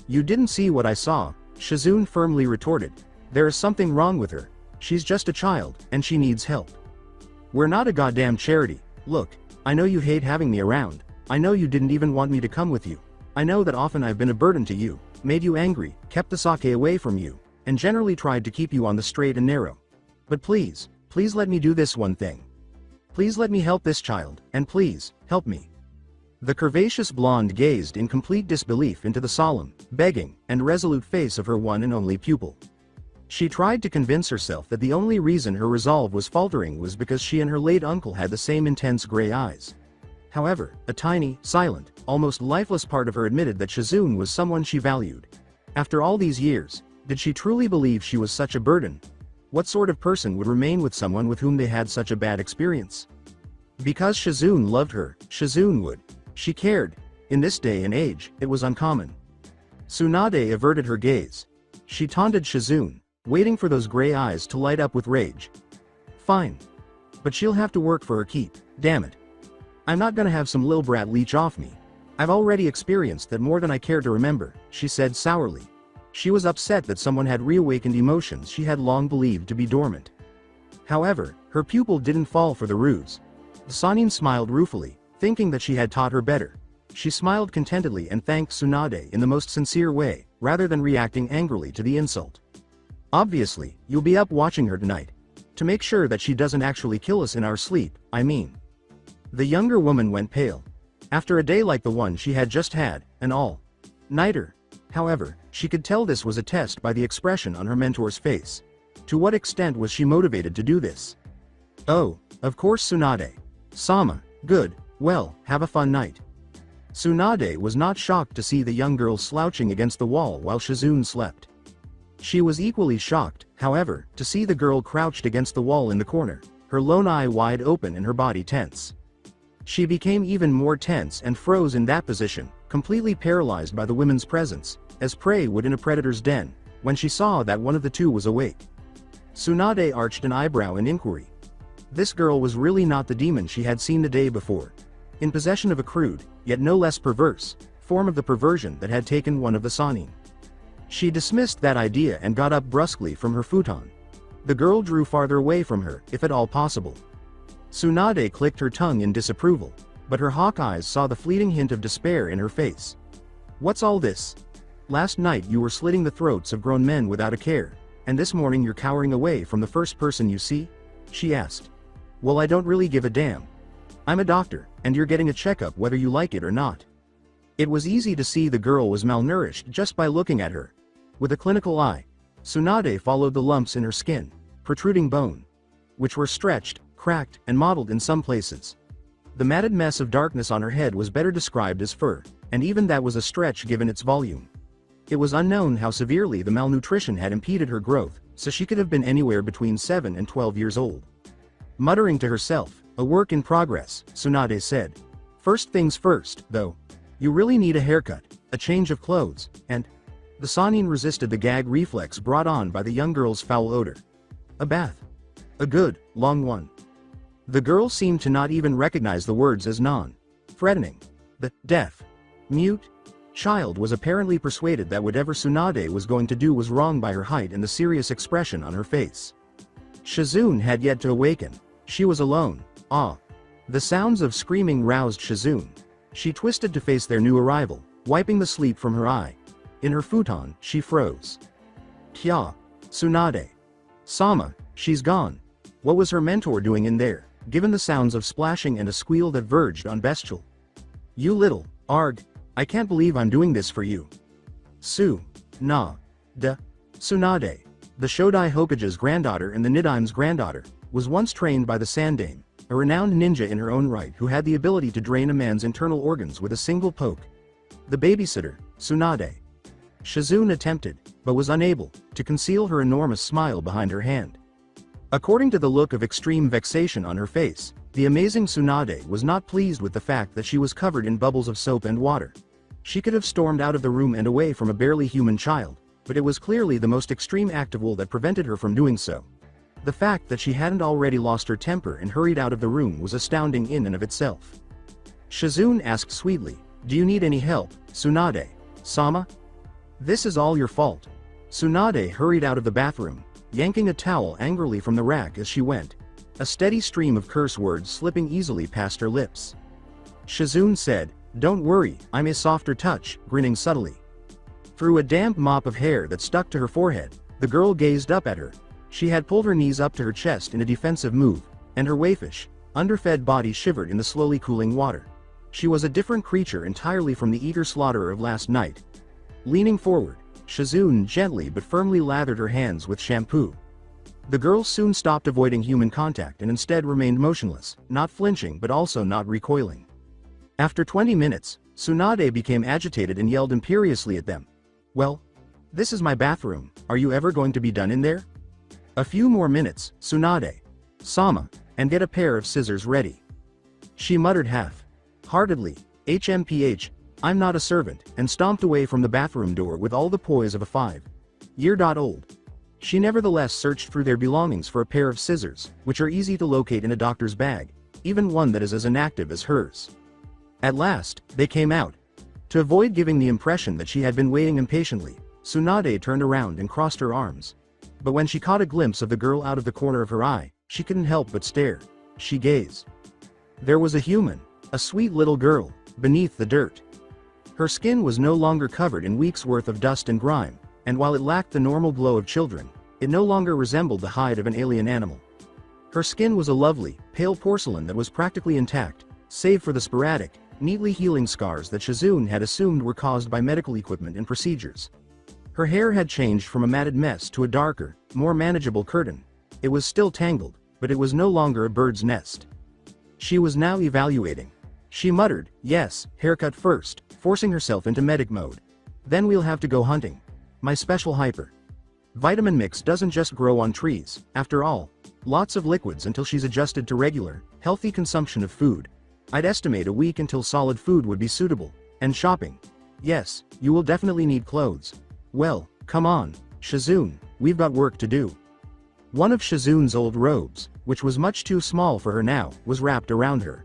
"You didn't see what I saw," Shizune firmly retorted. "There is something wrong with her. She's just a child, and she needs help. We're not a goddamn charity. Look, I know you hate having me around. I know you didn't even want me to come with you. I know that often I've been a burden to you, made you angry, kept the sake away from you, and generally tried to keep you on the straight and narrow. But please, please let me do this one thing. Please let me help this child, and please, help me." The curvaceous blonde gazed in complete disbelief into the solemn, begging, and resolute face of her one and only pupil. She tried to convince herself that the only reason her resolve was faltering was because she and her late uncle had the same intense gray eyes. However, a tiny, silent, almost lifeless part of her admitted that Shizune was someone she valued. After all these years, did she truly believe she was such a burden? What sort of person would remain with someone with whom they had such a bad experience? Because Shizune loved her, Shizune would. She cared. In this day and age, it was uncommon. Tsunade averted her gaze. She taunted Shizune, waiting for those gray eyes to light up with rage. "Fine. But she'll have to work for her keep, damn it. I'm not gonna have some lil brat leech off me. I've already experienced that more than I care to remember," she said sourly. She was upset that someone had reawakened emotions she had long believed to be dormant. However, her pupil didn't fall for the ruse. The Sanin smiled ruefully, thinking that she had taught her better. She smiled contentedly and thanked Tsunade in the most sincere way, rather than reacting angrily to the insult. "Obviously, you'll be up watching her tonight. To make sure that she doesn't actually kill us in our sleep, I mean." The younger woman went pale. After a day like the one she had just had, an all-nighter. However, she could tell this was a test by the expression on her mentor's face. To what extent was she motivated to do this? "Oh, of course Tsunade. Sama, good, well, have a fun night." Tsunade was not shocked to see the young girl slouching against the wall while Shizune slept. She was equally shocked, however, to see the girl crouched against the wall in the corner, her lone eye wide open and her body tense. She became even more tense and froze in that position, completely paralyzed by the women's presence, as prey would in a predator's den, when she saw that one of the two was awake. Tsunade arched an eyebrow in inquiry. This girl was really not the demon she had seen the day before. in possession of a crude, yet no less perverse, form of the perversion that had taken one of the Sanin. She dismissed that idea and got up brusquely from her futon. The girl drew farther away from her, if at all possible. Tsunade clicked her tongue in disapproval, but her hawk eyes saw the fleeting hint of despair in her face. What's all this? Last night you were slitting the throats of grown men without a care, and this morning you're cowering away from the first person you see? She asked. Well, I don't really give a damn. I'm a doctor, and you're getting a checkup whether you like it or not. It was easy to see the girl was malnourished just by looking at her. With a clinical eye, Tsunade followed the lumps in her skin, protruding bone, which were stretched, cracked, and mottled in some places. The matted mess of darkness on her head was better described as fur, and even that was a stretch given its volume. It was unknown how severely the malnutrition had impeded her growth, so she could have been anywhere between 7 and 12 years old. Muttering to herself, a work in progress, Tsunade said. First things first, though. You really need a haircut, a change of clothes, and... The Sanin resisted the gag reflex brought on by the young girl's foul odor. A bath. A good, long one. The girl seemed to not even recognize the words as non-threatening. The deaf, mute child was apparently persuaded that whatever Tsunade was going to do was wrong by her height and the serious expression on her face. Shizune had yet to awaken. She was alone. Ah. The sounds of screaming roused Shizune. She twisted to face their new arrival, wiping the sleep from her eye. In her futon, she froze. Kya. Tsunade. Sama, she's gone. What was her mentor doing in there, given the sounds of splashing and a squeal that verged on bestial? You little, arg, I can't believe I'm doing this for you. Tsunade, the Shodai Hokage's granddaughter and the Nidaim's granddaughter, was once trained by the Sandame, a renowned ninja in her own right who had the ability to drain a man's internal organs with a single poke. The babysitter, Tsunade. Shizune attempted, but was unable, to conceal her enormous smile behind her hand. According to the look of extreme vexation on her face, the amazing Tsunade was not pleased with the fact that she was covered in bubbles of soap and water. She could have stormed out of the room and away from a barely human child, but it was clearly the most extreme act of will that prevented her from doing so. The fact that she hadn't already lost her temper and hurried out of the room was astounding in and of itself. Shizune asked sweetly, Do you need any help, Tsunade? Sama? This is all your fault. Tsunade hurried out of the bathroom, yanking a towel angrily from the rack as she went, a steady stream of curse words slipping easily past her lips. Shizune said, Don't worry, I'm a softer touch, grinning subtly. Through a damp mop of hair that stuck to her forehead, the girl gazed up at her. She had pulled her knees up to her chest in a defensive move, and her waifish, underfed body shivered in the slowly cooling water. She was a different creature entirely from the eager slaughterer of last night. Leaning forward, Shizune gently but firmly lathered her hands with shampoo. The girl soon stopped avoiding human contact and instead remained motionless, not flinching but also not recoiling. After 20 minutes, Tsunade became agitated and yelled imperiously at them. Well, this is my bathroom, are you ever going to be done in there? A few more minutes, Tsunade. Sama, and get a pair of scissors ready. She muttered half-heartedly, I'm not a servant, and stomped away from the bathroom door with all the poise of a 5-year-old. She nevertheless searched through their belongings for a pair of scissors, which are easy to locate in a doctor's bag, even one that is as inactive as hers. At last, they came out. To avoid giving the impression that she had been waiting impatiently, Tsunade turned around and crossed her arms. But when she caught a glimpse of the girl out of the corner of her eye, she couldn't help but stare. She gazed. There was a human, a sweet little girl, beneath the dirt. Her skin was no longer covered in weeks' worth of dust and grime, and while it lacked the normal glow of children, it no longer resembled the hide of an alien animal. Her skin was a lovely, pale porcelain that was practically intact, save for the sporadic, neatly healing scars that Shizune had assumed were caused by medical equipment and procedures. Her hair had changed from a matted mess to a darker, more manageable curtain. It was still tangled, but it was no longer a bird's nest. She was now evaluating. She muttered, Yes, haircut first, forcing herself into medic mode. Then we'll have to go hunting. My special hyper vitamin mix doesn't just grow on trees, after all. Lots of liquids until she's adjusted to regular, healthy consumption of food. I'd estimate a week until solid food would be suitable. And shopping. Yes, you will definitely need clothes. Well, come on, Shizune, we've got work to do. One of Shizune's old robes, which was much too small for her now, was wrapped around her.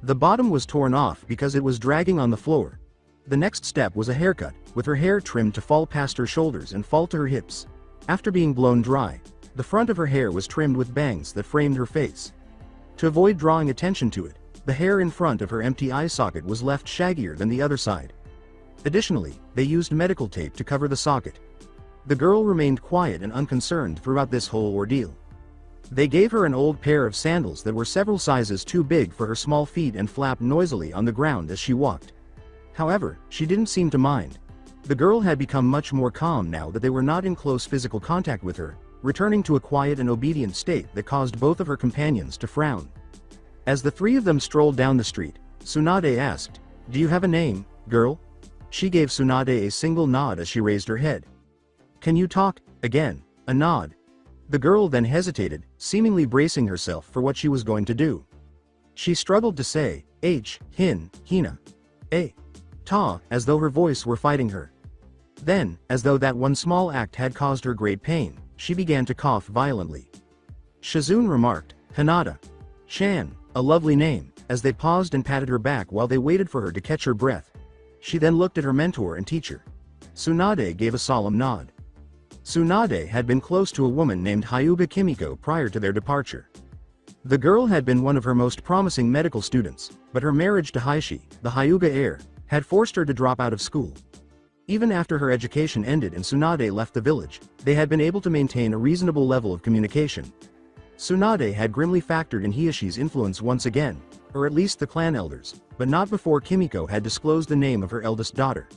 The bottom was torn off because it was dragging on the floor. The next step was a haircut, with her hair trimmed to fall past her shoulders and fall to her hips. After being blown dry, the front of her hair was trimmed with bangs that framed her face. To avoid drawing attention to it, the hair in front of her empty eye socket was left shaggier than the other side. Additionally, they used medical tape to cover the socket. The girl remained quiet and unconcerned throughout this whole ordeal. They gave her an old pair of sandals that were several sizes too big for her small feet and flapped noisily on the ground as she walked. However, she didn't seem to mind. The girl had become much more calm now that they were not in close physical contact with her, returning to a quiet and obedient state that caused both of her companions to frown. As the three of them strolled down the street, Tsunade asked, "Do you have a name, girl?" She gave Tsunade a single nod as she raised her head. "Can you talk?" Again, a nod. The girl then hesitated, seemingly bracing herself for what she was going to do. She struggled to say, Hina, ta, as though her voice were fighting her. Then, as though that one small act had caused her great pain, she began to cough violently. Shizune remarked, "Hinata Chan, a lovely name," as they paused and patted her back while they waited for her to catch her breath. She then looked at her mentor and teacher. Tsunade gave a solemn nod. Tsunade had been close to a woman named Hyuga Kimiko prior to their departure. The girl had been one of her most promising medical students, but her marriage to Haishi, the Hyuga heir, had forced her to drop out of school. Even after her education ended and Tsunade left the village, they had been able to maintain a reasonable level of communication. Tsunade had grimly factored in Hiashi's influence once again, or at least the clan elders, but not before Kimiko had disclosed the name of her eldest daughter.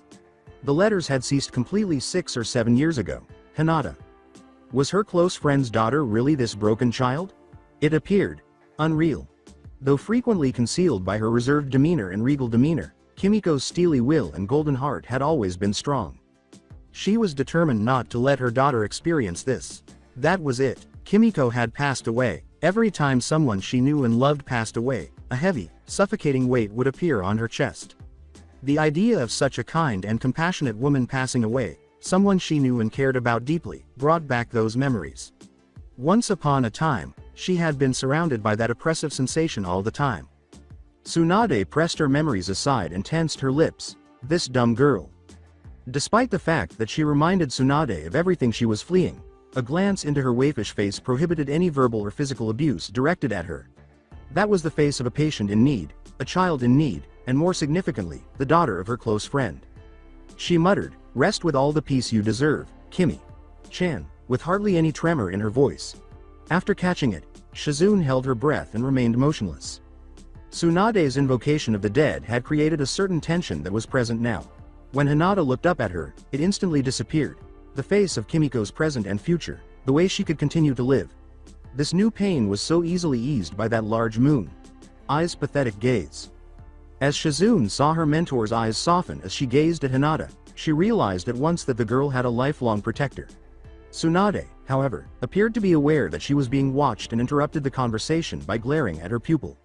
The letters had ceased completely 6 or 7 years ago. Hinata. Was her close friend's daughter really this broken child? It appeared unreal. Though frequently concealed by her reserved demeanor and regal demeanor, Kimiko's steely will and golden heart had always been strong. She was determined not to let her daughter experience this. That was it. Kimiko had passed away. Every time someone she knew and loved passed away, a heavy, suffocating weight would appear on her chest. The idea of such a kind and compassionate woman passing away, someone she knew and cared about deeply, brought back those memories. Once upon a time, she had been surrounded by that oppressive sensation all the time. Tsunade pressed her memories aside and tensed her lips. This dumb girl. Despite the fact that she reminded Tsunade of everything she was fleeing, a glance into her waifish face prohibited any verbal or physical abuse directed at her. That was the face of a patient in need, a child in need, and more significantly, the daughter of her close friend. She muttered, "Rest with all the peace you deserve, Kimi Chan," with hardly any tremor in her voice. After catching it, Shizune held her breath and remained motionless. Tsunade's invocation of the dead had created a certain tension that was present now. When Hinata looked up at her, it instantly disappeared. The face of Kimiko's present and future, the way she could continue to live. This new pain was so easily eased by that large moon. Eyes pathetic gaze. As Shizune saw her mentor's eyes soften as she gazed at Hinata, she realized at once that the girl had a lifelong protector. Tsunade, however, appeared to be aware that she was being watched and interrupted the conversation by glaring at her pupil.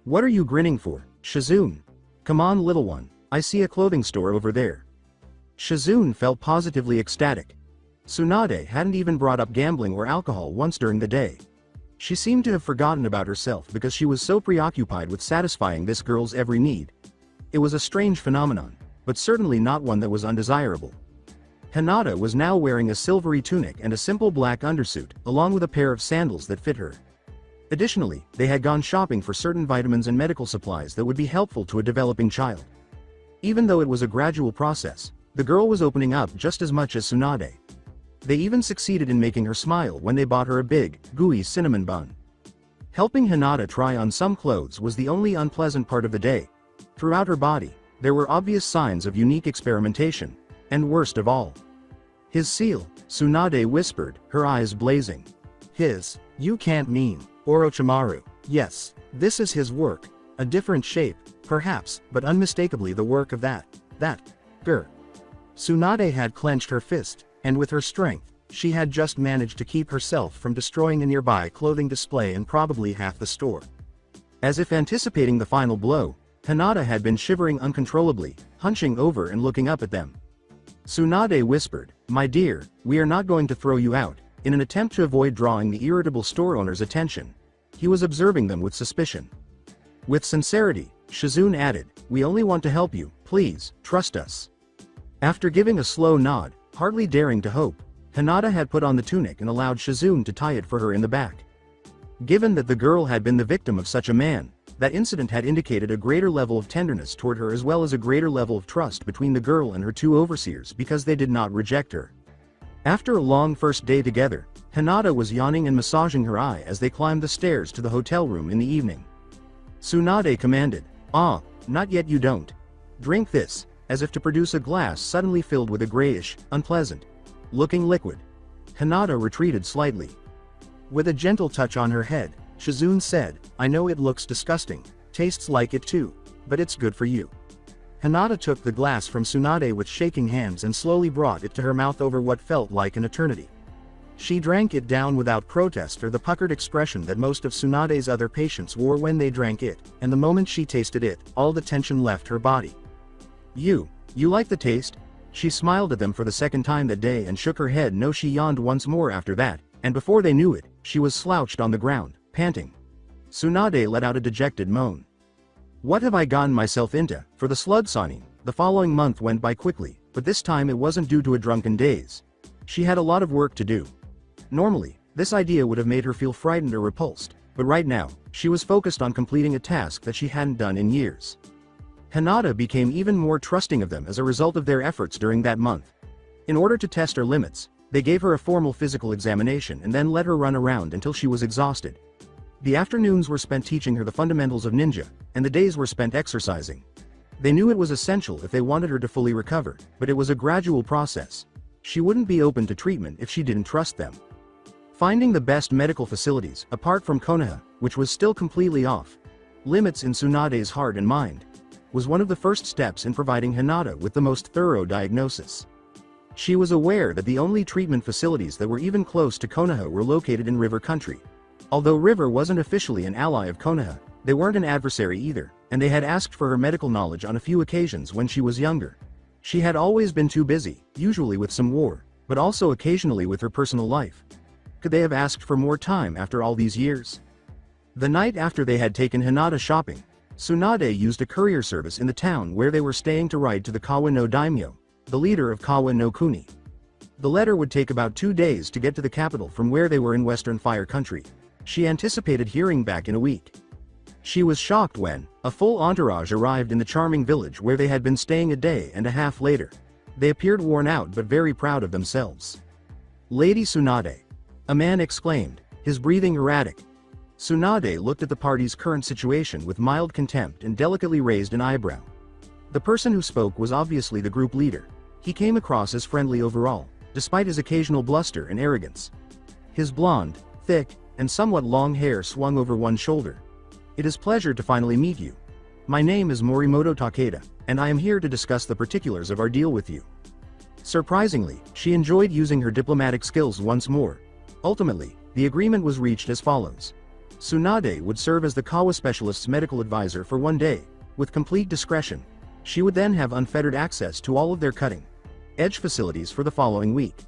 "What are you grinning for, Shizune? Come on, little one, I see a clothing store over there." Shizune felt positively ecstatic. Tsunade hadn't even brought up gambling or alcohol once during the day. She seemed to have forgotten about herself because she was so preoccupied with satisfying this girl's every need. It was a strange phenomenon, but certainly not one that was undesirable. Hinata was now wearing a silvery tunic and a simple black undersuit, along with a pair of sandals that fit her. Additionally, they had gone shopping for certain vitamins and medical supplies that would be helpful to a developing child. Even though it was a gradual process, the girl was opening up just as much as Tsunade. They even succeeded in making her smile when they bought her a big, gooey cinnamon bun. Helping Hinata try on some clothes was the only unpleasant part of the day. Throughout her body, there were obvious signs of unique experimentation, and worst of all, his seal, Tsunade whispered, her eyes blazing. "His? You can't mean Orochimaru." "Yes, this is his work, a different shape, perhaps, but unmistakably the work of that girl." Tsunade had clenched her fist, and with her strength, she had just managed to keep herself from destroying a nearby clothing display and probably half the store. As if anticipating the final blow, Hinata had been shivering uncontrollably, hunching over and looking up at them. Tsunade whispered, "My dear, we are not going to throw you out." In an attempt to avoid drawing the irritable store owner's attention, he was observing them with suspicion. With sincerity, Shizune added, "We only want to help you, please, trust us." After giving a slow nod, hardly daring to hope, Hinata had put on the tunic and allowed Shizune to tie it for her in the back. Given that the girl had been the victim of such a man, that incident had indicated a greater level of tenderness toward her as well as a greater level of trust between the girl and her two overseers because they did not reject her. After a long first day together, Hinata was yawning and massaging her eye as they climbed the stairs to the hotel room in the evening. Tsunade commanded, "Ah, not yet, you don't. Drink this," as if to produce a glass suddenly filled with a grayish, unpleasant-looking liquid. Hinata retreated slightly. With a gentle touch on her head, Shizune said, "I know it looks disgusting, tastes like it too, but it's good for you." Hinata took the glass from Tsunade with shaking hands and slowly brought it to her mouth over what felt like an eternity. She drank it down without protest or the puckered expression that most of Tsunade's other patients wore when they drank it, and the moment she tasted it, all the tension left her body. You like the taste?" She smiled at them for the second time that day and shook her head no. She yawned once more after that, and before they knew it, she was slouched on the ground, panting. Tsunade let out a dejected moan. "What have I gotten myself into?" For the slug signing, the following month went by quickly, but this time it wasn't due to a drunken daze. She had a lot of work to do. Normally, this idea would have made her feel frightened or repulsed, but right now, she was focused on completing a task that she hadn't done in years. Hinata became even more trusting of them as a result of their efforts during that month. In order to test her limits, they gave her a formal physical examination and then let her run around until she was exhausted. The afternoons were spent teaching her the fundamentals of ninja, and the days were spent exercising. They knew it was essential if they wanted her to fully recover, but it was a gradual process. She wouldn't be open to treatment if she didn't trust them. Finding the best medical facilities, apart from Konoha, which was still completely off limits in Tsunade's heart and mind, was one of the first steps in providing Hinata with the most thorough diagnosis. She was aware that the only treatment facilities that were even close to Konoha were located in River Country. Although River wasn't officially an ally of Konoha, they weren't an adversary either, and they had asked for her medical knowledge on a few occasions when she was younger. She had always been too busy, usually with some war, but also occasionally with her personal life. Could they have asked for more time after all these years? The night after they had taken Hinata shopping, Tsunade used a courier service in the town where they were staying to ride to the Kawa no Daimyo, the leader of Kawa no Kuni. The letter would take about 2 days to get to the capital from where they were in Western Fire Country. She anticipated hearing back in a week. She was shocked when a full entourage arrived in the charming village where they had been staying a day and a half later. They appeared worn out but very proud of themselves. "Lady Tsunade," a man exclaimed, his breathing erratic. Tsunade looked at the party's current situation with mild contempt and delicately raised an eyebrow. The person who spoke was obviously the group leader. He came across as friendly overall, despite his occasional bluster and arrogance. His blonde, thick, and somewhat long hair swung over one shoulder. "It is a pleasure to finally meet you. My name is Morimoto Takeda, and I am here to discuss the particulars of our deal with you." Surprisingly, she enjoyed using her diplomatic skills once more. Ultimately, the agreement was reached as follows. Tsunade would serve as the Kawa specialist's medical advisor for 1 day, with complete discretion. She would then have unfettered access to all of their cutting-edge facilities for the following week.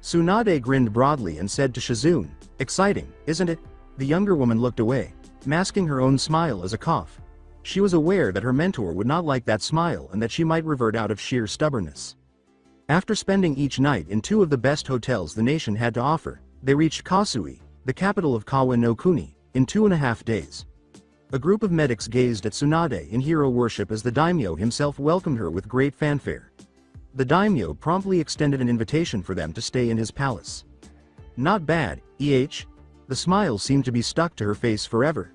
Tsunade grinned broadly and said to Shizune, "Exciting, isn't it?" The younger woman looked away, masking her own smile as a cough. She was aware that her mentor would not like that smile and that she might revert out of sheer stubbornness. After spending each night in 2 of the best hotels the nation had to offer, they reached Kasui, the capital of Kawa no Kuni, in 2.5 days. A group of medics gazed at Tsunade in hero worship as the daimyo himself welcomed her with great fanfare. The daimyo promptly extended an invitation for them to stay in his palace. "Not bad, The smile seemed to be stuck to her face forever.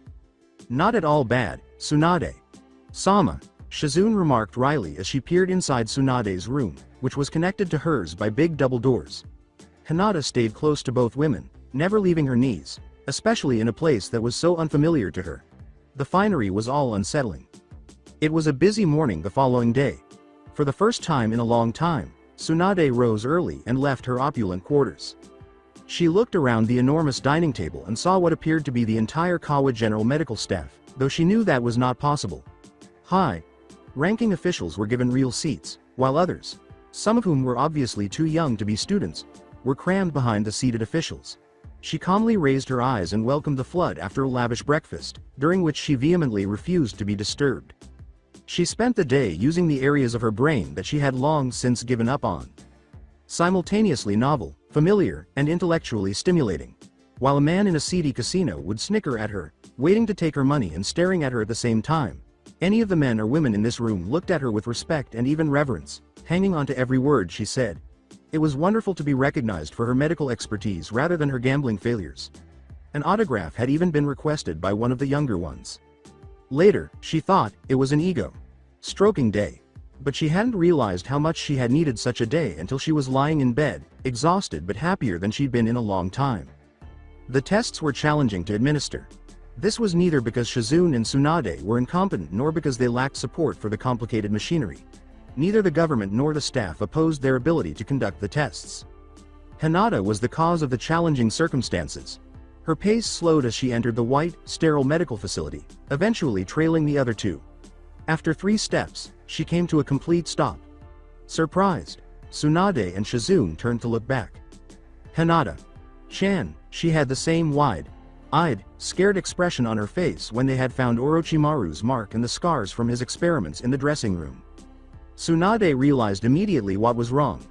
"Not at all bad, Tsunade. Sama," Shizune remarked wryly as she peered inside Tsunade's room, which was connected to hers by big double doors. Hinata stayed close to both women, never leaving her knees, especially in a place that was so unfamiliar to her. The finery was all unsettling. It was a busy morning the following day. For the first time in a long time, Tsunade rose early and left her opulent quarters. She looked around the enormous dining table and saw what appeared to be the entire Kawa General Medical staff, though she knew that was not possible. High-ranking officials were given real seats, while others, some of whom were obviously too young to be students, were crammed behind the seated officials. She calmly raised her eyes and welcomed the flood after a lavish breakfast, during which she vehemently refused to be disturbed. She spent the day using the areas of her brain that she had long since given up on. Simultaneously novel, familiar, and intellectually stimulating. While a man in a seedy casino would snicker at her, waiting to take her money and staring at her at the same time, any of the men or women in this room looked at her with respect and even reverence, hanging on to every word she said. It was wonderful to be recognized for her medical expertise rather than her gambling failures. An autograph had even been requested by one of the younger ones. Later, she thought it was an ego-stroking day. But she hadn't realized how much she had needed such a day until she was lying in bed, exhausted but happier than she'd been in a long time. The tests were challenging to administer. This was neither because Shizune and Tsunade were incompetent nor because they lacked support for the complicated machinery. Neither the government nor the staff opposed their ability to conduct the tests. Hinata was the cause of the challenging circumstances. Her pace slowed as she entered the white, sterile medical facility, eventually trailing the other two. After 3 steps, she came to a complete stop. Surprised, Tsunade and Shizune turned to look back. Hinata-chan, she had the same wide-eyed, scared expression on her face when they had found Orochimaru's mark and the scars from his experiments in the dressing room. Tsunade realized immediately what was wrong.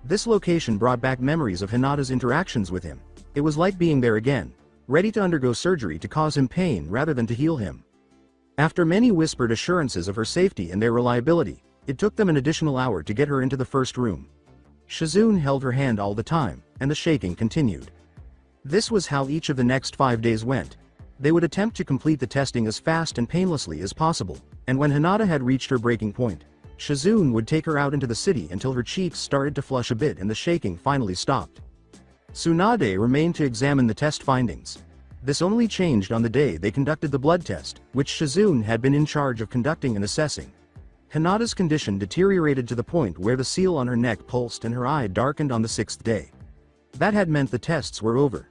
This location brought back memories of Hinata's interactions with him. It was like being there again, ready to undergo surgery to cause him pain rather than to heal him. After many whispered assurances of her safety and their reliability, it took them an additional hour to get her into the first room. Shizune held her hand all the time, and the shaking continued. This was how each of the next 5 days went. They would attempt to complete the testing as fast and painlessly as possible, and when Hinata had reached her breaking point, Shizune would take her out into the city until her cheeks started to flush a bit and the shaking finally stopped. Tsunade remained to examine the test findings. This only changed on the day they conducted the blood test, which Shizune had been in charge of conducting and assessing. Hinata's condition deteriorated to the point where the seal on her neck pulsed and her eye darkened on the 6th day. That had meant the tests were over.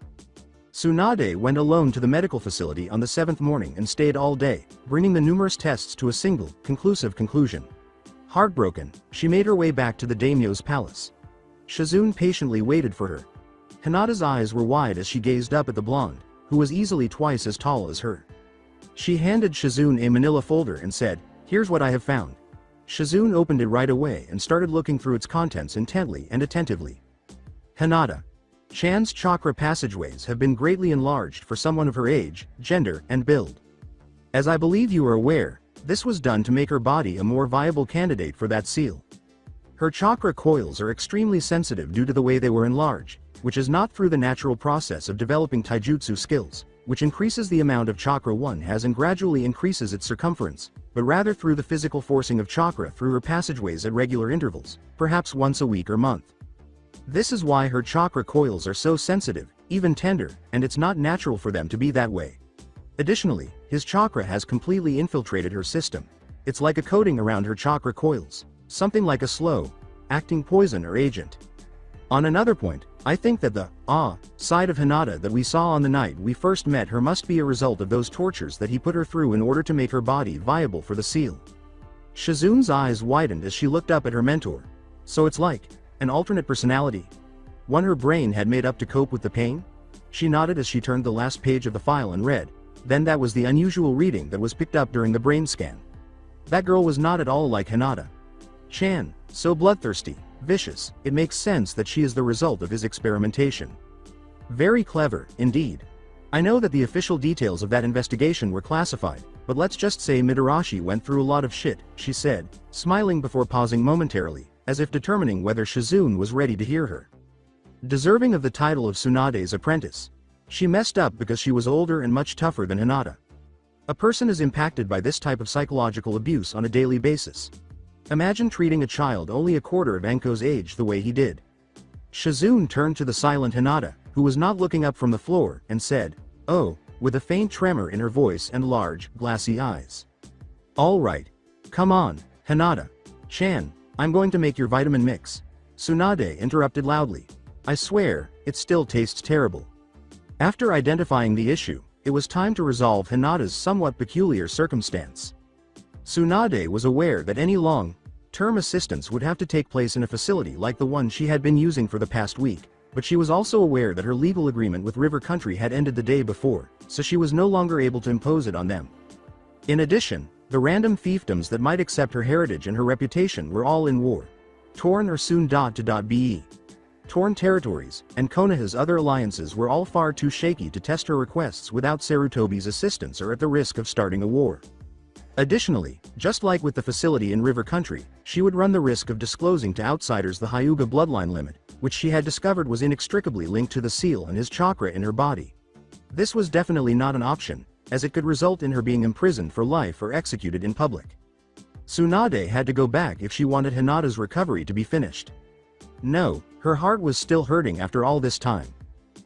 Tsunade went alone to the medical facility on the 7th morning and stayed all day, bringing the numerous tests to a single, conclusive conclusion. Heartbroken, she made her way back to the daimyo's palace. Shizune patiently waited for her. Hinata's eyes were wide as she gazed up at the blonde, who was easily twice as tall as her. She handed Shizune a manila folder and said, "Here's what I have found." Shizune opened it right away and started looking through its contents intently and attentively. Hinata-chan's chakra passageways have been greatly enlarged for someone of her age, gender, and build. As I believe you are aware, this was done to make her body a more viable candidate for that seal. Her chakra coils are extremely sensitive due to the way they were enlarged, which is not through the natural process of developing taijutsu skills, which increases the amount of chakra one has and gradually increases its circumference, but rather through the physical forcing of chakra through her passageways at regular intervals, perhaps once a week or month. This is why her chakra coils are so sensitive, even tender, and it's not natural for them to be that way. Additionally, his chakra has completely infiltrated her system. It's like a coating around her chakra coils, something like a slow-acting poison or agent. On another point, I think that the side of Hinata that we saw on the night we first met her must be a result of those tortures that he put her through in order to make her body viable for the seal. Shizune's eyes widened as she looked up at her mentor. So it's like an alternate personality? One her brain had made up to cope with the pain? She nodded as she turned the last page of the file and read. Then that was the unusual reading that was picked up during the brain scan. That girl was not at all like Hinata-chan, so bloodthirsty, vicious. It makes sense that she is the result of his experimentation. Very clever, indeed. I know that the official details of that investigation were classified, but let's just say Mitarashi went through a lot of shit, she said, smiling before pausing momentarily, as if determining whether Shizune was ready to hear her. Deserving of the title of Tsunade's apprentice. She messed up because she was older and much tougher than Hinata. A person is impacted by this type of psychological abuse on a daily basis. Imagine treating a child only a quarter of Enko's age the way he did. Shizune turned to the silent Hinata, who was not looking up from the floor, and said, "Oh," with a faint tremor in her voice and large, glassy eyes. "All right. Come on, Hinata-chan, I'm going to make your vitamin mix." Tsunade interrupted loudly. "I swear, it still tastes terrible." After identifying the issue, it was time to resolve Hinata's somewhat peculiar circumstance. Tsunade was aware that any long-term assistance would have to take place in a facility like the one she had been using for the past week, but she was also aware that her legal agreement with River Country had ended the day before, so she was no longer able to impose it on them. In addition, the random fiefdoms that might accept her heritage and her reputation were all in war. Torn or soon to be. Torn territories, and Konoha's other alliances were all far too shaky to test her requests without Sarutobi's assistance or at the risk of starting a war. Additionally, just like with the facility in River Country, she would run the risk of disclosing to outsiders the Hyuga bloodline limit, which she had discovered was inextricably linked to the seal and his chakra in her body. This was definitely not an option, as it could result in her being imprisoned for life or executed in public. Tsunade had to go back if she wanted Hinata's recovery to be finished. No, her heart was still hurting after all this time.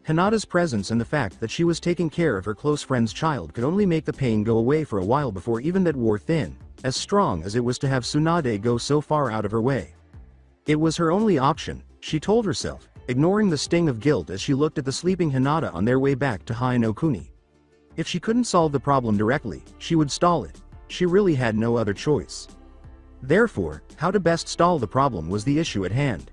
Hinata's presence and the fact that she was taking care of her close friend's child could only make the pain go away for a while before even that wore thin, as strong as it was to have Tsunade go so far out of her way. It was her only option, she told herself, ignoring the sting of guilt as she looked at the sleeping Hinata on their way back to Hai no Kuni. If she couldn't solve the problem directly, she would stall it. She really had no other choice. Therefore, how to best stall the problem was the issue at hand.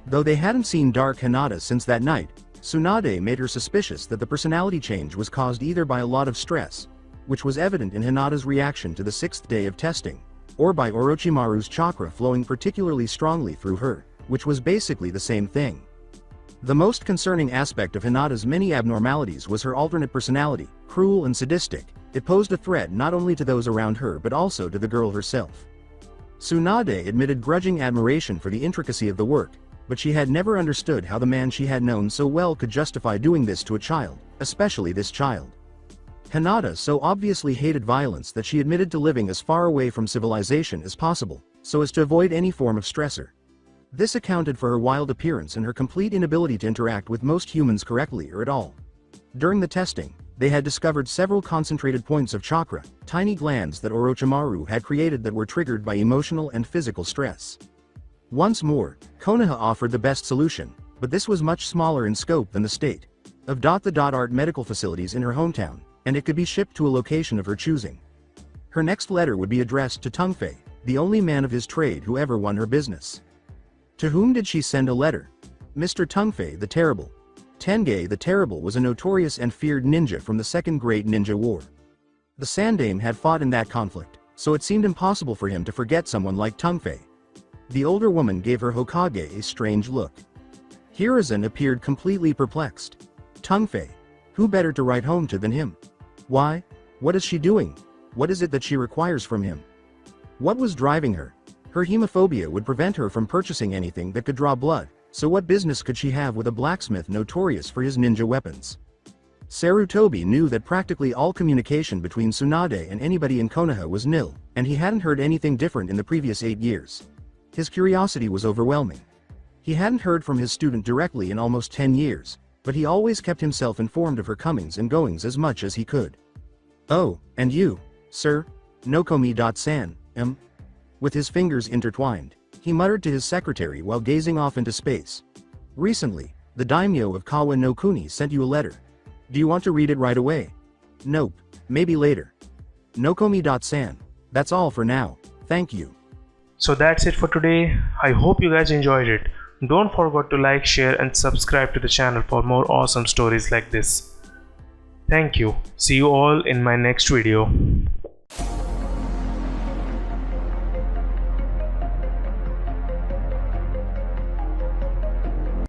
Though they hadn't seen Dark Hinata since that night, Tsunade made her suspicious that the personality change was caused either by a lot of stress, which was evident in Hinata's reaction to the 6th day of testing, or by Orochimaru's chakra flowing particularly strongly through her, which was basically the same thing. The most concerning aspect of Hinata's many abnormalities was her alternate personality, cruel and sadistic. It posed a threat not only to those around her but also to the girl herself. Tsunade admitted grudging admiration for the intricacy of the work, but she had never understood how the man she had known so well could justify doing this to a child, especially this child. Hinata so obviously hated violence that she admitted to living as far away from civilization as possible, so as to avoid any form of stressor. This accounted for her wild appearance and her complete inability to interact with most humans correctly or at all. During the testing, they had discovered several concentrated points of chakra, tiny glands that Orochimaru had created that were triggered by emotional and physical stress. Once more, Konoha offered the best solution, but this was much smaller in scope than the state of art medical facilities in her hometown, and it could be shipped to a location of her choosing. Her next letter would be addressed to Tungfei, the only man of his trade who ever won her business. To whom did she send a letter? Mr. Tungfei the Terrible. Tenge the Terrible was a notorious and feared ninja from the Second Great Ninja War. The Sandaime had fought in that conflict, so it seemed impossible for him to forget someone like Tungfei. The older woman gave her Hokage a strange look. Hiruzen appeared completely perplexed. Tungfei. Who better to write home to than him? Why? What is she doing? What is it that she requires from him? What was driving her? Her hemophobia would prevent her from purchasing anything that could draw blood, so what business could she have with a blacksmith notorious for his ninja weapons? Sarutobi knew that practically all communication between Tsunade and anybody in Konoha was nil, and he hadn't heard anything different in the previous 8 years. His curiosity was overwhelming. He hadn't heard from his student directly in almost 10 years, but he always kept himself informed of her comings and goings as much as he could. Oh, and you, sir? Nokomi.san, With his fingers intertwined, he muttered to his secretary while gazing off into space. Recently, the daimyo of Kawa no Kuni sent you a letter. Do you want to read it right away? Nope, maybe later. Nokomi.san, that's all for now, thank you. So that's it for today. I hope you guys enjoyed it. Don't forget to like, share and subscribe to the channel for more awesome stories like this. Thank you. See you all in my next video.